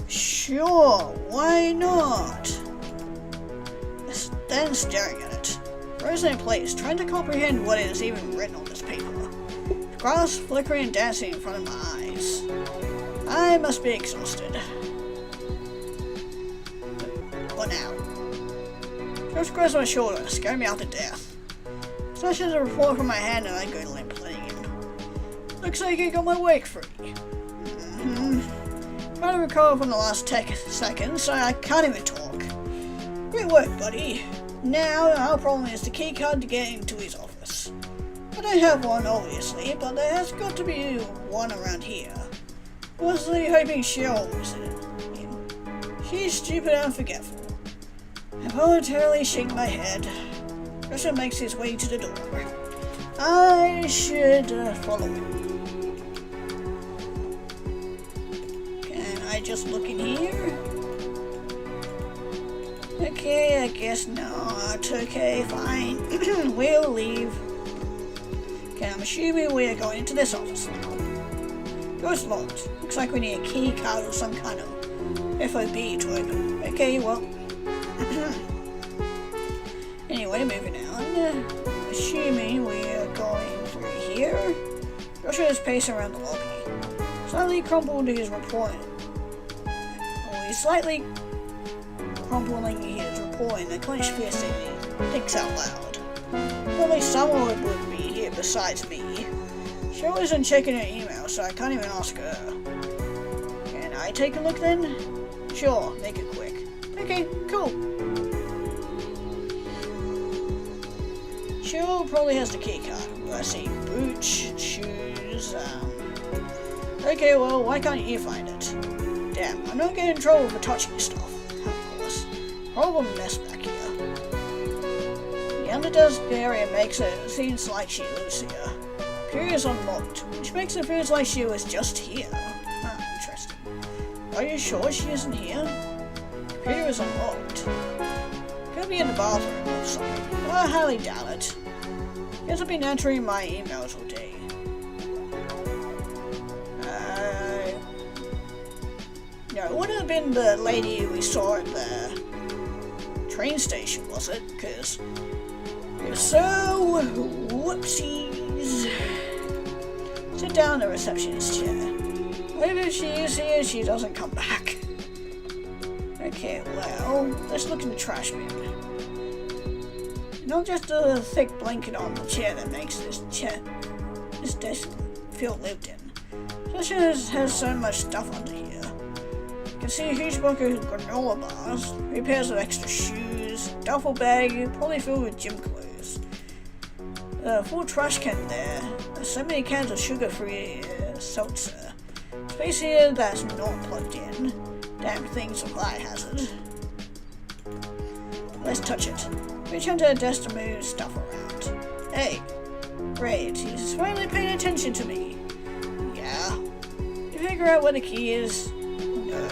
Sure, why not? Then staring at it. Frozen in place, trying to comprehend what is even written on this paper. The grass flickering and dancing in front of my eyes. I must be exhausted. What now? Josh grabs my shoulder, scaring me out to death. Snatches a report from my hand and I go limp, letting him. Looks like I got my wake free. Trying to recover from the last seconds, so I can't even talk. Great work, buddy. Now, our problem is the key card to get into his office. I don't have one, obviously, but there has got to be one around here. Mostly hoping Cheryl was in him. She's stupid and forgetful. I voluntarily shake my head. Joshua makes his way to the door. I should follow him. Can I just look in here? Okay, I guess not. Okay, fine. We'll leave. Okay, I'm assuming we're going into this office now. Door's locked. Looks like we need a key card or some kind of FOB to open. Okay, well. Anyway, moving on. Assuming we are going through here. Joshua is pacing around the lobby. Slightly crumpled his report. He's slightly crumpling his report in a clenched fist and he thinks out loud. Probably someone would be here besides me. She isn't checking her email, so I can't even ask her. Can I take a look then? Sure, make it quick. Okay, cool. Cheryl probably has the key card. I see boots, shoes, Okay, well, why can't you find it? Damn, I'm not getting in trouble for touching stuff. Of course. Horrible mess back here. The underdesk area makes it seems like she lives here. Computer is unlocked, which makes it feel like she was just here. Interesting. Are you sure she isn't here? Computer is unlocked. Could be in the bathroom or something. I highly doubt it. Guess I've been entering my emails all day. No, it wouldn't have been the lady we saw at the train station, was it? Because if so, whoopsies. Sit down in the receptionist's chair. Maybe if she is here, she doesn't come back. Okay, well, let's look in the trash bin. Not just a thick blanket on the chair that makes this desk feel lived in. Especially as it has so much stuff under here. You can see a huge bucket of granola bars, 3 pairs of extra shoes, duffel bag, probably filled with gym clothes. A full trash can there. There's so many cans of sugar-free seltzer. Space here that's not plugged in. Damn thing, supply hazard. Let's touch it. Reach under the desk to move stuff around. Hey! Great, he's finally paying attention to me. Yeah. You figure out where the key is? No.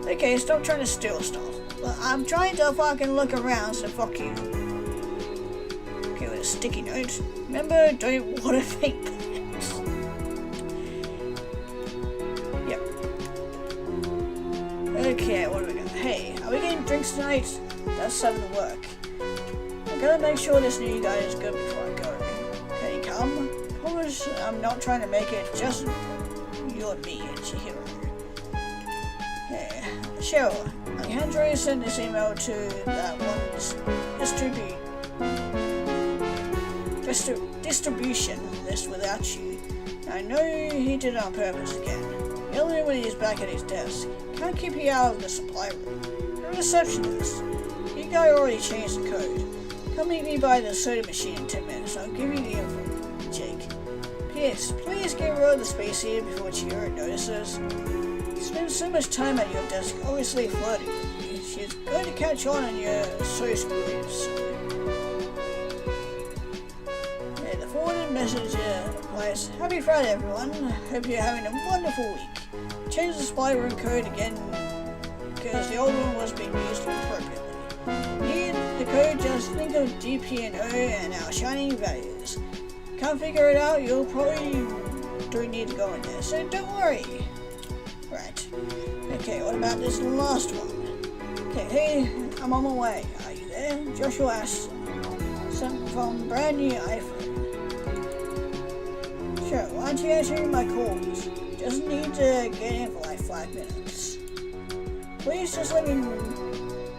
Okay, stop trying to steal stuff. Well, I'm trying to fucking look around, so fuck you. Okay, with a sticky note. Remember, don't water fake plants. Yep. Okay, what do we got? Hey, are we getting drinks tonight? That's 7 to work. I gotta make sure this new guy is good before I go. Can you come? Promise I'm not trying to make it just you and me, Chihiro. Hey, sure. Alejandro sent this email to that one's distribution list without you. I know he did it on purpose again. He'll know when he's back at his desk. Can't keep you out of the supply room. You're a receptionist. You guy already changed the code. Come meet me by the soda machine in 10 minutes. I'll give you the info, Jake. P.S. Please get rid of the space here before Chihiro notices. You spend so much time at your desk, obviously flirting with you. She's going to catch on your social groups. Yeah, the forwarded message replies, Happy Friday, everyone. Hope you're having a wonderful week. Change the supply room code again because the old one was being used inappropriately. Need the code, just think of GP&O and our shining values. Can't figure it out, you'll probably do need to go in there, so don't worry. Right. Okay, what about this last one? Okay, hey, I'm on my way. Are you there? Joshua Ashton. Sent from brand new iPhone. Sure, why aren't you answering my calls? Just need to get in for like 5 minutes. Please just let me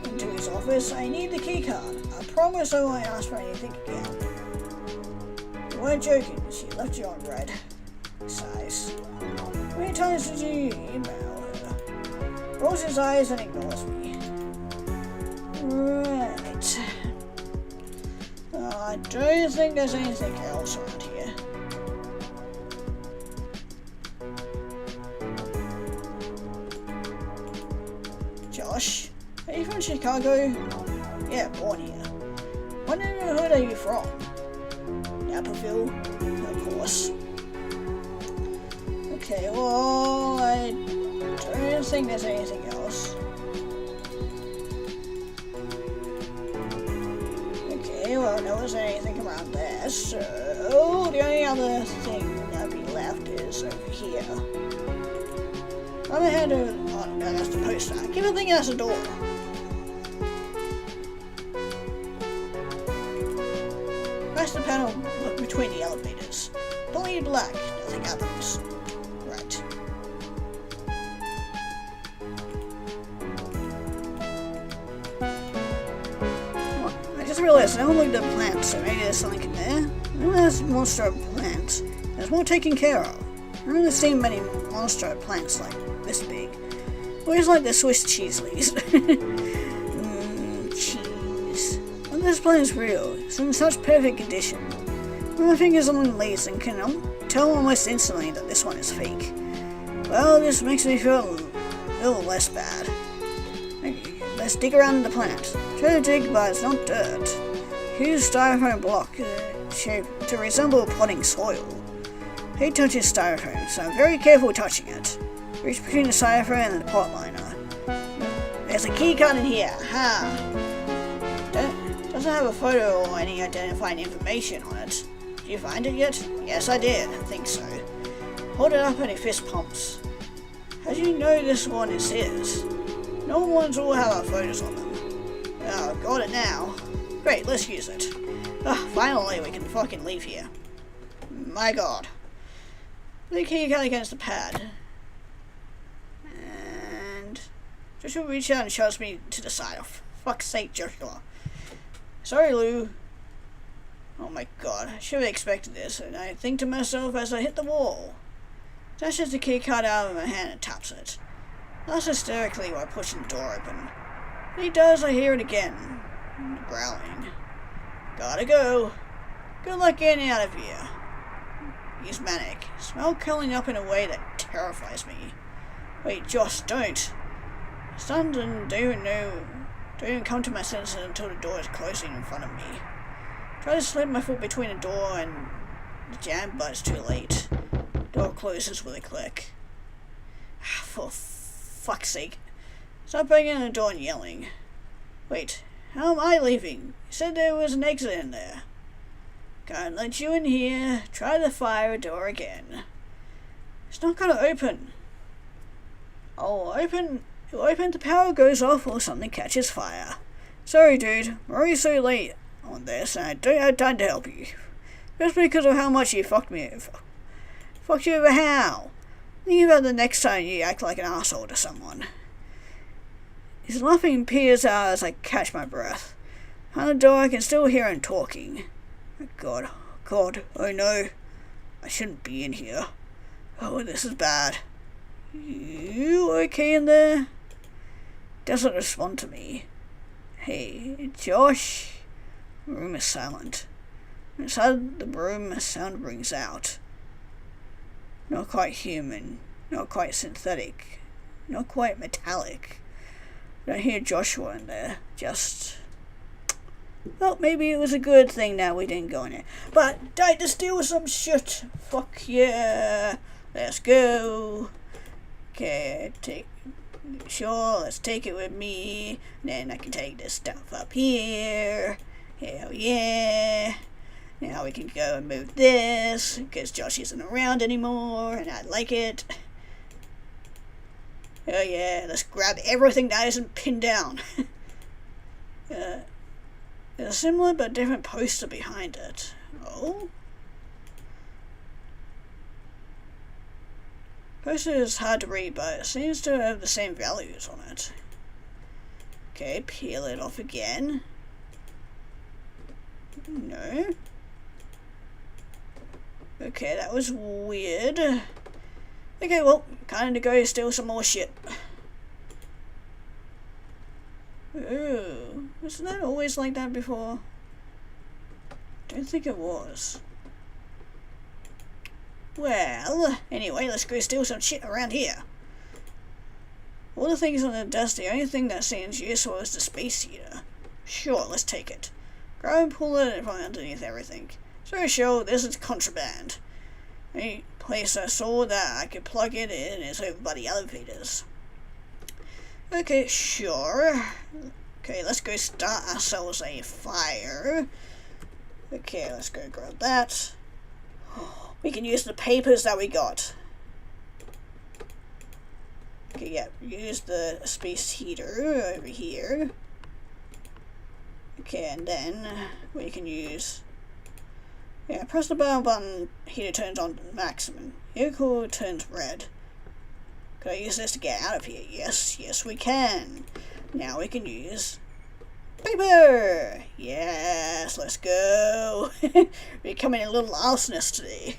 into his office. I need the key card. I promise I won't ask for anything again. You weren't joking. She left you on red. Sighs. How many times did you email her? Rolls his eyes and ignores me. Right. I don't think there's anything else around here. Josh? Are you from Chicago? Yeah, born here. What neighborhood are you from? Naperville? Of course. Okay, well, I don't think there's anything else. Okay, well, there wasn't anything around there, so the only other thing that'd be left is over here. I'm gonna hand over. Oh no, that's the poster. I keep on thinking that's a door. That's the panel between the elevators. Fully black, nothing happens. Right. Well, I just realized I don't look at the plants, so maybe there's something in there. Oh, there's monster plants. There's more taken care of. I've never seen many monster plants like this big. Always like the Swiss cheese leaves. Cheese. And this plant is real. It's in such perfect condition. When my fingers on the leaves and can tell almost instantly that this one is fake. Well, this makes me feel a little less bad. Okay, let's dig around in the plant. Try to dig, but it's not dirt. Huge styrofoam block shaped to resemble potting soil. He touches styrofoam, so I'm very careful touching it. Reach between the styrofoam and the pot liner. There's a key card in here. Ha! Doesn't have a photo or any identifying information on it. Did you find it yet? Yes, I did. I think so. Hold it up and he fist pumps. How do you know this one is his? No ones all have our photos on them. Oh, got it now. Great, let's use it. Finally we can fucking leave here. My god. The key card against the pad. And Joshua reaches out and shoves me to the side. Oh, for fuck's sake, Joshua. Sorry, Lou. Oh my god, I should have expected this, and I think to myself as I hit the wall. Dashes the keycard out of my hand and taps it. Laughs hysterically while pushing the door open. When he does, I hear it again. Growling. Gotta go. Good luck getting out of here. He's manic. Smell curling up in a way that terrifies me. Wait, Josh, don't. Stunned and don't even come to my senses until the door is closing in front of me. Try to slip my foot between the door and the jam, but it's too late. Door closes with a click. For fuck's sake. Stop banging on the door and yelling. Wait, how am I leaving? You said there was an exit in there. Can't let you in here. Try the fire door again. It's not gonna open. It'll open, the power goes off or something catches fire. Sorry dude, I'm already so late on this and I don't have time to help you. Just because of how much you fucked me over. Fucked you over how? Think about the next time you act like an asshole to someone. His laughing peers out as I catch my breath. Behind the door I can still hear him talking. God, oh no. I shouldn't be in here. Oh, this is bad. You okay in there? Doesn't respond to me. Hey, Josh? The room is silent. Inside the room, a sound rings out. Not quite human, not quite synthetic, not quite metallic. I don't hear Joshua in there, just... Well, maybe it was a good thing that we didn't go in there. But, time to steal some shit. Fuck yeah. Let's go. Okay, let's take it with me. And then I can take this stuff up here. Hell yeah. Now we can go and move this, because Josh isn't around anymore, and I like it. Oh yeah, let's grab everything that isn't pinned down. There's a similar but different poster behind it. Oh? Poster is hard to read, but it seems to have the same values on it. Okay, peel it off again. No. Okay, that was weird. Okay, well, kinda go steal some more shit. Ooh, wasn't that always like that before? Don't think it was. Well, anyway, let's go steal some shit around here. All the things on the desk, the only thing that seems useful is the space heater. Sure, let's take it. Grab and pull it from underneath everything. So sure, this is contraband. The only place I saw that I could plug it in is over by the elevators. Okay, sure. Okay, let's go start ourselves a fire. Okay, let's go grab that. We can use the papers that we got. Okay, yeah, use the space heater over here. Okay, and then we can use... Yeah, press the power button, heater turns on to maximum. Vehicle turns red. Can I use this to get out of here? Yes we can. Now we can use paper! Yes, let's go! We're becoming a little arsonist today.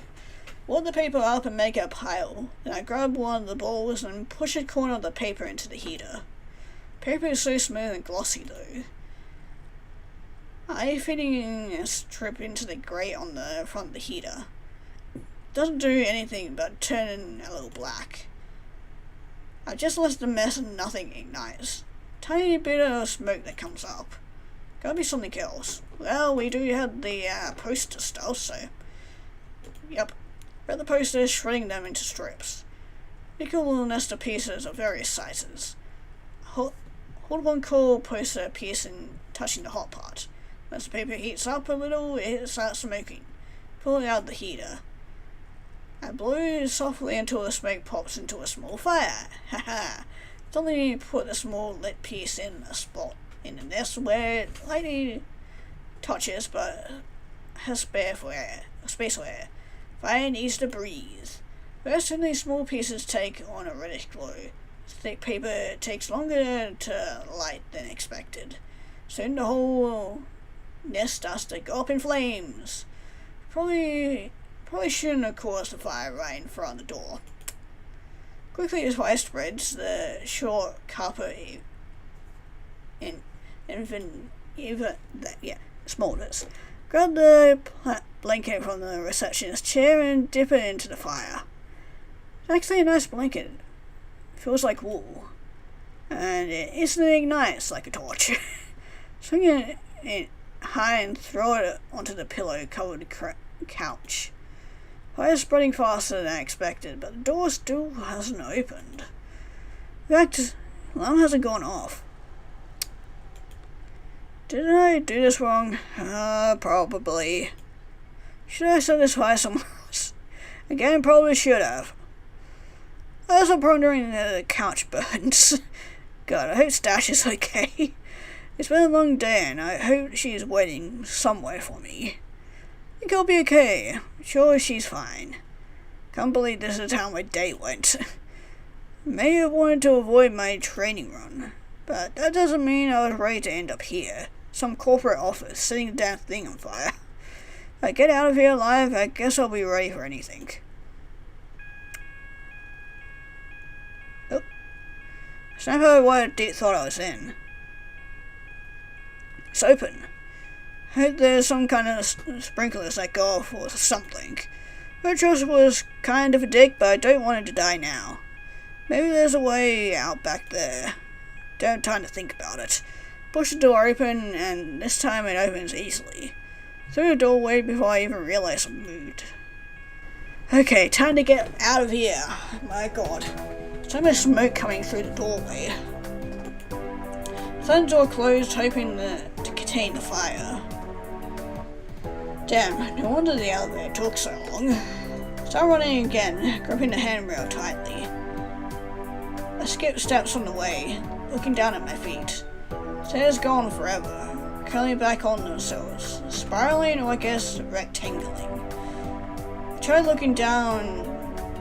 Roll the paper up and make a pile. Then I grab one of the balls and push a corner of the paper into the heater. Paper is so smooth and glossy though. I fitting a strip into the grate on the front of the heater. Doesn't do anything but turn it a little black. I just let the mess and nothing ignites. Tiny bit of smoke that comes up. Gotta be something else. Well, we do have the poster stuff, so... Yep. Grab the posters, shredding them into strips. Pick a little nest of pieces of various sizes. Hold one cool poster piece and touching the hot part. As the paper heats up a little, it starts smoking. Pull it out of the heater. I blow softly until the smoke pops into a small fire. Haha. Suddenly put the small lit piece in a spot in the nest where it lightly touches but has space for air. Fire needs to breathe. First, these small pieces take on a reddish glow. Thick paper takes longer to light than expected. Soon the whole nest starts to go up in flames. Probably shouldn't have caused the fire right in front of the door. Quickly his fire spreads the short copper smolders. Grab the blanket from the receptionist's chair and dip it into the fire. It's actually a nice blanket. It feels like wool. And it instantly ignites like a torch. Swing it high and throw it onto the pillow-covered couch. Fire is spreading faster than I expected, but the door still hasn't opened. In fact, the alarm hasn't gone off. Did I do this wrong? Probably. Should I set this fire somewhere else? Again, probably should have. I was pondering the couch burns. God, I hope Stash is okay. It's been a long day and I hope she's waiting somewhere for me. I think I'll be okay. Sure, she's fine. Can't believe this is how my day went. May have wanted to avoid my training run, but that doesn't mean I was ready to end up here. Some corporate office, setting the damn thing on fire. If I get out of here alive, I guess I'll be ready for anything. Oh. It's not what I thought I was in. It's open. I hope there's some kind of sprinklers that go off or something. Petros was kind of a dick, but I don't want him to die now. Maybe there's a way out back there. Don't have time to think about it. Push the door open, and this time it opens easily. Through the doorway before I even realize I moved. Okay, time to get out of here. My god. So much smoke coming through the doorway. The door closed, hoping to contain the fire. Damn, no wonder the elevator took so long. Start running again, gripping the handrail tightly. I skip steps on the way, looking down at my feet. Stairs gone forever, curling back on themselves, spiraling or I guess rectangling. I try looking down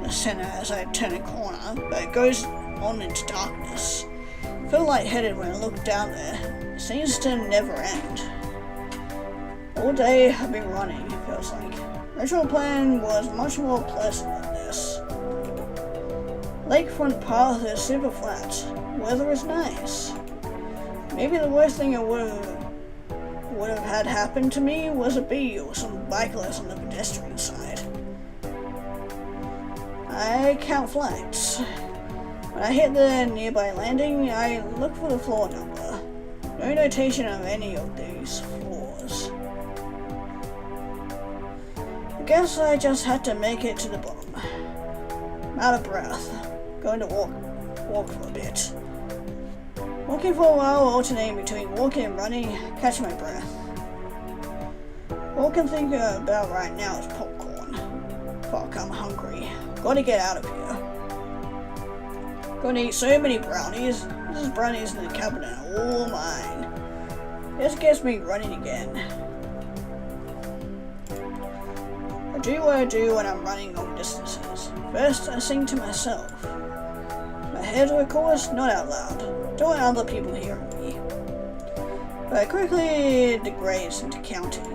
the center as I turn a corner, but it goes on into darkness. I feel lightheaded when I look down there. It seems to never end. All day I've been running, it feels like. The original plan was much more pleasant than this. Lakefront path is super flat. Weather is nice. Maybe the worst thing I would have had happen to me was a bee or some bicyclist on the pedestrian side. I count flights. When I hit the nearby landing, I look for the floor number. No notation of any of these floors. I guess I just had to make it to the bottom. I'm out of breath. Going to walk for a bit. Walking for a while, alternating between walking and running, catching my breath. All I can think about right now is popcorn. Fuck, I'm hungry. Gotta get out of here. Gonna eat so many brownies. This is brownies in the cabinet, all mine. This gets me running again. I do what I do when I'm running long distances. First, I sing to myself. In my head, of course, not out loud. Don't want other people hearing me. But it quickly degrades into counting.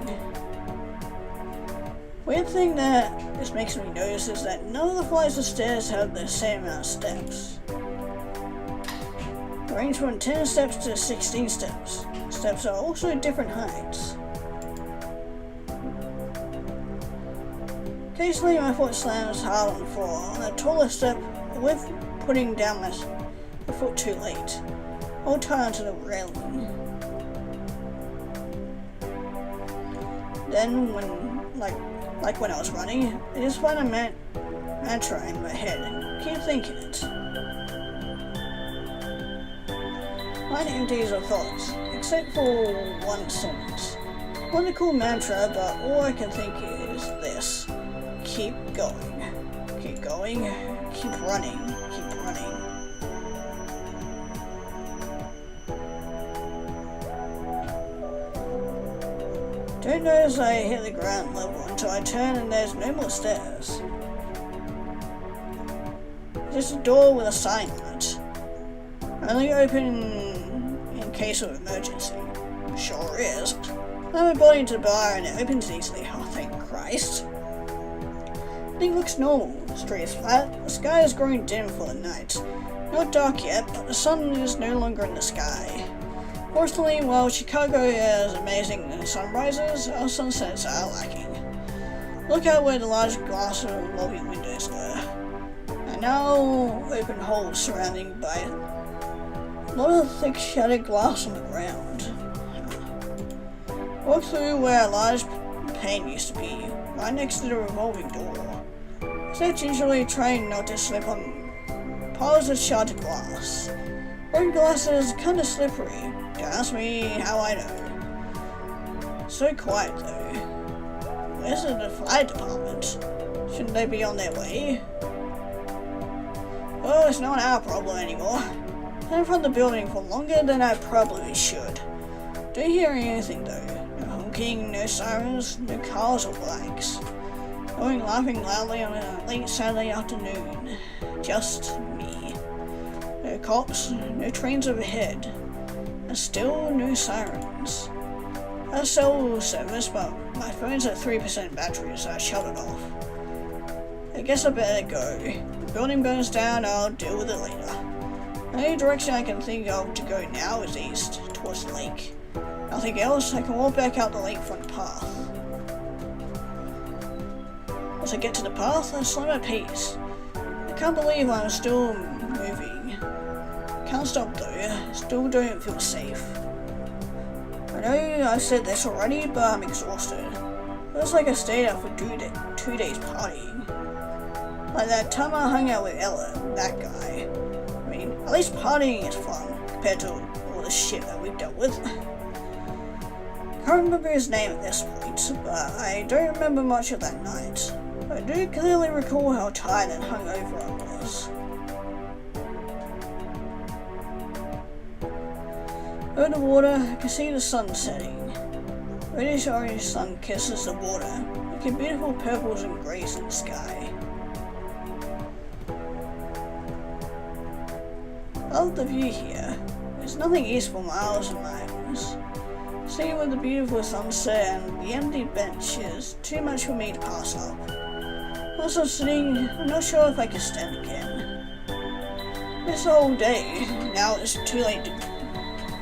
Weird thing that this makes me notice is that none of the flights of stairs have the same amount of steps. They range from 10 steps to 16 steps. Steps are also different heights. Occasionally my foot slams hard on the floor on the tallest step with putting down my foot too late. Hold tight onto the railing. Then like when I was running, I just find a mantra in my head and keep thinking it. Mine empties of thoughts, except for one sentence. One a cool mantra, but all I can think is this. Keep going. Keep going. Keep running. Keep running. Don't notice I hit the ground level until I turn and there's no more stairs. Just a door with a sign on it. Only open in case of emergency. Sure is. I have my body into the bar and it opens easily. Oh, thank Christ. Everything looks normal. The street is flat. The sky is growing dim for the night. Not dark yet, but the sun is no longer in the sky. Fortunately, while Chicago has amazing sunrises, our sunsets are lacking. Look out where the large glass lobby windows were. And now open holes surrounding by a lot of thick shattered glass on the ground. Walk through where a large pane used to be, right next to the revolving door. So gingerly trying not to slip on piles of shattered glass. Broken glass is kinda slippery. Don't ask me how I know. So quiet though. Where's the fire department? Shouldn't they be on their way? Oh, it's not our problem anymore. I've been in front of the building for longer than I probably should. Don't hear anything though. No honking, no sirens, no cars or bikes. No one laughing loudly on a late Saturday afternoon. Just me. No cops, no trains overhead. And still no sirens. I have cell service, but my phone's at 3% battery, so I shut it off. I guess I better go. If the building burns down, I'll deal with it later. The only direction I can think of to go now is east, towards the lake. Nothing else, I can walk back out the lakefront path. As I get to the path, I slow my pace. I can't believe I'm still moving. Can't stop though, still don't feel safe. I know I've said this already, but I'm exhausted. It feels like I stayed out for 2 days partying. Like that time I hung out with Ella, that guy. I mean, at least partying is fun, compared to all the shit that we've dealt with. Can't remember his name at this point, but I don't remember much of that night. I do clearly recall how tired and hungover I was. Over the water, I can see the sun setting. Reddish-orange sun kisses the water, making beautiful purples and greys in the sky. I love the view here. There's nothing east for miles and miles. Sitting with the beautiful sunset and the empty bench is too much for me to pass up. Once I'm sitting, I'm not sure if I can stand again. It's the whole day. Now it's too late to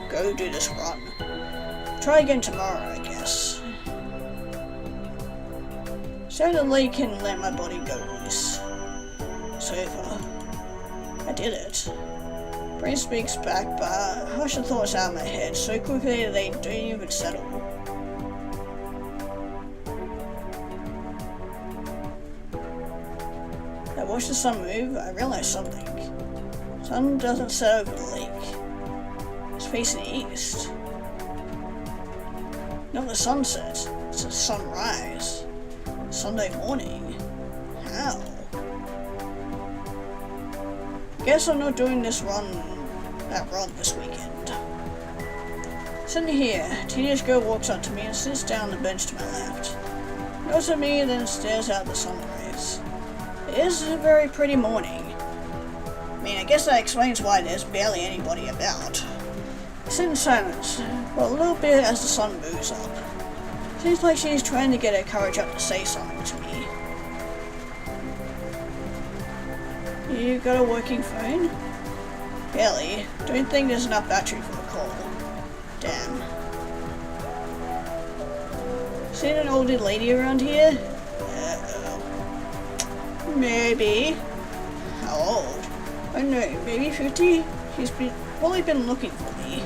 go do this run. Try again tomorrow, I guess. Stay at the lake and let my body go loose. It's over. I did it. Brain speaks back, but I hush the thoughts out of my head so quickly that they don't even settle. I watch the sun move, I realize something. The sun doesn't set over the lake. It's facing east. Not the sunset, it's the sunrise. Sunday morning. How? Guess I'm not doing that run this weekend. Sitting here, a teenage girl walks up to me and sits down on the bench to my left. Looks at me and then stares out the sunrise. It is a very pretty morning. I mean, I guess that explains why there's barely anybody about. I sit in silence for a little bit as the sun moves up. Seems like she's trying to get her courage up to say something to me. You got a working phone? Barely. Don't think there's enough battery for a call. Damn. Seen an older lady around here? Uh-oh. Maybe. How old? I don't know, maybe 50? She's probably been looking for me.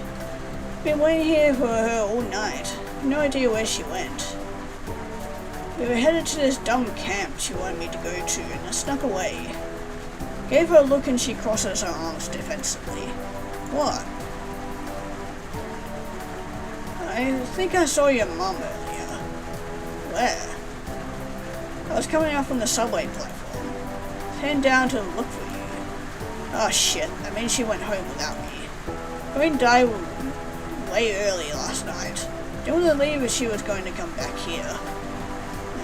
Been waiting here for her all night. No idea where she went. We were headed to this dumb camp she wanted me to go to, and I snuck away. Gave her a look and she crosses her arms defensively. What? I think I saw your mum earlier. Where? I was coming out from the subway platform. Heading down to look for you. Oh shit, that means she went home without me. I died way early last night. Didn't want to leave if she was going to come back here.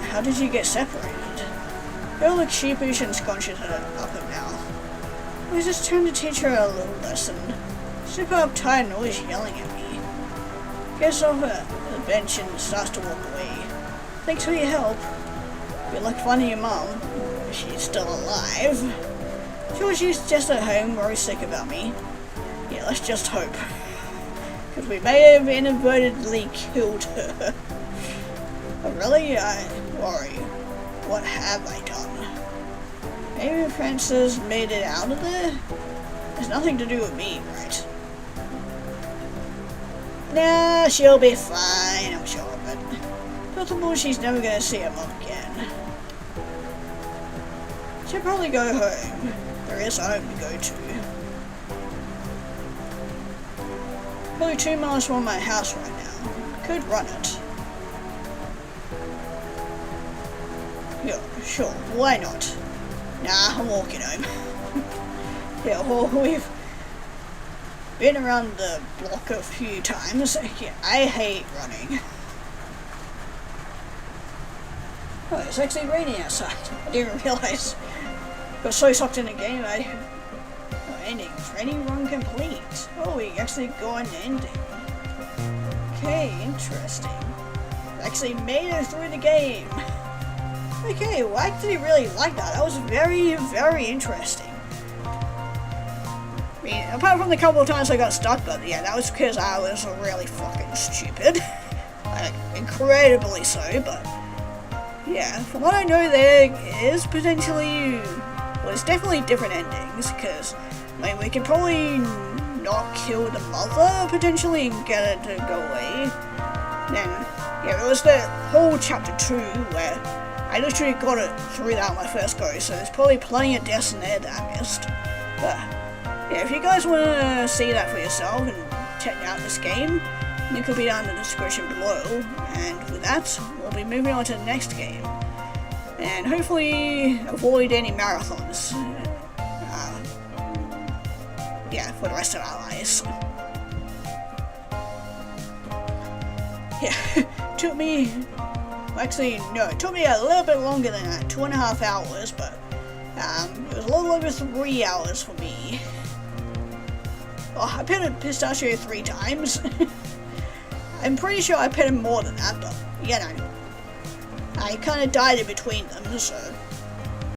How did you get separated? Girl looked sheepish and scrunches up her mouth. I was just trying to teach her a little lesson. Super uptight and always yelling at me. Gets off the bench and starts to walk away. Thanks for your help. Good luck finding your mom. she's still alive. Sure, she's just at home very sick about me. Yeah, let's just hope. Because we may have inadvertently killed her. But really, I worry. What have I done? Maybe Frances made it out of there? It's nothing to do with me, right? Nah, she'll be fine, I'm sure, but possible she's never gonna see her mom again. She'll probably go home. There is a home to go to. Probably 2 miles from my house right now. I could run it. Yeah, sure, why not? Nah, I'm walking home. Yeah, well, we've been around the block a few times. Yeah, I hate running. Oh, it's actually raining outside. I didn't realise. Got so sucked in the game, Oh, ending. Training run complete. Oh, we actually got an ending. Okay, interesting. Actually made it through the game. Okay, well, I actually really like that. That was very, very interesting. I mean, apart from the couple of times I got stuck, but yeah, that was because I was really fucking stupid. Like, incredibly so, but yeah, from what I know, there is potentially, well, it's definitely different endings, because, I mean, we could probably not kill the mother, potentially, and get it to go away. Then, yeah, there was the whole chapter 2, where I literally got it through that on my first go, so there's probably plenty of deaths in there that I missed. But yeah, if you guys want to see that for yourself and check out this game, link will be down in the description below. And with that, we'll be moving on to the next game, and hopefully avoid any marathons. Yeah, for the rest of our lives. Yeah, took me. Actually, no, it took me a little bit longer than that, 2.5 hours, but it was a little over 3 hours for me. Oh, I pitted Pistachio 3 times. I'm pretty sure I pitted more than that, but, you know, I kind of died in between them, so